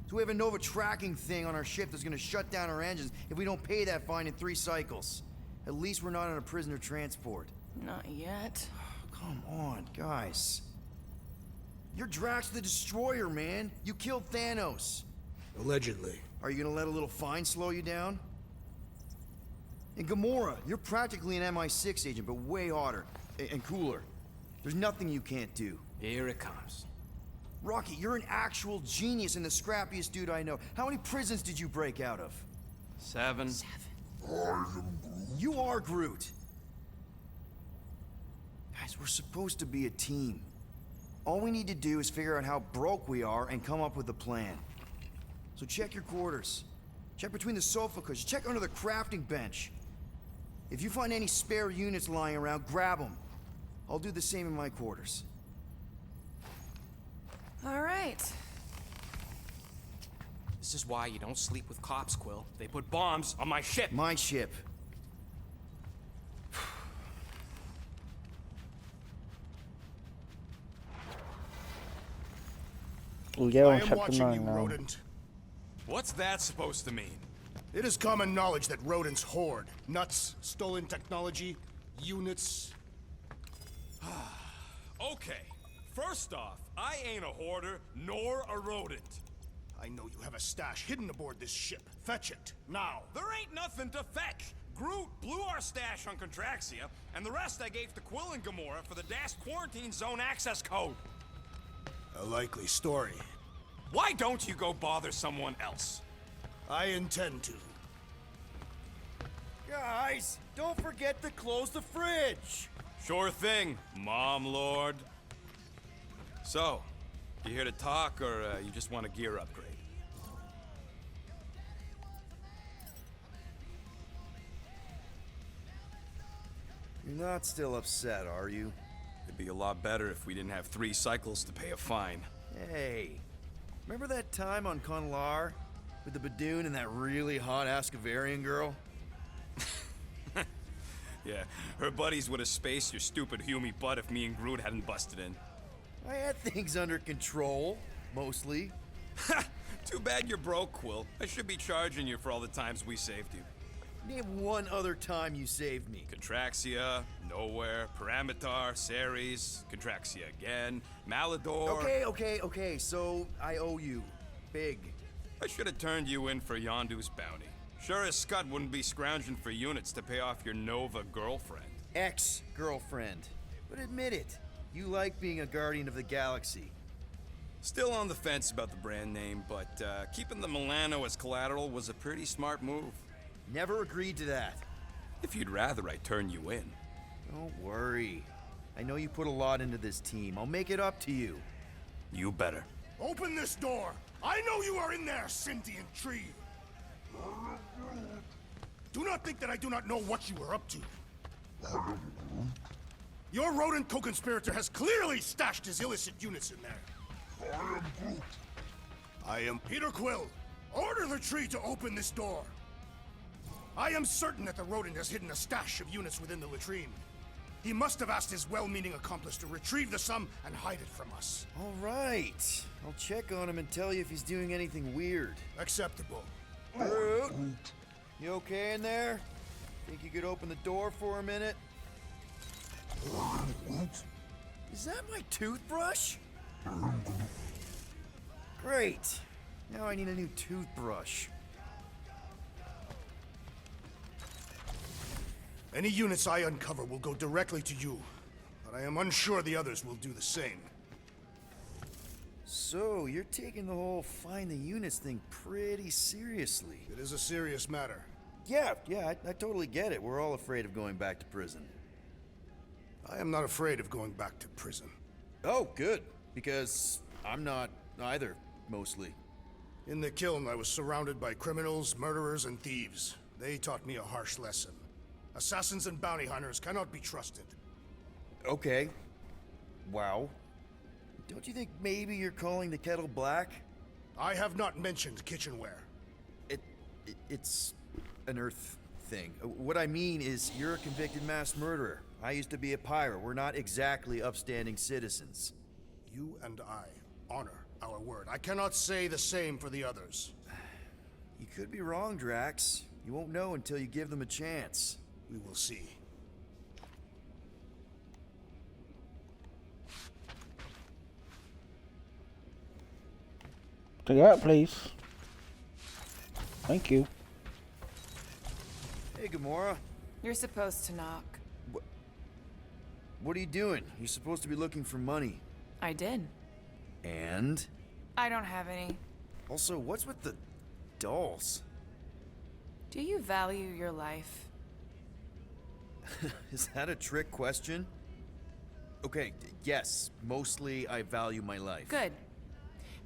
So we have a Nova tracking thing on our ship that's gonna shut down our engines if we don't pay that fine in 3 cycles. At least we're not on a prisoner transport. Not yet. Come on, guys. You're Drax the Destroyer, man. You killed Thanos. Allegedly. Are you gonna let a little fine slow you down? And Gamora, you're practically an MI6 agent, but way hotter and cooler. There's nothing you can't do. Here it comes. Rocky, you're an actual genius and the scrappiest dude I know. How many prisons did you break out of? 7. You are Groot. Guys, we're supposed to be a team. All we need to do is figure out how broke we are and come up with a plan. So check your quarters. Check between the sofa cushions. Check under the crafting bench. If you find any spare units lying around, grab them. I'll do the same in my quarters. All right. This is why you don't sleep with cops, Quill. They put bombs on my ship. My ship. We'll go I on am chapter watching 9 you, now. rodent. What's that supposed to mean? It is common knowledge that rodents hoard nuts, stolen technology, units. Okay, first off, I ain't a hoarder nor a rodent. I know you have a stash hidden aboard this ship. Fetch it, now. There ain't nothing to fetch. Groot blew our stash on Contraxia, and the rest I gave to Quill and Gamora for the DAS quarantine zone access code. A likely story. Why don't you go bother someone else? I intend to. Guys, don't forget to close the fridge. Sure thing, Mom Lord. So, you here to talk, or you just want a gear upgrade? You're not still upset, are you? It'd be a lot better if we didn't have 3 cycles to pay a fine. Hey, remember that time on Ko-Rel with the Badoon and that really hot Ascavarian girl? Yeah, her buddies would have spaced your stupid Humy butt if me and Groot hadn't busted in. I had things under control, mostly. Ha! Too bad you're broke, Quill. I should be charging you for all the times we saved you. Name one other time you saved me. Contraxia, Nowhere, Paramitar, Ceres, Contraxia again, Malador... Okay, so I owe you. Big. I should have turned you in for Yondu's bounty. Sure as Scud wouldn't be scrounging for units to pay off your Nova girlfriend. Ex-girlfriend. But admit it, You like being a Guardian of the Galaxy. Still on the fence about the brand name, but keeping the Milano as collateral was a pretty smart move. Never agreed to that. If you'd rather, I'd turn you in. Don't worry. I know you put a lot into this team. I'll make it up to you. You better. Open this door! I know you are in there, sentient tree! Do not think that I do not know what you are up to. Your rodent co-conspirator has clearly stashed his illicit units in there. I am Peter Quill. Order the tree to open this door. I am certain that the rodent has hidden a stash of units within the latrine. He must have asked his well-meaning accomplice to retrieve the sum and hide it from us. All right. I'll check on him and tell you if he's doing anything weird. Acceptable. Groot, you okay in there? Think you could open the door for a minute? Is that my toothbrush? Great. Now I need a new toothbrush. Any units I uncover will go directly to you, but I am unsure the others will do the same. So, you're taking the whole find the units thing pretty seriously. It is a serious matter. Yeah, I totally get it. We're all afraid of going back to prison. I am not afraid of going back to prison. Oh, good. Because I'm not either, mostly. In the kiln, I was surrounded by criminals, murderers, and thieves. They taught me a harsh lesson. Assassins and bounty hunters cannot be trusted. Okay. Wow. Don't you think maybe you're calling the kettle black? I have not mentioned kitchenware. It's an Earth thing. What I mean is, you're a convicted mass murderer. I used to be a pirate. We're not exactly upstanding citizens. You and I honor our word. I cannot say the same for the others. You could be wrong, Drax. You won't know until you give them a chance. We will see. Take it out, please. Thank you. Hey, Gamora. You're supposed to knock. What are you doing? You're supposed to be looking for money. I did. And? I don't have any. Also, what's with the dolls? Do you value your life? Is that a trick question? Okay, yes, mostly I value my life. Good.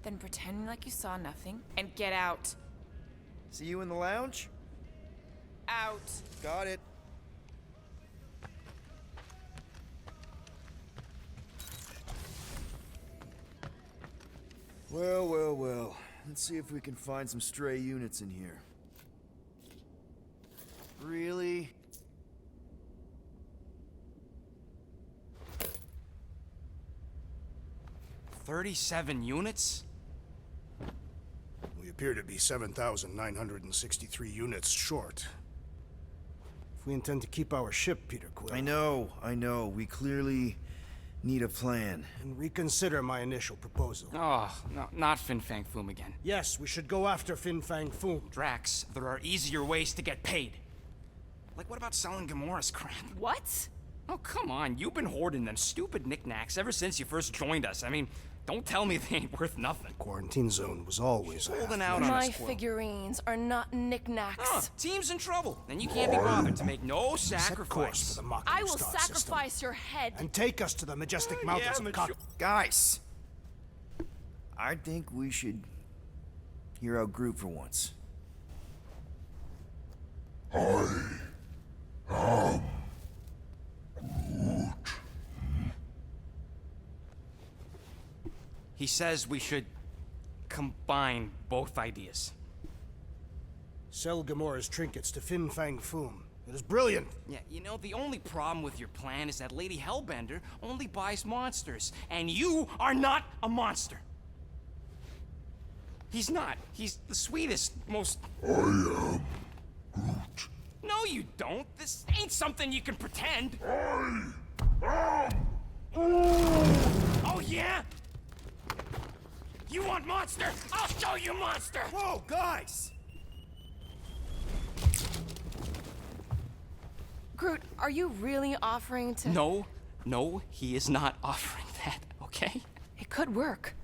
Then pretend like you saw nothing and get out. See you in the lounge? Out. Got it. Well. Let's see if we can find some stray units in here. Really? $37 units? We appear to be 7,963 units short. If we intend to keep our ship, Peter Quill... I know. We clearly need a plan. And reconsider my initial proposal. Oh, no, not Fin Fang Foom again. Yes, we should go after Fin Fang Foom. Drax, there are easier ways to get paid. Like, what about selling Gamora's crap? What? Oh, come on. You've been hoarding them stupid knickknacks ever since you first joined us. I mean, don't tell me they ain't worth nothing. Quarantine zone was always holding out on My us, Quill. figurines are not knickknacks. Huh, team's in trouble, and you can't be bothered to make no sacrifice. For the I will sacrifice your head. And take us to the majestic mountains of Ko-Rel. Guys! I think we should hear out Groot for once. He says we should combine both ideas. Sell Gamora's trinkets to Fin Fang Foom. It is brilliant. Yeah, you know, the only problem with your plan is that Lady Hellbender only buys monsters, and you are not a monster. He's not. He's the sweetest, most... I am Groot. No, you don't. This ain't something you can pretend. I am Oh, yeah? You want monster? I'll show you monster! Whoa, guys! Groot, are you really offering to... No, No, he is not offering that, okay? It could work.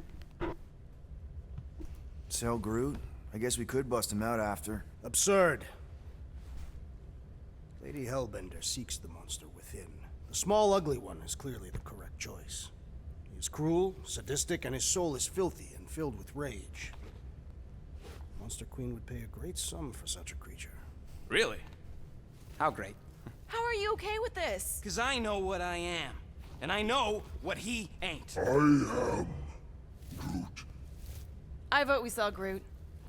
So, Groot, I guess we could bust him out after. Absurd. Lady Hellbender seeks the monster within. The small, ugly one is clearly the correct choice. He is cruel, sadistic, and his soul is filthy and filled with rage. Monster Queen would pay a great sum for such a creature. Really? How great? How are you okay with this? Because I know what I am. And I know what he ain't. I am Groot. I vote we sell Groot.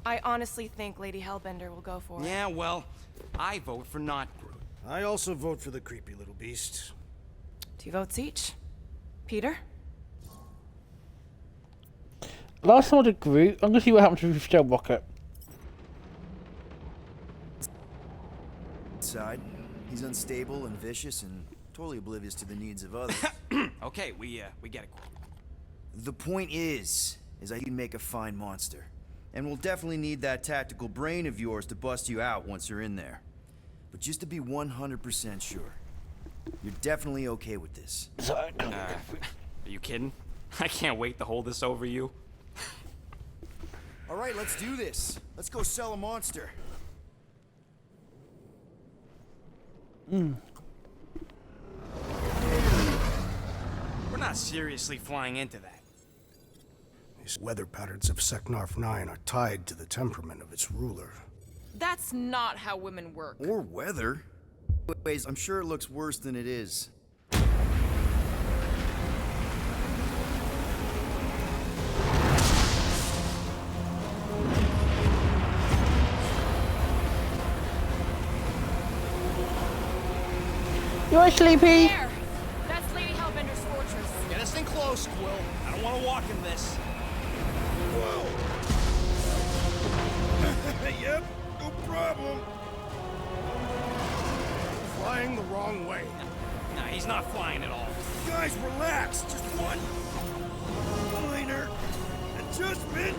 I honestly think Lady Hellbender will go for it. Yeah, well, I vote for not Groot. I also vote for the creepy little beast. 2 votes each. Peter? Last time I did Groot, I'm gonna see what happens with Shell Rocket. Side, he's unstable and vicious and totally oblivious to the needs of others. Okay, we get it. The point is I can make a fine monster. And we'll definitely need that tactical brain of yours to bust you out once you're in there. But just to be 100% sure, you're definitely okay with this. Are you kidding? I can't wait to hold this over you. All right, let's do this. Let's go sell a monster. We're not seriously flying into that. These weather patterns of Seknarf 9 are tied to the temperament of its ruler. That's not how women work. Or weather. Anyways, I'm sure it looks worse than it is. You're sleepy. There! That's Lady Hellbender's fortress. Get us in close, Quill. I don't want to walk in this. Whoa! Yep, no problem. Flying the wrong way. Nah, he's not flying at all. Guys, relax. Just one minor adjustment.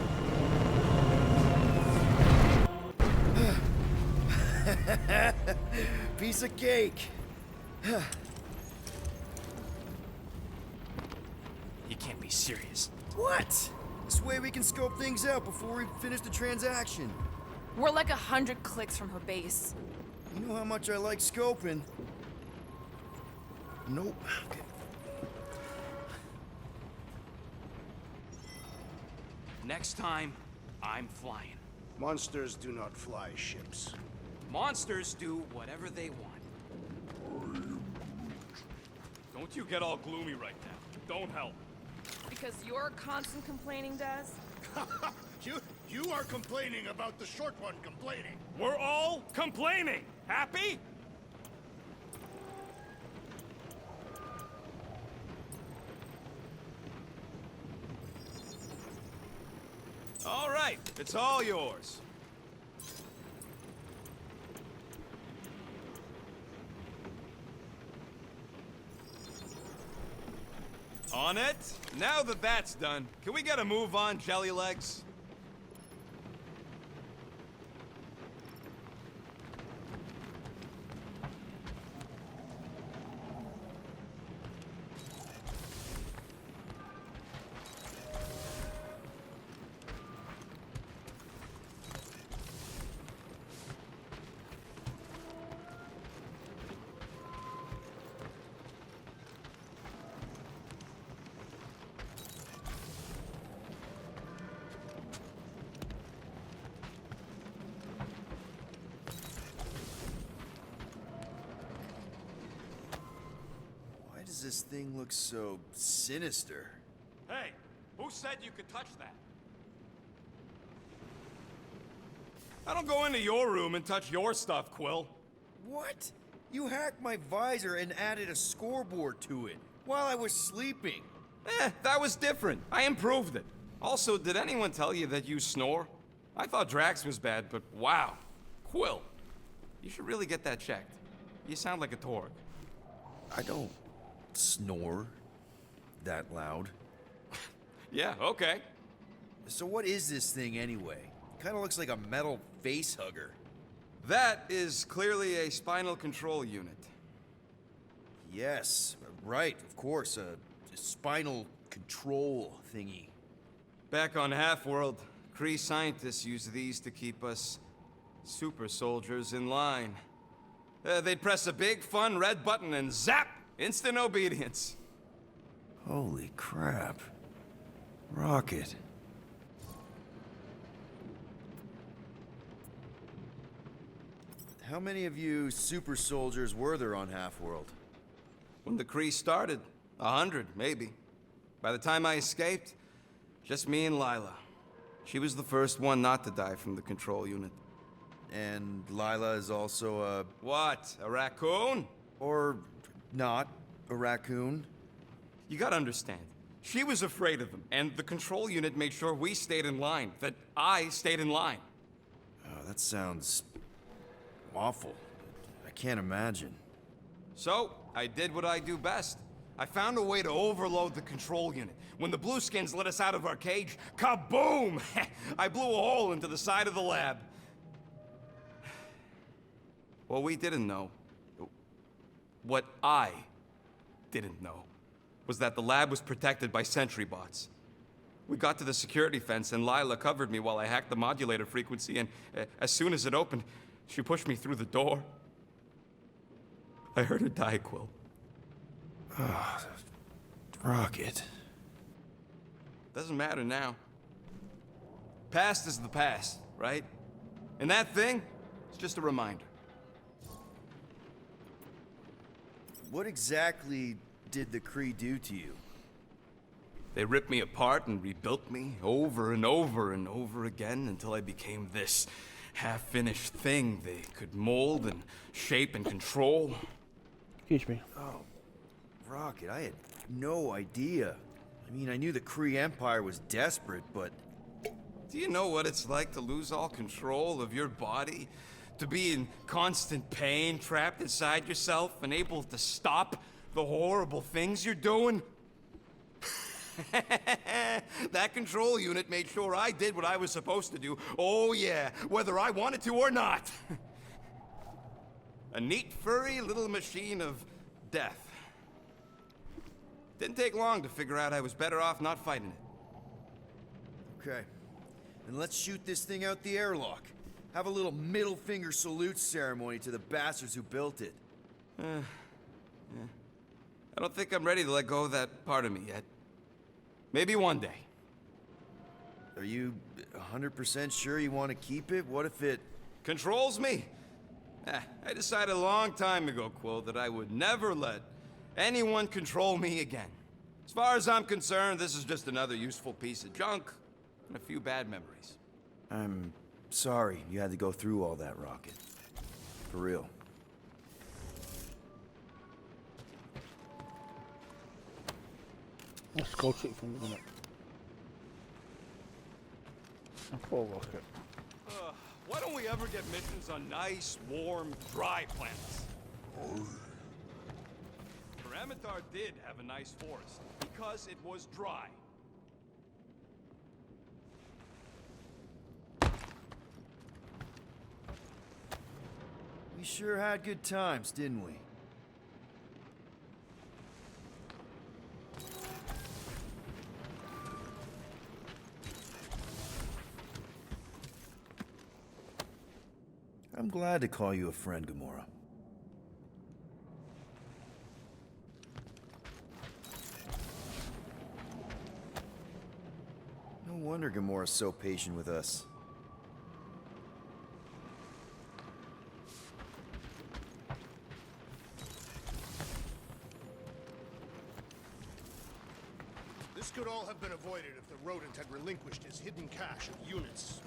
Piece of cake. You can't be serious. What? This way we can scope things out before we finish the transaction. We're like 100 clicks from her base. You know how much I like scoping. Nope. Okay. Next time, I'm flying. Monsters do not fly ships. Monsters do whatever they want. Don't you get all gloomy right now. Don't help. Because your constant complaining does? You are complaining about the short one complaining. We're all complaining. Happy? All right, it's all yours. On it. Now that that's done, can we get a move on, Jelly Legs? Why does this thing look so sinister? Hey, who said you could touch that? I don't go into your room and touch your stuff, Quill. What? You hacked my visor and added a scoreboard to it while I was sleeping. That was different. I improved it. Also, did anyone tell you that you snore? I thought Drax was bad, but wow. Quill, you should really get that checked. You sound like a Torg. I don't snore that loud. Yeah, okay. So what is this thing anyway? Kind of looks like a metal face hugger. That is clearly a spinal control unit. Yes, Right, of course, a spinal control thingy. Back on Half-World, Kree scientists use these to keep us super soldiers in line. They'd press a big, fun red button and zap! Instant obedience. Holy crap. Rocket. How many of you super soldiers were there on Half-World? When the Kree started, 100, maybe. By the time I escaped, just me and Lila. She was the first one not to die from the control unit. And Lila is also a... What? A raccoon? Or not a raccoon? You gotta understand. She was afraid of him, and the control unit made sure we stayed in line. That I stayed in line. Oh, that sounds... awful. I can't imagine. So, I did what I do best. I found a way to overload the control unit. When the Blueskins let us out of our cage, kaboom! I blew a hole into the side of the lab. What we didn't know, what I didn't know, was that the lab was protected by sentry bots. We got to the security fence and Lila covered me while I hacked the modulator frequency, and as soon as it opened, she pushed me through the door. I heard her die, Quill. Oh, Rocket. Doesn't matter now. Past is the past, right? And that thing, it's just a reminder. What exactly did the Kree do to you? They ripped me apart and rebuilt me over and over and over again until I became this half-finished thing they could mold and shape and control. Excuse me. Oh, Rocket, I had no idea. I mean, I knew the Kree Empire was desperate, but... Do you know what it's like to lose all control of your body? To be in constant pain, trapped inside yourself, unable to stop the horrible things you're doing? That control unit made sure I did what I was supposed to do. Oh yeah, whether I wanted to or not. A neat, furry little machine of death. Didn't take long to figure out I was better off not fighting it. Okay. Then let's shoot this thing out the airlock. Have a little middle finger salute ceremony to the bastards who built it. Yeah. I don't think I'm ready to let go of that part of me yet. Maybe one day. Are you 100% sure you want to keep it? What if it... Controls me? I decided a long time ago, Quill, that I would never let anyone control me again. As far as I'm concerned, this is just another useful piece of junk and a few bad memories. I'm sorry you had to go through all that, Rocket. For real. Let's go check for a minute. Poor Rocket. Why don't we ever get missions on nice, warm, dry planets? Paramatar did have a nice forest, because it was dry. We sure had good times, didn't we? I'm glad to call you a friend, Gamora. No wonder Gamora's so patient with us. This could all have been avoided if the rodent had relinquished his hidden cache of units.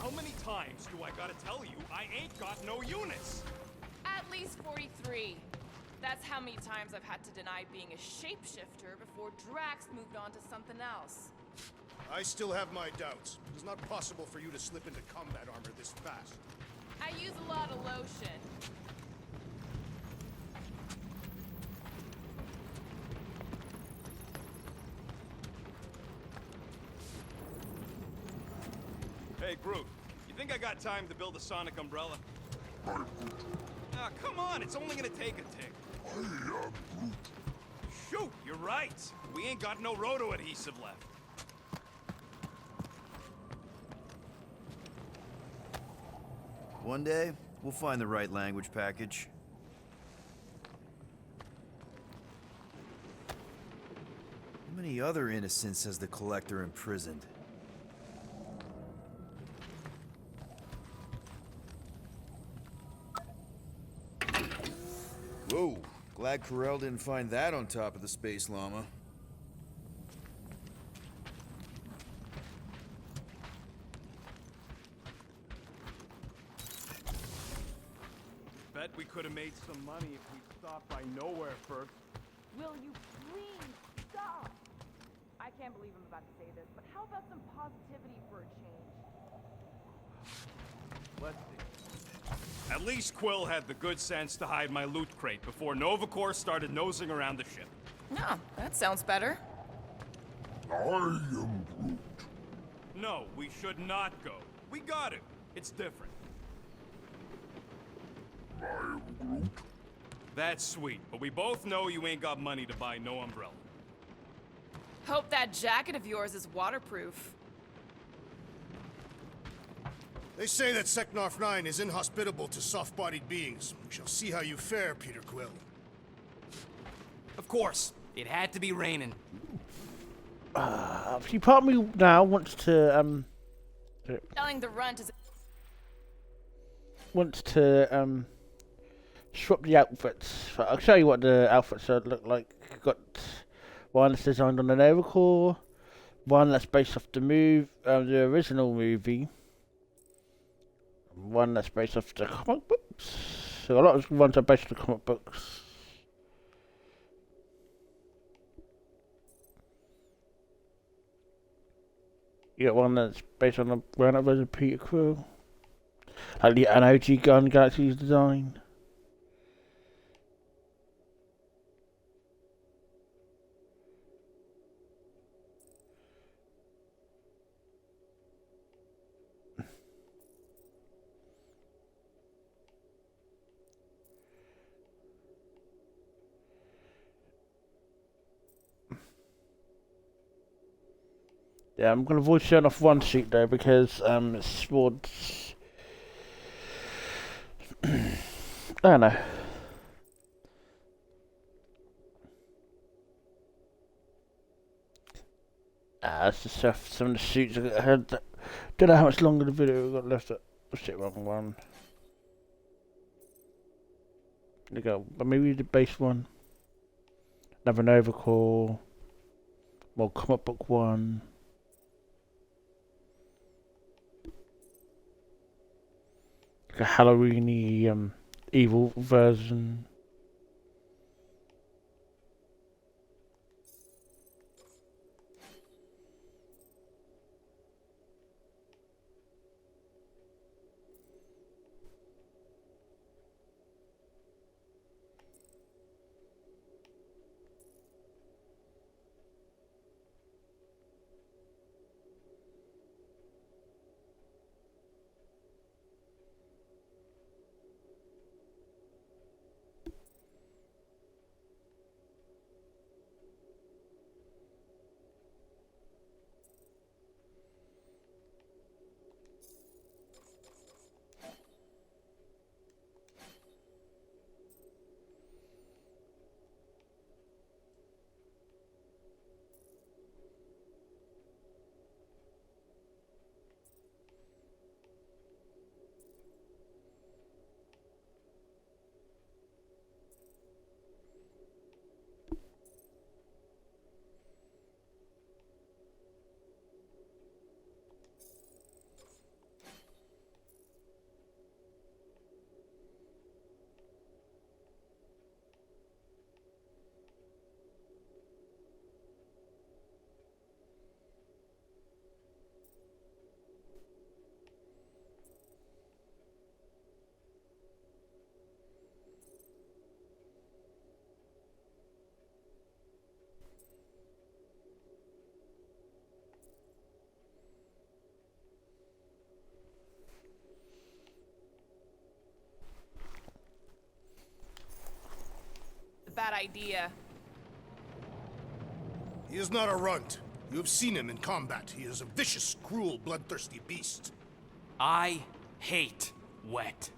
How many times do I gotta tell you I ain't got no units? At least 43. That's how many times I've had to deny being a shapeshifter before Drax moved on to something else. I still have my doubts. It is not possible for you to slip into combat armor this fast. I use a lot of lotion. Hey, Groot, you think I got time to build a sonic umbrella? Ah, come on, it's only gonna take a tick. shoot, you're right. We ain't got no roto adhesive left. One day, we'll find the right language package. How many other innocents has the Collector imprisoned? Whoa, glad Ko-Rel didn't find that on top of the Space Llama. Bet we could have made some money if we stopped by nowhere first. Will you please stop? I can't believe I'm about to say this, but how about some positivity for a change? Let's see. At least Quill had the good sense to hide my loot crate before Nova Corps started nosing around the ship. No, that sounds better. I am Groot. No, we should not go. We got it. It's different. I am Groot. That's sweet, but we both know you ain't got money to buy no umbrella. Hope that jacket of yours is waterproof. They say that Seknarf 9 is inhospitable to soft-bodied beings. We shall see how you fare, Peter Quill. Of course. It had to be raining. See, part of me now wants to Selling the runt is swap the outfits. I'll show you what the outfits look like. Got one that's designed on the Nova Corps, one that's based off the original movie, one that's based off the comic books. So a lot of ones are based on the comic books. You got one that's based on the ground-up version of Peter Quill, like an OG Gun Galaxy's design. Yeah, I'm gonna avoid showing off one sheet though because it's towards I don't know. It's just some of the shoots I had. Don't know how much longer the video we got left. Shit, wrong one. There you go. But maybe the base one. Another Nova Corps. More comic book one. Like a Halloween-y evil version. a bad idea. He is not a runt. You have seen him in combat. He is a vicious, cruel, bloodthirsty beast. I hate wet.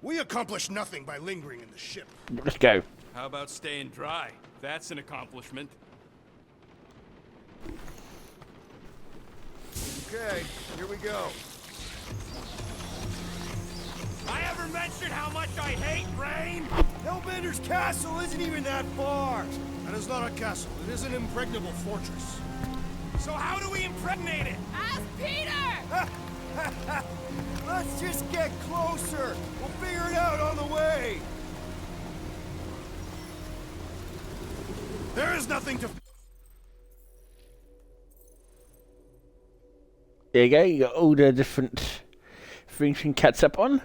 We accomplish nothing by lingering in the ship. Let's go. How about staying dry? That's an accomplishment. Okay, here we go. I ever mentioned how much I hate rain? Hellbender's castle isn't even that far. That is not a castle. It is an impregnable fortress. So how do we impregnate it? Ask Peter! Let's just get closer. We'll figure it out on the way. There is nothing to... There you go. You got all the different things you can catch up on.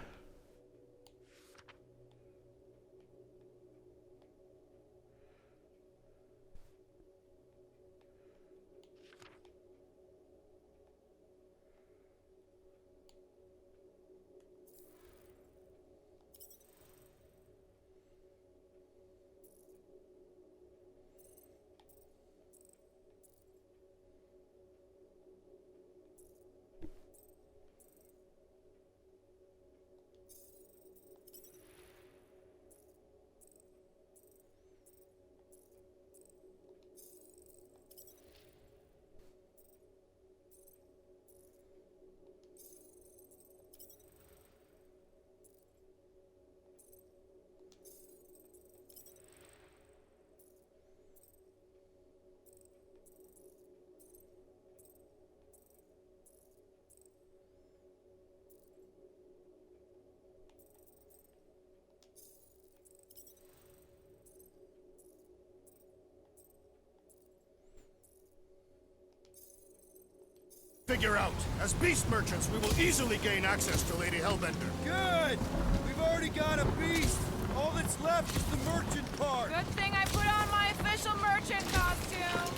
Figure out. As beast merchants, we will easily gain access to Lady Hellbender. Good! We've already got a beast. All that's left is the merchant part. Good thing I put on my official merchant costume.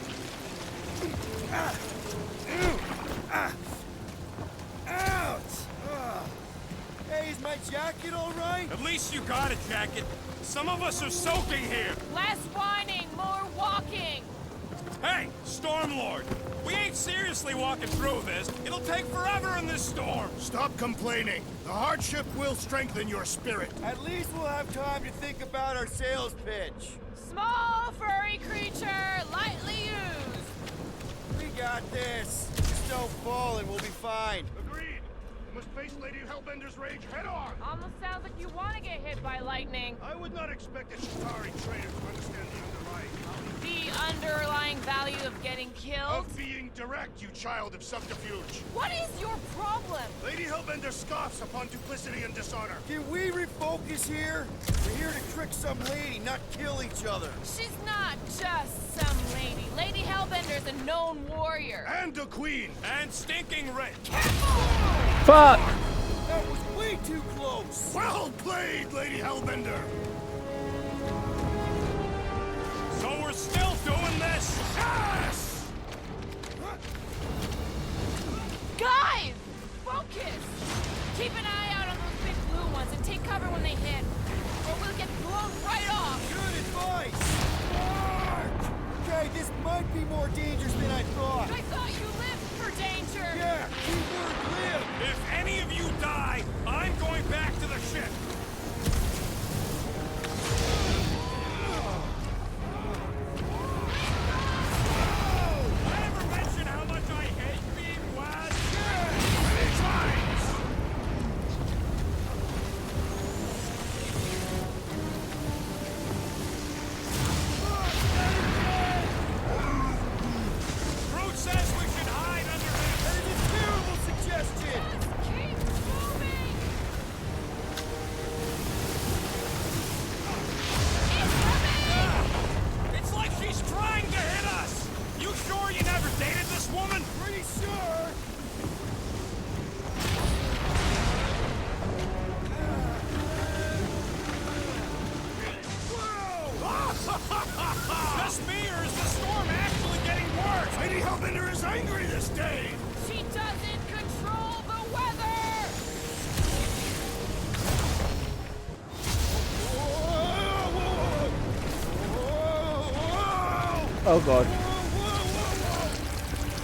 Ouch! Ugh. Hey, is my jacket all right? At least you got a jacket. Some of us are soaking here. Less whining, more walking. Hey, Stormlord. We ain't seriously walking through this. It'll take forever in this storm. Stop complaining. The hardship will strengthen your spirit. At least we'll have time to think about our sales pitch. Small furry creature, lightly used. We got this. Just don't fall and we'll be fine. Agreed. You must face Lady Hellbender's rage head on. Almost sounds like you want to get hit by lightning. I would not expect a Shatari trader to understand The underlying value of getting killed? Of being direct, you child of subterfuge. What is your problem? Lady Hellbender scoffs upon duplicity and dishonor. Can we refocus here? We're here to trick some lady, not kill each other. She's not just some lady. Lady Hellbender's a known warrior. And a queen. And stinking rich. Fuck! That was way too close. Well played, Lady Hellbender. So we're still doing this? Yes! Guys! Focus! Keep an eye out on those big blue ones and take cover when they hit. Or we'll get blown right off. Good advice. Okay, this might be more dangerous than I thought. I thought you lived for danger. Yeah, keyword live. If any of you die, I'm going back to the ship. Says Oh god.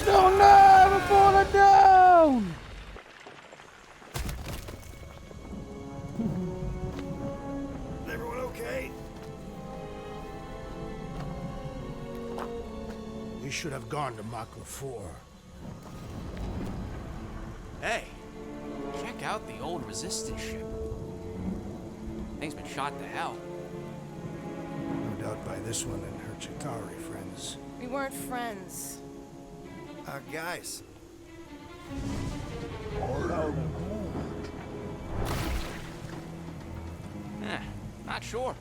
No, no, we're falling down! Is everyone okay? We should have gone to Mako 4. Hey, check out the old resistance ship. Thing's been shot to hell. No doubt by this one and her Chitauri friends. We weren't friends. Guys. Not sure.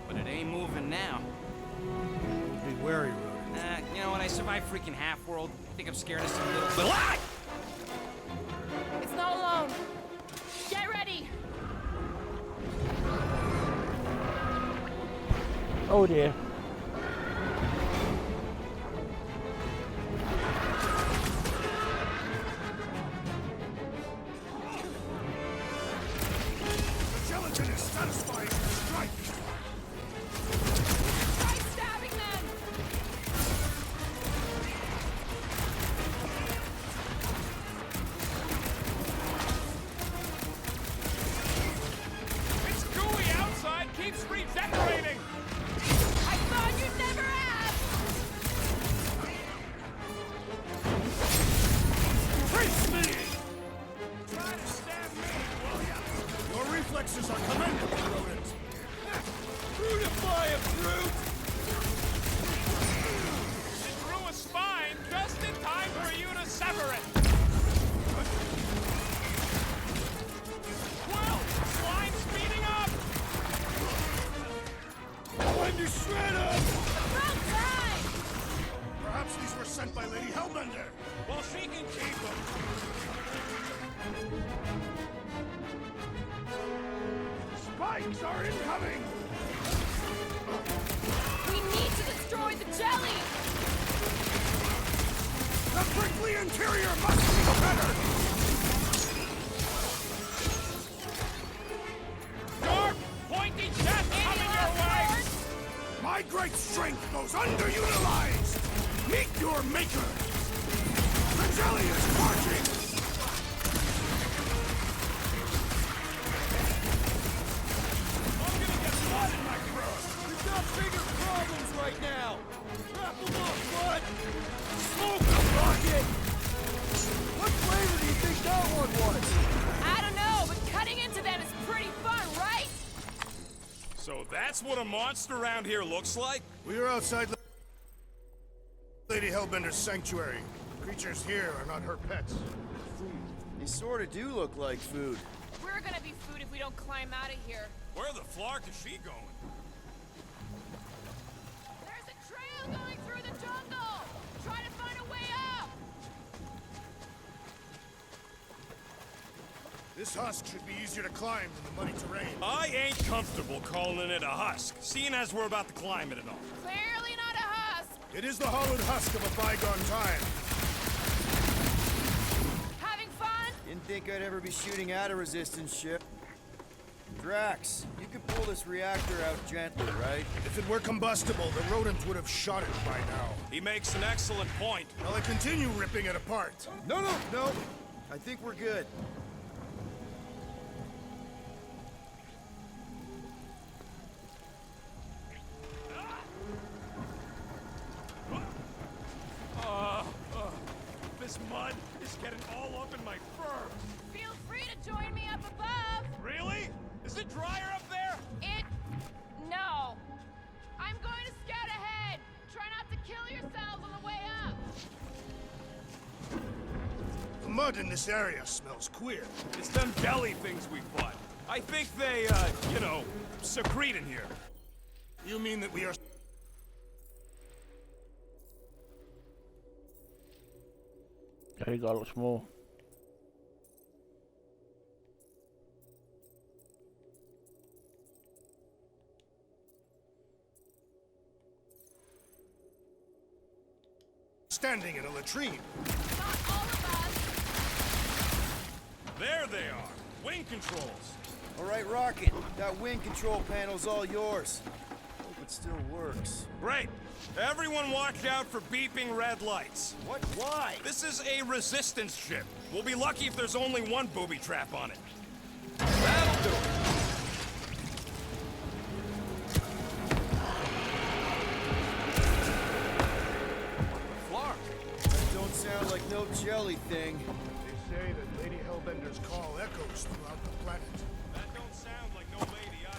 But it ain't moving now. Be wary, Rodent. You know what? I survived freaking Half-World. I think I'm scared of some little... Ah! It's not alone. Get ready. Oh dear. The gelatin is satisfying the strike. Try stabbing them. It's gooey outside, keeps regenerating! I thought you'd never ask. Face me! Try to stab me, will ya? Your reflexes are commendable, Rodent. Brutify him, brute! It drew a spine just in time for you to sever it! Quill! Slime's speeding up! When you shred up! Wrong time. Perhaps these were sent by Lady Hellbender. Well, she can keep them. Spikes are incoming! We need to destroy the jelly. The prickly interior must be better! Sharp, pointy chest coming your way! My great strength goes underutilized! Meet your maker! The jelly is marching! I'm gonna get blood in my throat! We've got bigger problems right now. Wrap them up, bud. Smoke the rocket. What flavor do you think that one was? I don't know, but cutting into them is pretty fun, right? So that's what a monster around here looks like? We are outside Lady Hellbender's sanctuary. Creatures here are not her pets. They sort of do look like food. We're gonna be food if we don't climb out of here. Where the flark is she going? There's a trail going through the jungle. Try to find a way up. This husk should be easier to climb than the muddy terrain. I ain't comfortable calling it a husk, seeing as we're about to climb it and all. Clearly not a husk. It is the hollowed husk of a bygone time. Having fun? Didn't think I'd ever be shooting at a resistance ship. Drax, you could pull this reactor out gently, right? If it were combustible, the rodent would have shot it by now. He makes an excellent point. Will I continue ripping it apart? No. I think we're good. This mud is getting all up in my fur. Feel free to join me up above. Really? Is it drier up there? No. I'm going to scout ahead. Try not to kill yourselves on the way up. The mud in this area smells queer. It's them jelly things we fought. I think they, secrete in here. You mean that we are... There you go, lots more. standing in a latrine? Not all of us. There they are. Wing controls. All right, Rocket. That wind control panel's all yours. Hope it still works. Great. Everyone watch out for beeping red lights. What? Why? This is a resistance ship. We'll be lucky if there's only one booby trap on it. That'll do it. Flark. That don't sound like no jelly thing. They say that Lady Hellbender's call echoes throughout the planet. That don't sound like no lady either.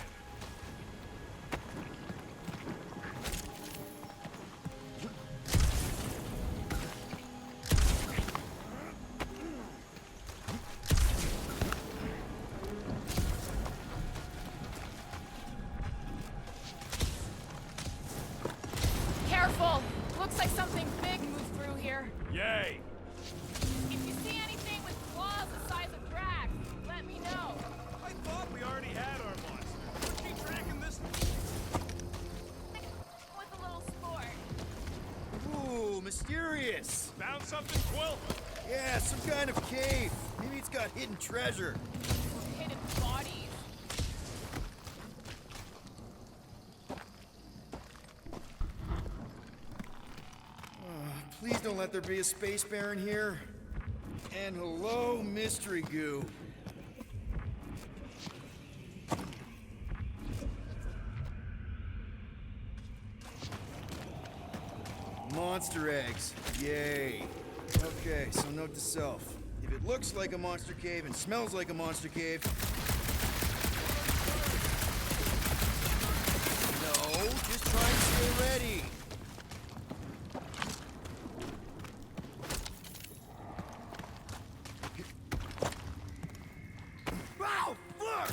Careful! Looks like something big moved through here. Yay! If you see anything with claws the size of Drax, let me know. I thought we already had our monster. Was she tracking this? With a little sport. Ooh, mysterious. Found something, Quill? Yeah, some kind of cave. Maybe it's got hidden treasure. Hidden bodies. Please don't let there be a space baron here. And hello, mystery goo. Monster eggs. Yay. Okay, so note to self. If it looks like a monster cave and smells like a monster cave... No, just try and stay ready. Wow, fuck!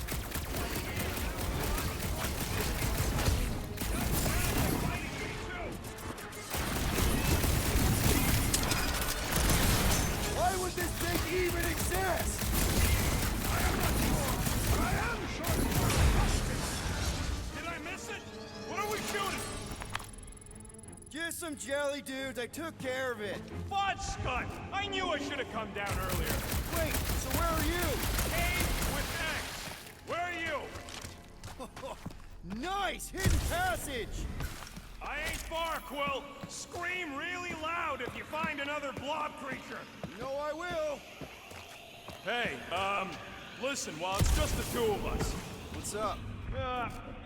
Why would this thing even exist? I am not sure, but I am sure you are justice. Did I miss it? What are we shooting? Just some jelly dudes. I took care of it. Fudge Scud! I knew I should have come down earlier. Wait, so where are you? Cave with X. Where are you? Nice! Hidden passage! I ain't far, Quill. Scream really loud if you find another blob creature. You know I will. Hey, listen, while it's just the two of us. What's up?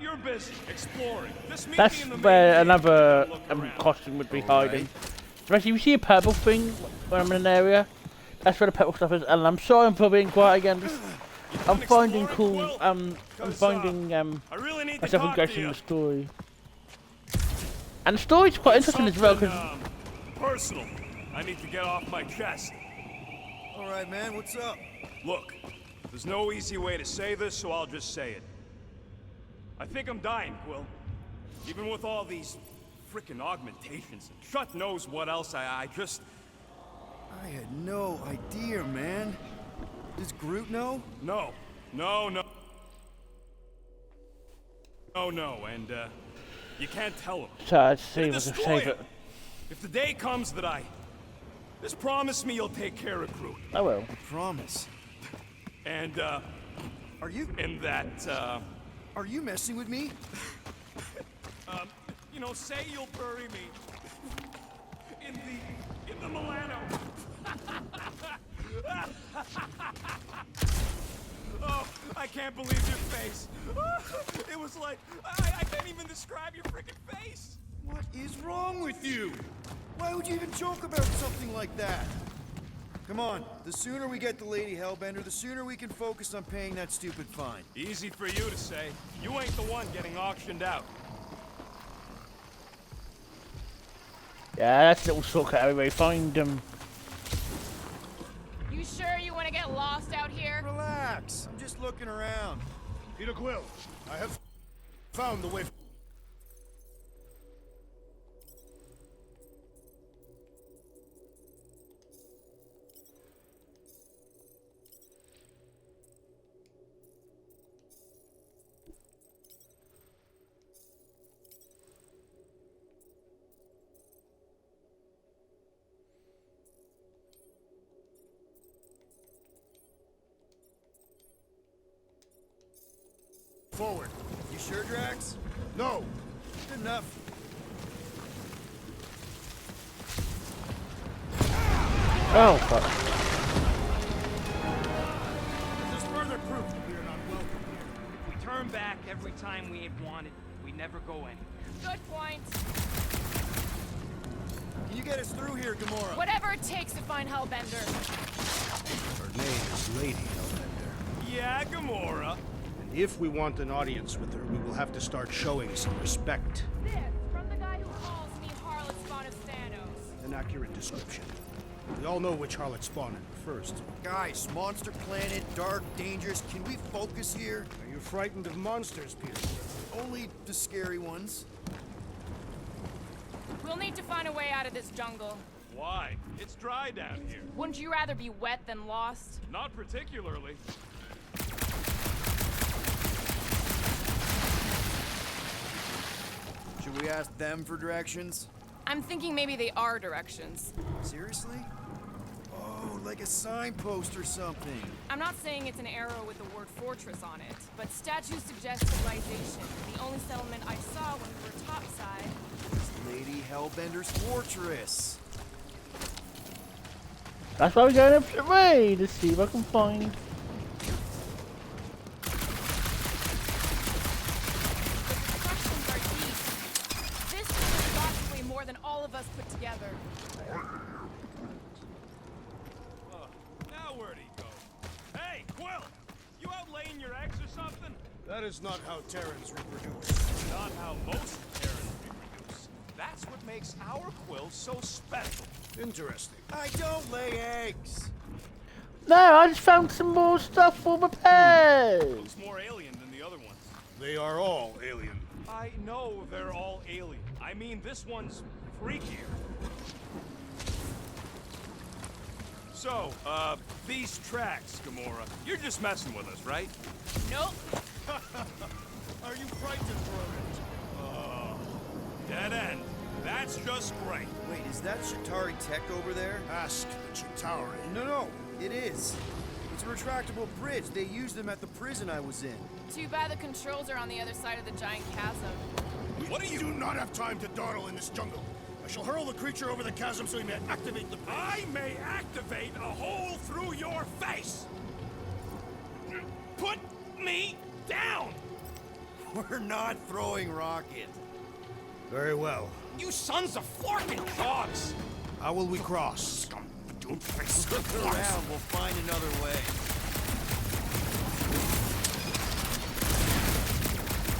You're busy exploring. Just meet That's me in the where main another gate and look around. costume would be hiding. Especially if you see a purple thing when I'm in an area, that's where the purple stuff is. And I'm sorry for being quiet again. I'm finding cool. I'm finding I really need to myself talk to engaged in you. the story. And the story's quite interesting as well because Personal. I need to get off my chest. All right, man. What's up? Look, there's no easy way to say this, so I'll just say it. I think I'm dying, Quill. Even with all these frickin' augmentations and shut knows what else, I just... I had no idea, man. Does Groot know? No, and you can't tell him. so I'd see It'd if I can destroy save it. him. If the day comes that just promise me you'll take care of Groot. I will. Promise. And, Are you? in that, Are you messing with me? you know, say you'll bury me in the Milano. Oh, I can't believe your face. It was like, I can't even describe your freaking face. What is wrong with you? Why would you even joke about something like that? Come on, the sooner we get the Lady Hellbender, the sooner we can focus on paying that stupid fine. Easy for you to say. You ain't the one getting auctioned out. Yeah, that's a little shortcut everybody. Find them. You sure you want to get lost out here? Relax, I'm just looking around. Peter Quill, I have found the way. forward. You sure, Drax? No. Good enough. Oh, fuck. This is further proof that we are not welcome here. If we turn back every time we ain't wanted, we never go anywhere. Good point. Can you get us through here, Gamora? Whatever it takes to find Hellbender. Her name is Lady Hellbender. Yeah, Gamora. And if we want an audience with her, we will have to start showing some respect. This from the guy who calls me Harlot Spawn of Thanos. An accurate description. We all know which harlot spawn it refers to. Guys, monster planet, dark, dangerous. Can we focus here? Are you frightened of monsters, Peter? Only the scary ones. We'll need to find a way out of this jungle. Why? It's dry down here. Wouldn't you rather be wet than lost? Not particularly. Should we ask them for directions? I'm thinking maybe they are directions. Seriously? Oh, like a signpost or something. I'm not saying it's an arrow with the word fortress on it, but statues suggest civilization. The only settlement I saw when we were topside. Lady Hellbender's fortress. That's why we're going up the way to see if I can find. The constructions are deep. This is logically more than all of us put together. Now where'd he go? Hey, Quill! You out laying your eggs or something? That is not how Terrans reproduce. Not how most Terrans reproduce. That's what makes our Quill so special. Interesting. I don't lay eggs. No, I just found some more stuff for repairs. Looks more alien than the other ones. They are all alien. I know they're all alien. I mean, this one's freakier. So, these tracks, Gamora, you're just messing with us, right? Nope. Are you frightened for Oh, dead end. That's just great. Wait, is that Chitauri tech over there? Ask the Chitauri. No, it is. It's a retractable bridge. They used them at the prison I was in. Too bad the controls are on the other side of the giant chasm. What do not have time to dawdle in this jungle. I shall hurl the creature over the chasm so he may activate the bridge. I may activate a hole through your face. Put me down. We're not throwing rocket. Very well. You sons of flarkin' dogs! How will we cross? Look around, we'll find another way.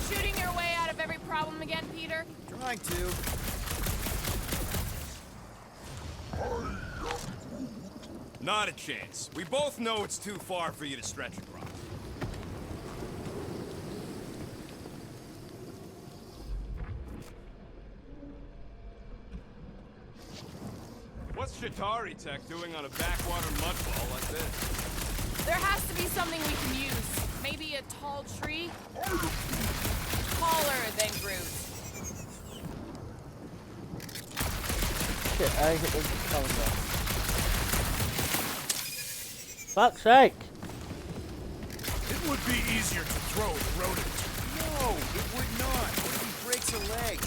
Shooting your way out of every problem again, Peter? Trying to. Not a chance. We both know it's too far for you to stretch across. What's Chitauri tech doing on a backwater mudball like this? There has to be something we can use. Maybe a tall tree? Taller than Groot. Shit, I hit the calendar. Fuck's sake! It would be easier to throw the rodent. No, it would not. What if he breaks a leg?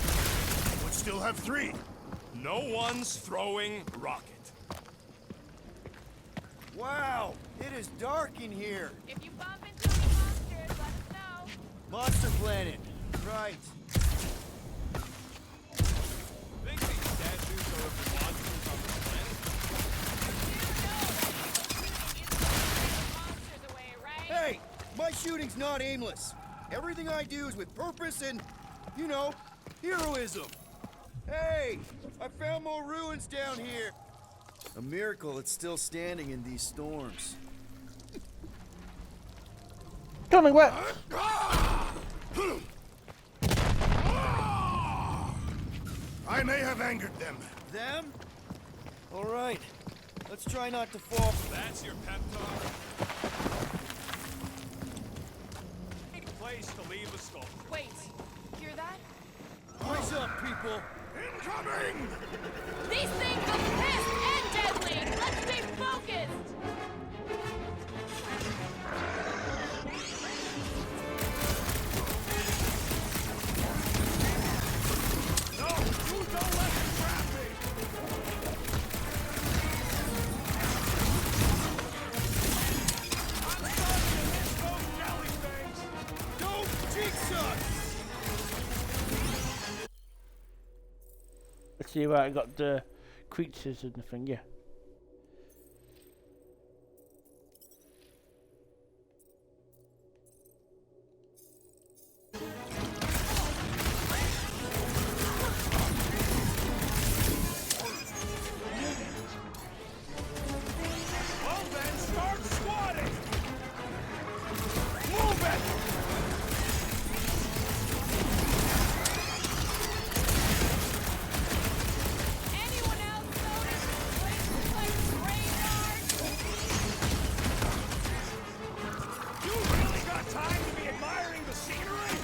Would still have 3. No one's throwing rocket. Wow, it is dark in here. If you bump into any monsters, let us know. Monster Planet. Right. Think these statues are of the monsters on the planet? Monsters away, right? Hey, my shooting's not aimless. Everything I do is with purpose and, you know, heroism. Hey, I found more ruins down here. A miracle it's still standing in these storms. Coming wet! I may have angered them. Them? All right, let's try not to fall. That's your pep talk? Great place to leave a skull. Wait, hear that? Eyes up, people. Incoming! These things are pissed and deadly! Let's stay focused! see where I got the creatures and the thing, yeah. Well then, start squatting! Move it! Anyone else notice this place looks like a graveyard? You really got time to be admiring the scenery?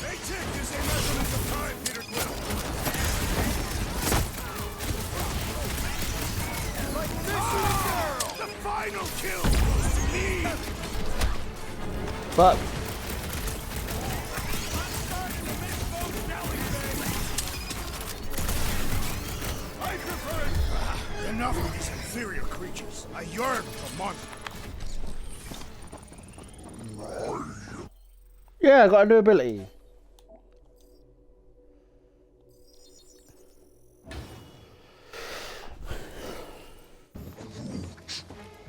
A tick is a measurement of time, Peter Quill. The final kill goes to me. But I prefer it. Enough of these inferior creatures. I yearn for monsters. yeah, I got a new ability.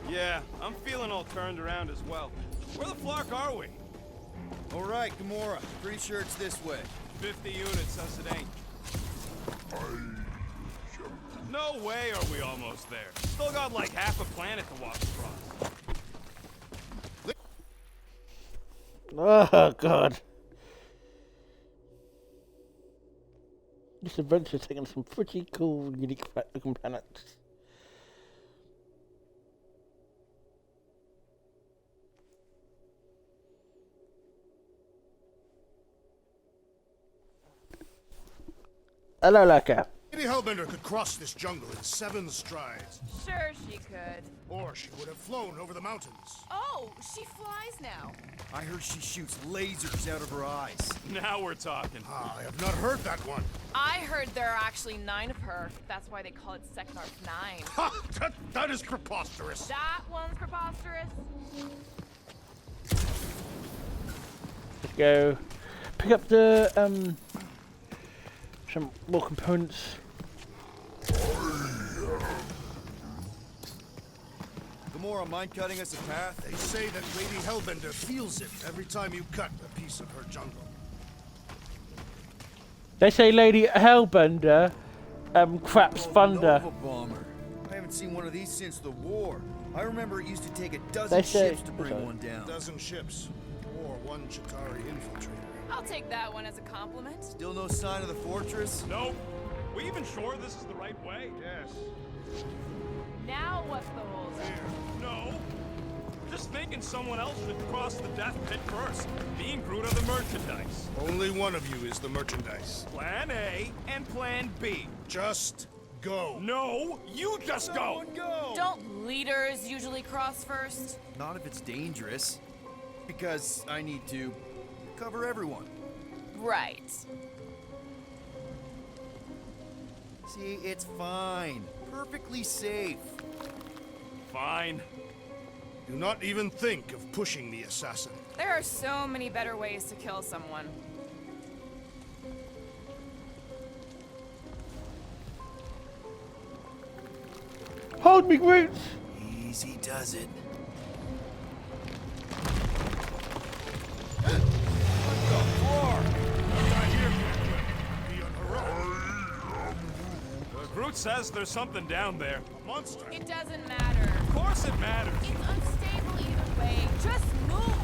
Yeah, I'm feeling all turned around as well. Where the flark are we? All right, Gamora. Pretty sure it's this way. 50 units, us it ain't. No way are we almost there. Still got like half a planet to walk across. Oh god. This adventure's taking some pretty cool, unique looking planets. Hello, Lurker. Lady Hellbender could cross this jungle in 7 strides. Sure she could. Or she would have flown over the mountains. Oh, she flies now. I heard she shoots lasers out of her eyes. Now we're talking. I have not heard that one. I heard there are actually 9 of her. That's why they call it Seknarf 9. Ha! That is preposterous. That one's preposterous. Let's go pick up the some more components. Gamora, mind cutting us a path? They say that Lady Hellbender feels it every time you cut a piece of her jungle. They say Lady Hellbender craps thunder. Nova bomber. I haven't seen one of these since the war. I remember it used to take a They dozen say- ships to bring one down. A dozen ships, or 1 Chitauri infiltrator. I'll take that one as a compliment. Still no sign of the fortress? Nope. We even sure this is the right way? Yes. Now what's the holdup? No. Just thinking someone else should cross the death pit first. Me and Groot are the merchandise. Only one of you is the merchandise. Plan A and Plan B. Just go. No, you just go. Go! Don't leaders usually cross first? Not if it's dangerous. Because I need to cover everyone. Right. See, it's fine. Perfectly safe. Fine. Do not even think of pushing the assassin. There are so many better ways to kill someone. Hold me, Groot! Easy does it. Groot says there's something down there. A monster. It doesn't matter. Of course it matters. It's unstable either way. Just move!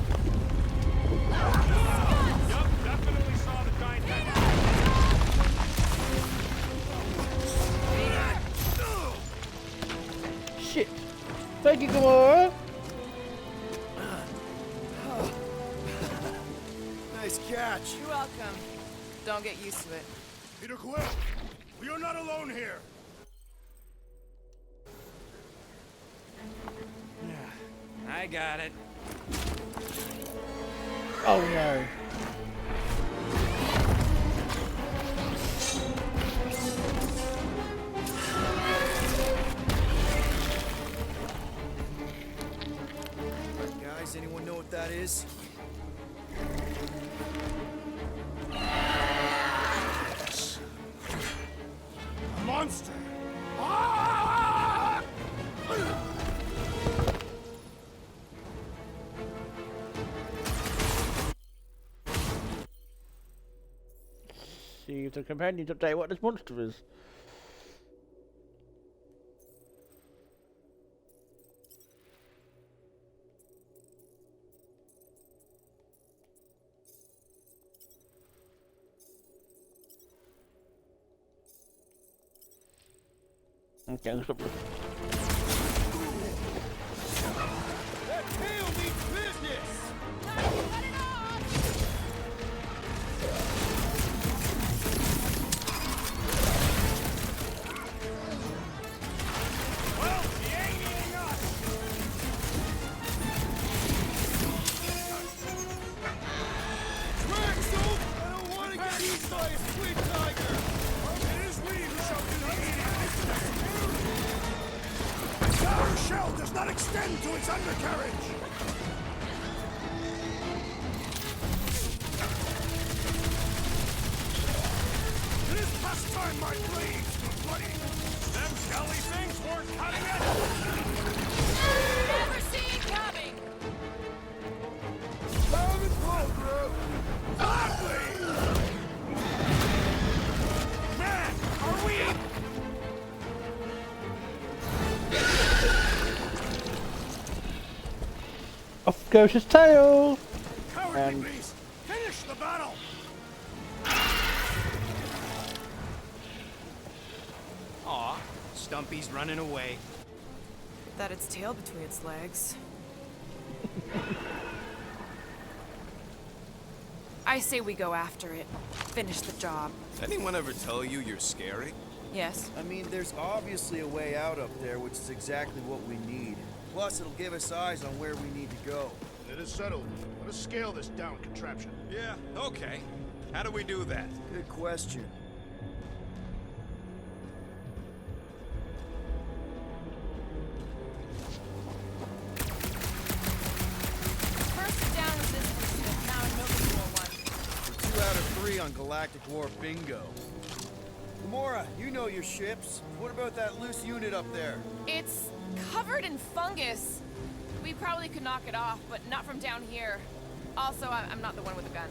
Yup, definitely saw the giant head. Shit. Thank you, Gamora. Nice catch. You're welcome. Don't get used to it. Peter Quill, we are not alone here. I got it. Oh no. Guys, anyone know what that is? A monster! Ah! See if the companions update what this monster is. Okay, let's put this. That tail needs business! Well, he ain't eating us. Draxel! I don't want to get eaten by a squid tiger! It is we who shall do the eating. Our shell does not extend to its undercarriage. It is past time my blades were bloody. Them jelly things weren't cutting it. Never seen coming! Gladly! Man, are we? Off goes his tail! Cowardly And- beast! Finish the battle! Aw, Stumpy's running away. That its tail between its legs. I say we go after it. Finish the job. Anyone ever tell you you're scary? Yes. I mean, there's obviously a way out up there, which is exactly what we need. Plus, it'll give us eyes on where we need to go. It is settled. Let us scale this down contraption. Yeah, okay. How do we do that? Good question. First down resistance ship, now a Nova Corps one. We're 2 out of 3 on Galactic War bingo. Gamora, you know your ships. What about that loose unit up there? It's covered in fungus. We probably could knock it off, but not from down here. Also, I'm not the one with the gun.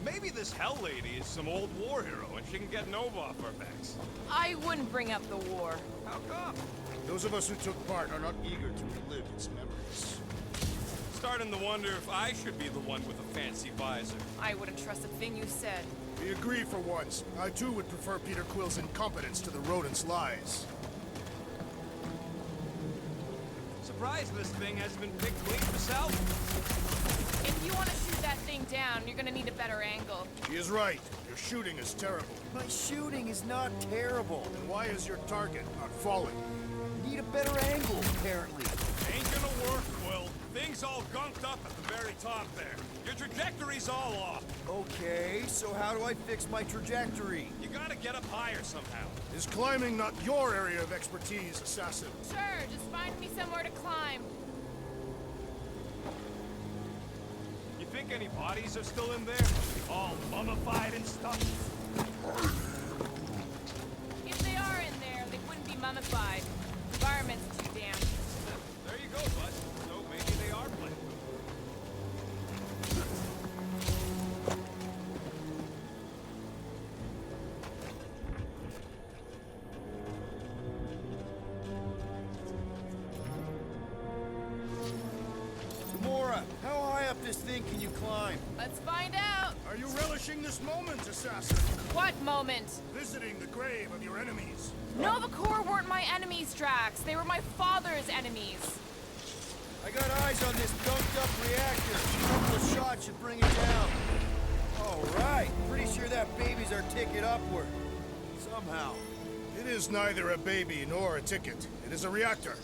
Maybe this Hell Lady is some old war hero and she can get Nova off our backs. I wouldn't bring up the war. How come? Those of us who took part are not eager to relive its memories. Starting to wonder if I should be the one with a fancy visor. I wouldn't trust a thing you said. We agree for once. I too would prefer Peter Quill's incompetence to the rodent's lies. Surprised this thing hasn't been picked clean for salvage. If you want to shoot that thing down, you're gonna need a better angle. She is right. Your shooting is terrible. My shooting is not terrible. Then why is your target not falling? Need a better angle, apparently. Ain't gonna work, Quill. Thing's all gunked up at the very top there. Your trajectory's all off. Okay, so how do I fix my trajectory? You gotta get up higher somehow. Is climbing not your area of expertise, assassin? Sure, just find me somewhere to climb. You think any bodies are still in there? All mummified and stuff? If they are in there, they wouldn't be mummified. The environment's too damp. There you go, bud. So maybe they are playing. Gamora, how high up this thing can you climb? Let's find out. Are you relishing this moment, assassin? What moment? Visiting the grave of your enemies. Nova Corps weren't my enemies, Drax. They were my father's enemies. I got eyes on this dunked up reactor. A couple of shots should bring it down. All right, pretty sure that baby's our ticket upward. Somehow. It is neither a baby nor a ticket. It is a reactor.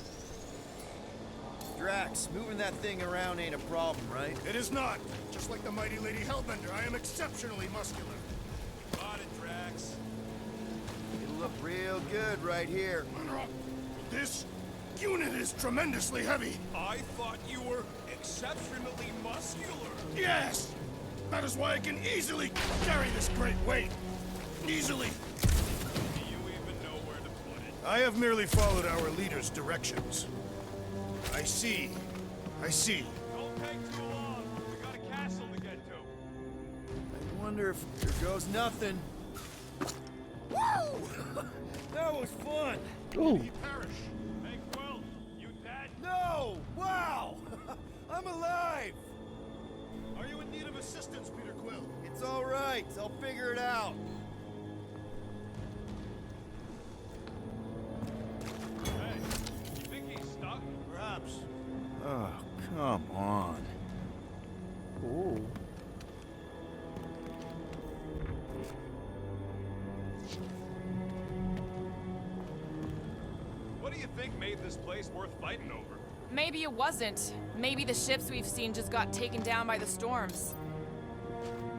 Drax, moving that thing around ain't a problem, right? It is not. Just like the mighty Lady Hellbender, I am exceptionally muscular. Got it, Drax. It'll look real good right here. This unit is tremendously heavy. I thought you were exceptionally muscular. Yes! That is why I can easily carry this great weight. Easily. Do you even know where to put it? I have merely followed our leader's directions. I see. I see. Don't take too long. We got a castle to get to. I wonder if there goes nothing. Woo! That was fun. Ooh. He perish. Hey, Quill, you dead? No! Wow! I'm alive! Are you in need of assistance, Peter Quill? It's all right. I'll figure it out. Hey, you think he's stuck? Perhaps. Oh, come on. Ooh. What do you think made this place worth fighting over? Maybe it wasn't. Maybe the ships we've seen just got taken down by the storms.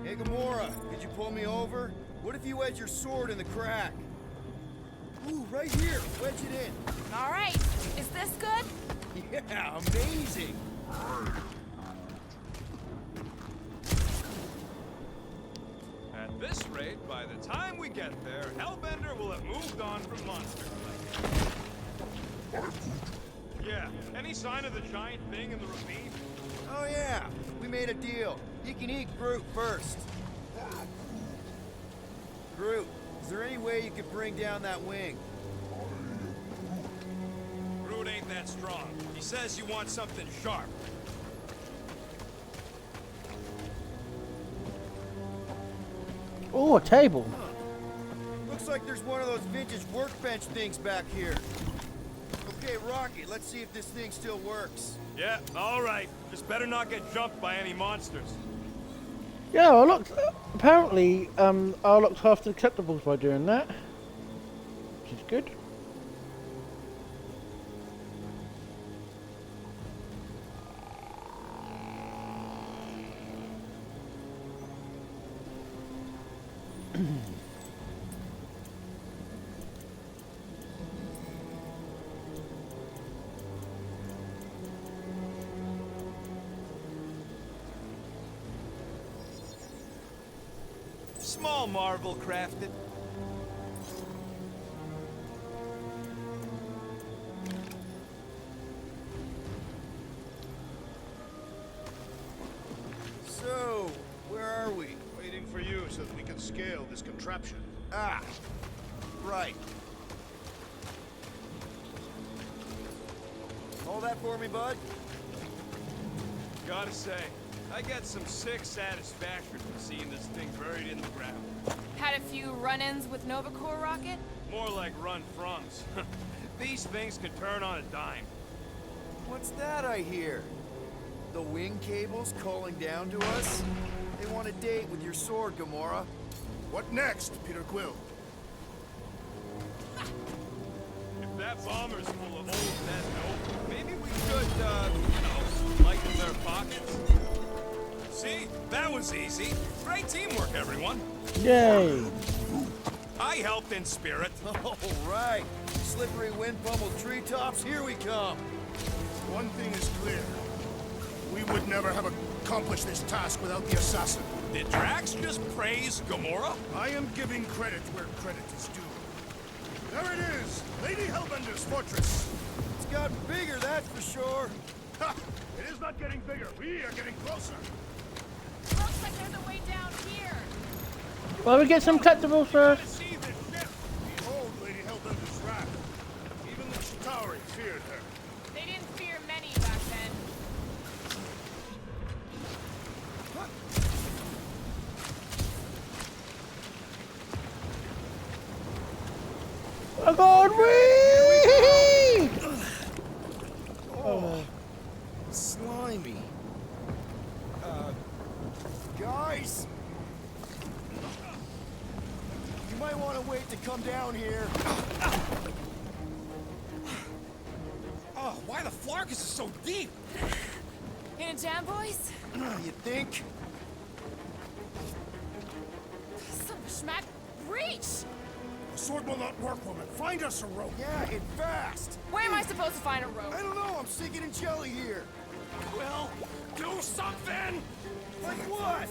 Hey, Gamora, could you pull me over? What if you wedge your sword in the crack? Ooh, right here. Wedge it in. All right. Is this good? Yeah, amazing. At this rate, by the time we get there, Hellbender will have moved on from Monster Clay. Yeah, any sign of the giant thing in the ravine? Oh yeah, we made a deal. You can eat Groot first. Groot, is there any way you could bring down that wing? Groot ain't that strong. He says you want something sharp. Oh, a table. Looks like there's one of those vintage workbench things back here. Okay, Rocky, let's see if this thing still works. Yeah, all right. Just better not get jumped by any monsters. Yeah, I looked. Apparently, I looked after the collectibles by doing that, which is good. Small marvel crafted. So, where are we? Waiting for you so that we can scale this contraption. Ah, right. Hold that for me, bud. Gotta say, I get some sick satisfaction from seeing this thing buried in the ground. Had a few run-ins with Nova Corps rocket? More like run-froms. These things can turn on a dime. What's that I hear? The wing cables calling down to us? They want a date with your sword, Gamora. What next, Peter Quill? If that bomber's full of old dead dope, maybe we should, you know, lighten their pockets. See? That was easy. Great teamwork, everyone. Yay! I helped in spirit. All right. Slippery wind-pummeled treetops, here we come. One thing is clear. We would never have accomplished this task without the assassin. Did Drax just praise Gamora? I am giving credit where credit is due. There it is! Lady Hellbender's fortress! It's gotten bigger, that's for sure. Ha! It is not getting bigger. We are getting closer. Looks like there's a way down here. Well, we get some collectibles first. See this ship! Behold Lady Hellbender's wrath. Even the Chitauri feared her. They didn't fear many back then. Oh God, wee! Oh, slimy. Guys! You might want to wait to come down here. Oh, why the Flarkus is so deep? In a jam, boys? You think? Some schmack reach! Sword will not work, woman. Find us a rope. Yeah, and fast. Where am I supposed to find a rope? I don't know. I'm sinking in jelly here. Well, do something! Like what?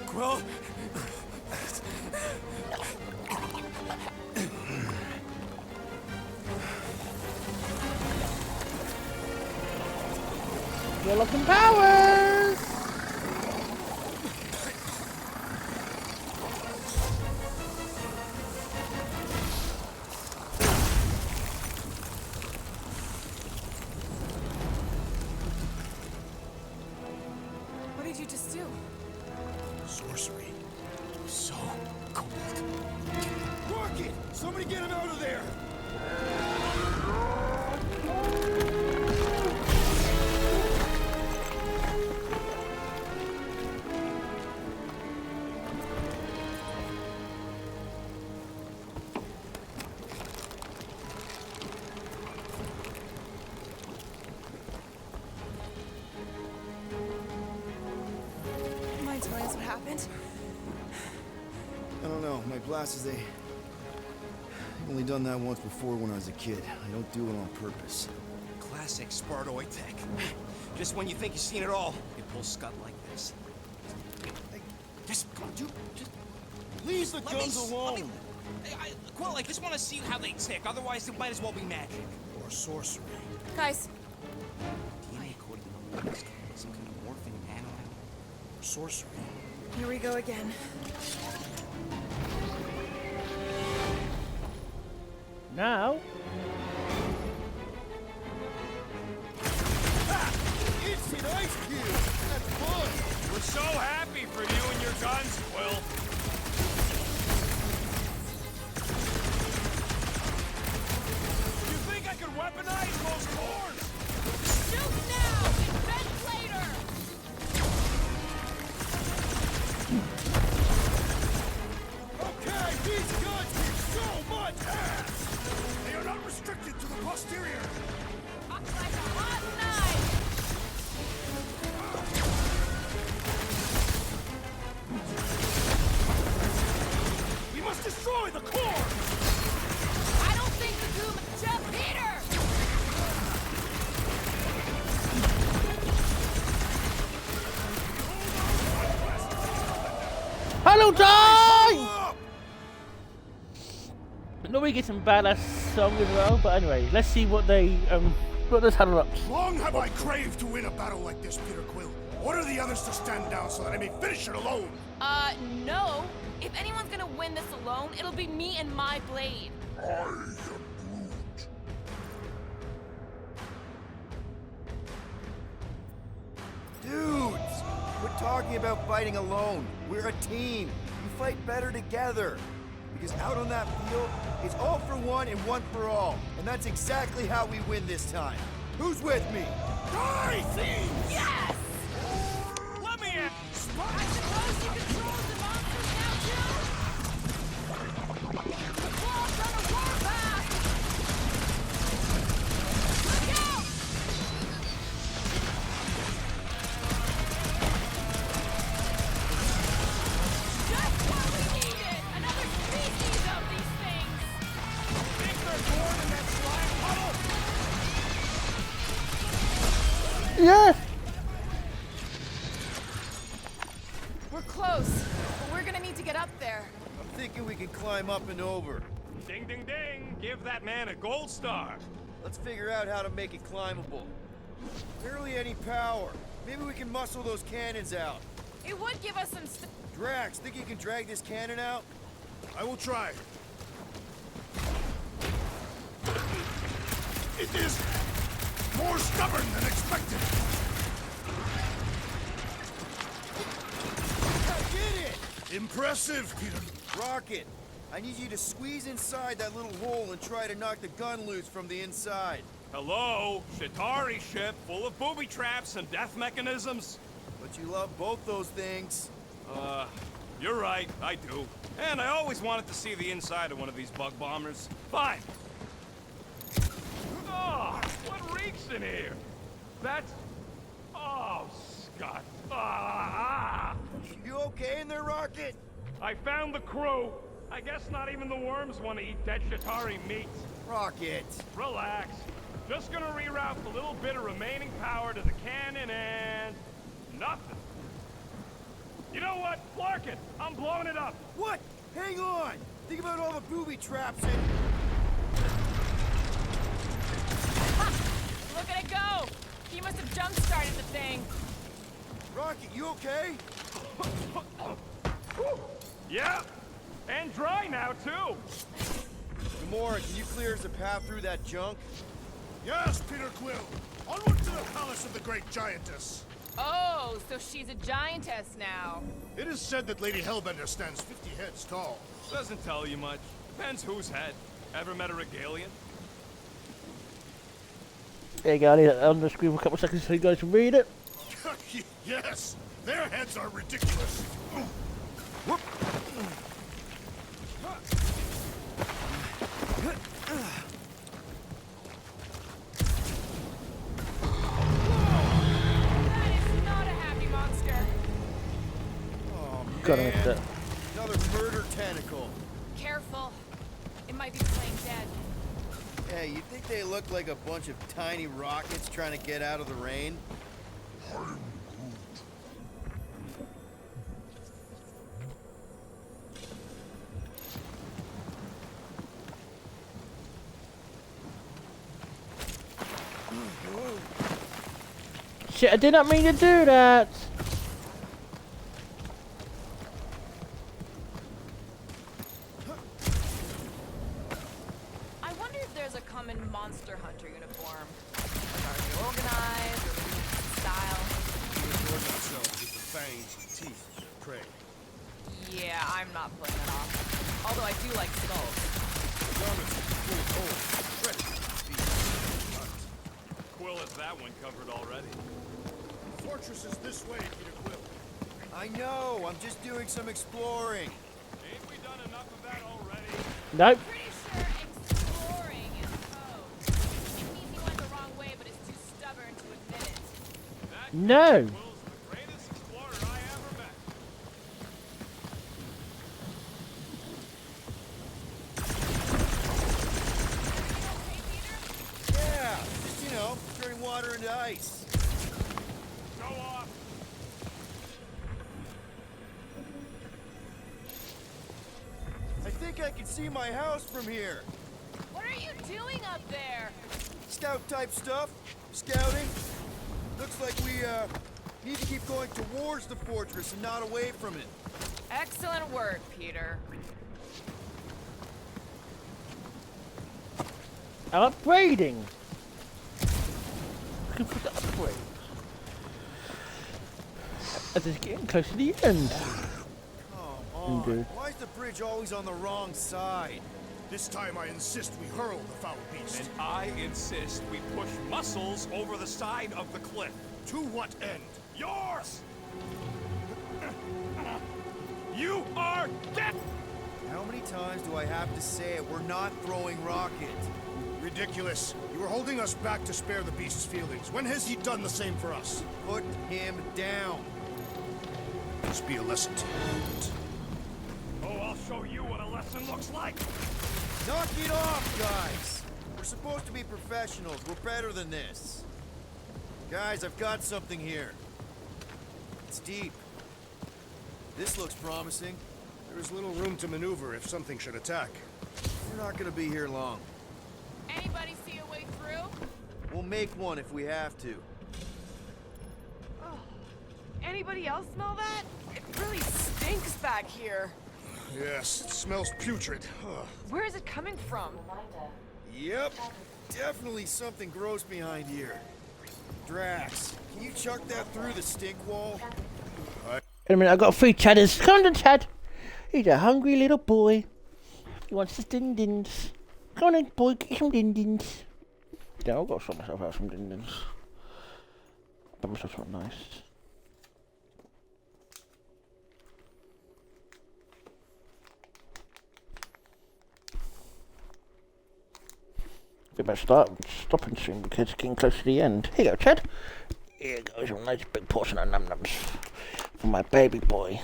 Quill? You're looking powers! What did you just do? Sorcery. So cold. Rocket! Somebody get him out of there! Mind telling us what happened? I don't know. My glasses, I've only done that once before when I was a kid. I don't do it on purpose. Classic Spartoid tech. Just when you think you've seen it all, it pulls scut like this. Just come on, dude. Just Leave the guns alone! Quill, I just want to see how they tick. Otherwise, it might as well be magic. Or sorcery. Guys, DNA coding on the some kind of morphing nano. Or sorcery. Here we go again. Now, It's an ice cube! That's fun! We're so happy for you and your guns, Quill. You think I could weaponize those cores? shoot now! Invent later! Okay, these guns kick so much ass! They are not restricted to the posterior. Hot like a hot knife! We must destroy the core! I don't think the Doom... Jeff Peter! hello time! No, we get some badass song as well. But anyway, let's see what they what this handle up. Long have I craved to win a battle like this, Peter Quill. Order the others to stand down so that I may finish it alone. No. If anyone's gonna win this alone, it'll be me and my blade. I am Groot. Dudes! Quit talking about fighting alone. We're a team. We fight better together. Because out on that field, it's all for one and one for all. And that's exactly how we win this time. Who's with me? Die, thieves! Yes! Let me in! I suppose you control the monsters now, too? The claws on a warpath! Look out! Just what we needed! Another species of these things! Think they're born in that slime puddle? Yes. We're close, but we're gonna need to get up there. I'm thinking we can climb up and over. Ding, ding, ding! Give that man a gold star. Let's figure out how to make it climbable. Barely any power. Maybe we can muscle those cannons out. It would give us some Drax, think you can drag this cannon out? I will try. It is more stubborn than expected. I did it! Impressive, Peter. Rocket, I need you to squeeze inside that little hole and try to knock the gun loose from the inside. Hello? Shatari ship full of booby traps and death mechanisms? But you love both those things. You're right, I do. And I always wanted to see the inside of one of these bug bombers. Fine. Oh, what reeks in here? That's... Oh, Scott. Ah! You okay in there, Rocket? I found the crew. I guess not even the worms want to eat dead Shatari meat. Rocket. Relax. Just gonna reroute the little bit of remaining power to the cannon and... nothing. You know what? Flark it! I'm blowing it up! What? Hang on! Think about all the booby traps and... Look at it go! He must have jump-started the thing. Rocket, you okay? Yeah! And dry now, too! Gamora, can you clear us a path through that junk? Yes, Peter Quill. Onward to the palace of the great giantess. Oh, so she's a giantess now. It is said that Lady Hellbender stands 50 heads tall. Doesn't tell you much. Depends whose head. Ever met a regalian? There you go, I need that on the screen for a couple of seconds so you guys can read it. Yes, their heads are ridiculous. Whoop. That is not a happy monster. Oh, Gotta man. make that. Another murder tentacle. Careful. It might be playing dead. Hey, you think they look like a bunch of tiny rockets trying to get out of the rain? Shit, I did not mean to do that! I wonder if there's a common monster hunter uniform. Are they organized or maybe style? Reward themselves with the fangs and teeth of their prey. Yeah, I'm not putting it off. Although I do like skulls. Garments full of holes, ready to be hunt. Quill has that one covered already. The fortress is this way, Peter Quill. I know, I'm just doing some exploring. Ain't we done enough of that already? Nope. Pretty sure exploring is code. It means he went the wrong way, but is too stubborn to admit it. No! Quill's the greatest explorer I ever met. Yeah, just, you know, turning water into ice. Go off. I think I can see my house from here. What are you doing up there? Scout type stuff. Scouting. Looks like we, need to keep going towards the fortress and not away from it. Excellent work, Peter. I'm upgrading! Looking for the upgrade. As it's getting close to the end. Come on. Indeed. Why is the bridge always on the wrong side? This time I insist we hurl the foul beast. And I insist we push muscles over the side of the cliff. To what end? Yours! You are dead! How many times do I have to say it? We're not throwing rocket. Ridiculous. You were holding us back to spare the beast's feelings. When has he done the same for us? Put him down. This be a lesson to you. Oh, I'll show you what a lesson looks like! Knock it off, guys! We're supposed to be professionals. We're better than this. Guys, I've got something here. It's deep. This looks promising. There is little room to maneuver if something should attack. We're not gonna be here long. Anybody see a way through? We'll make one if we have to. Oh. Anybody else smell that? It really stinks back here. Yes, it smells putrid. Ugh. Where is it coming from? Yep. Definitely something gross behind here. Drax, can you chuck that through the stink wall? Wait a minute, I've got 3 Chadders. Come on, Chad! He's a hungry little boy. He wants his din-dins. Come on, boy, get some din-dins. Yeah, I've got to sort myself out some din-dins. Buy myself something nice. We better stop and soon because it's getting close to the end. Here you go, Chad. Here goes a nice big portion of num-nums for my baby boy.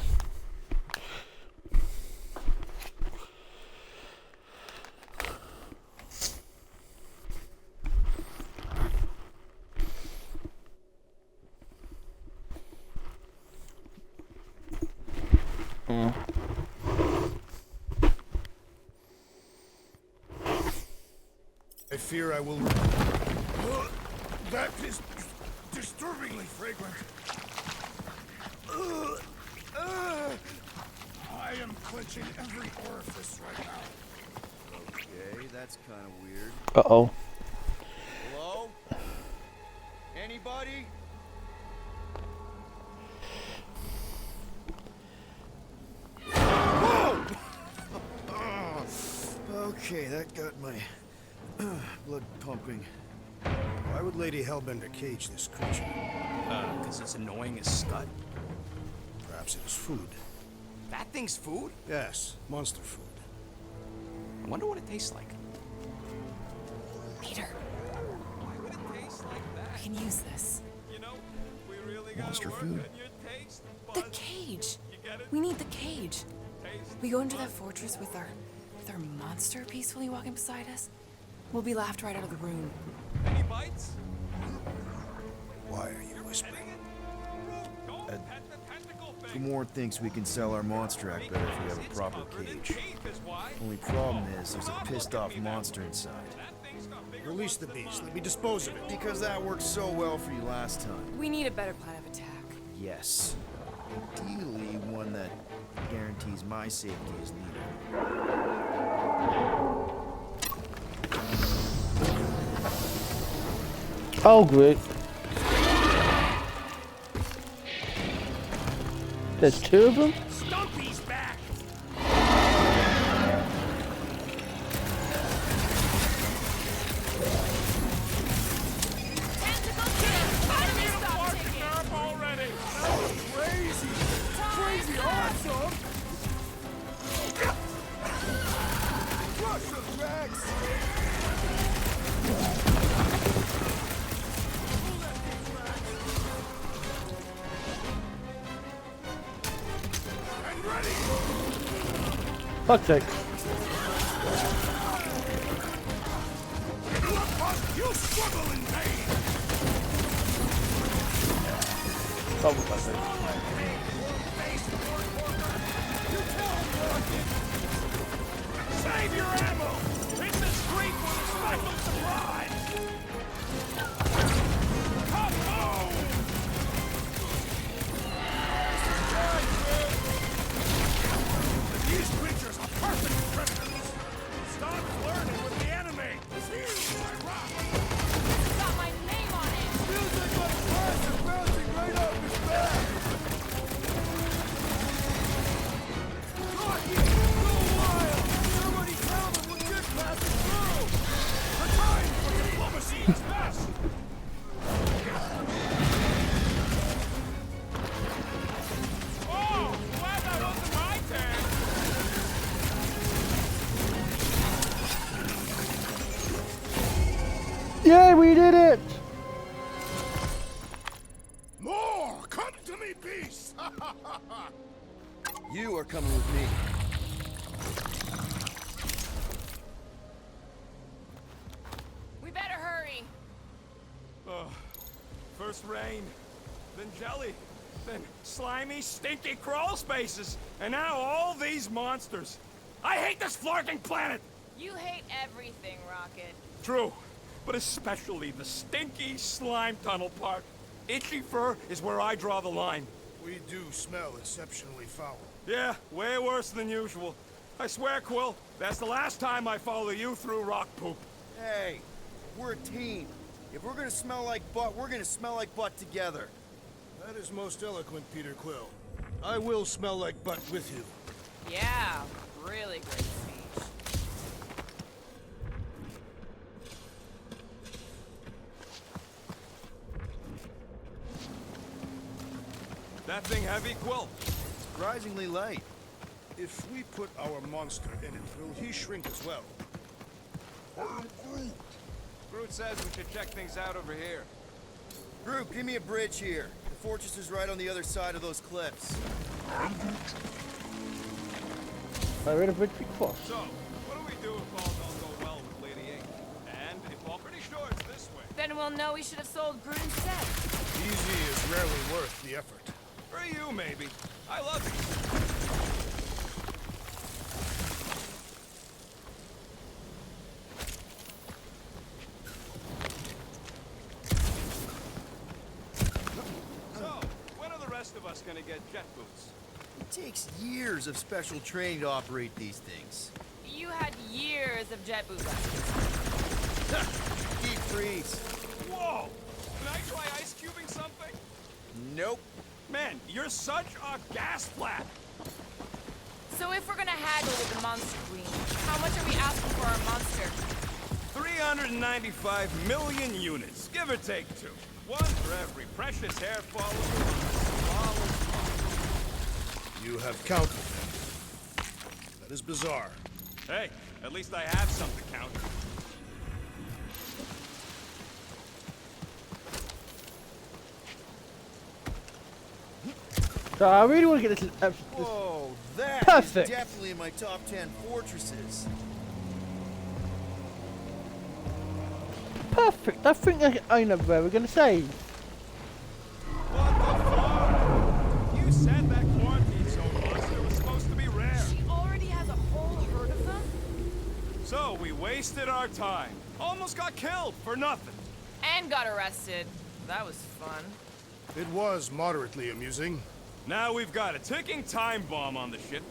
I fear I will... that is disturbingly fragrant. I am clenching every orifice right now. Okay, that's kind of weird. Uh-oh. Hello? Anybody? Whoa! Okay, that got my blood pumping. Why would Lady Hellbender cage this creature? Because it's annoying as scud. Perhaps it is food. That thing's food? Yes, monster food. I wonder what it tastes like. Peter, Why would it taste like that? we can use this. You know, we really gotta Monster work food? on your taste The buds. cage. You get it? We need the cage. Taste We go into that fortress with our monster peacefully walking beside us. We'll be laughed right out of the room. Any bites? Why are you whispering? Don't pet the tentacle thing. Gamorrean thinks we can sell our monster act better if we have a It's proper covered in cage. teeth is why. Only problem is there's a pissed off monster inside. That thing's got bigger Release the beast. Let me dispose of it. Because that worked so well for you last time. We need a better plan of attack. Yes. Ideally, one that guarantees my safety as leader. Oh, great. There's two of them? Stumpy's back! already. Crazy awesome! Crush the Rex! I'm ready! Fuck's sake. You struggle in vain! Oh, for fuck's sake. Save your ammo! Hit the street with a special surprise! Come home! These creatures are perfect predators! Stop flirting with the enemy! Feel my wrath! It's got my name on it. Feels like my class is bouncing right off his back! Rocky! Go wild! Somebody tell them we're just passing through! The time for diplomacy is past! Oh! Glad that wasn't my turn! Yeah, we did it! More! Come to me, beast! You are coming with me. We better hurry. First rain, then jelly, then slimy, stinky crawl spaces, and now all these monsters. I hate this flarking planet! You hate everything, Rocket. True, but especially the stinky slime tunnel part. Itchy fur is where I draw the line. We do smell exceptionally foul. Yeah, way worse than usual. I swear, Quill, that's the last time I follow you through rock poop. Hey, we're a team. If we're gonna smell like butt, we're gonna smell like butt together. That is most eloquent, Peter Quill. I will smell like butt with you. Yeah, really great speech. That thing heavy, Quill? Surprisingly light. If we put our monster in it, will he shrink as well? Groot says we should check things out over here. Group, give me a bridge here. The fortress is right on the other side of those cliffs. We're in a bridge cross. So, what do we do if all don't go well with Lady Ink? And if all pretty sure it's this way. Then we'll know we should have sold Groot instead. Easy is rarely worth the effort. For you, maybe. I love you. So, when are the rest of us gonna get jet boots? It takes years of special training to operate these things. You had years of jet boot lessons. Deep freeze. Whoa! Can I try ice cubing something? Nope. Man, you're such a gas flap! So if we're gonna haggle with the Monster Queen, how much are we asking for our monster? 395 million units, give or take 2. One for every precious hair follicle on a flawless body. You have counted them. That is bizarre. Hey, at least I have some to count. So I really want to get this. Whoa, that Perfect. is definitely in my top 10 fortresses. Perfect. I think I know where we're gonna save. What the fuck? You said that quarantine zone monster was supposed to be rare. She already has a whole herd of them? So we wasted our time. Almost got killed for nothing. And got arrested. That was fun. It was moderately amusing. Now we've got a ticking time bomb on the ship.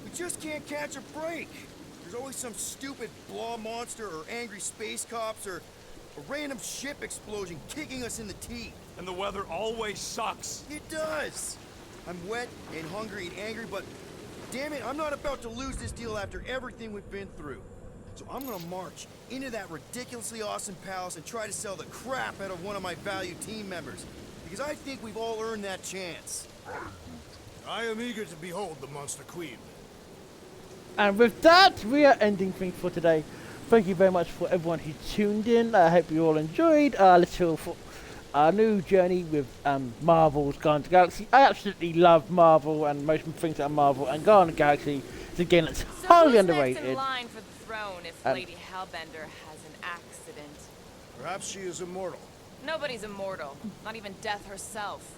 We just can't catch a break. There's always some stupid blah monster or angry space cops or a random ship explosion kicking us in the teeth. And the weather always sucks. It does. I'm wet and hungry and angry, but damn it, I'm not about to lose this deal after everything we've been through. So I'm gonna march into that ridiculously awesome palace and try to sell the crap out of one of my valued team members. Because I think we've all earned that chance. I am eager to behold the Monster Queen. And with that, we are ending things for today. Thank you very much for everyone who tuned in. I hope you all enjoyed our new journey with Marvel's Guardians of the Galaxy. I absolutely love Marvel and most things that are Marvel, and Guardians of the Galaxy is a game that's So highly who's underrated. next in line for the throne if Lady Hellbender has an accident? Perhaps she is immortal. Nobody's immortal. Not even death herself.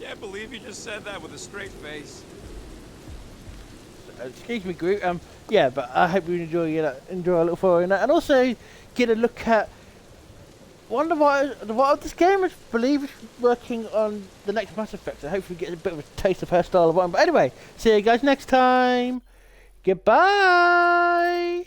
Can't believe you just said that with a straight face. Excuse me, Groot. Yeah, but I hope you enjoy a little following that, and also get a look at what of this game. I believe is working on the next Mass Effect, so hopefully get a bit of a taste of her style of one. But anyway, see you guys next time. Goodbye.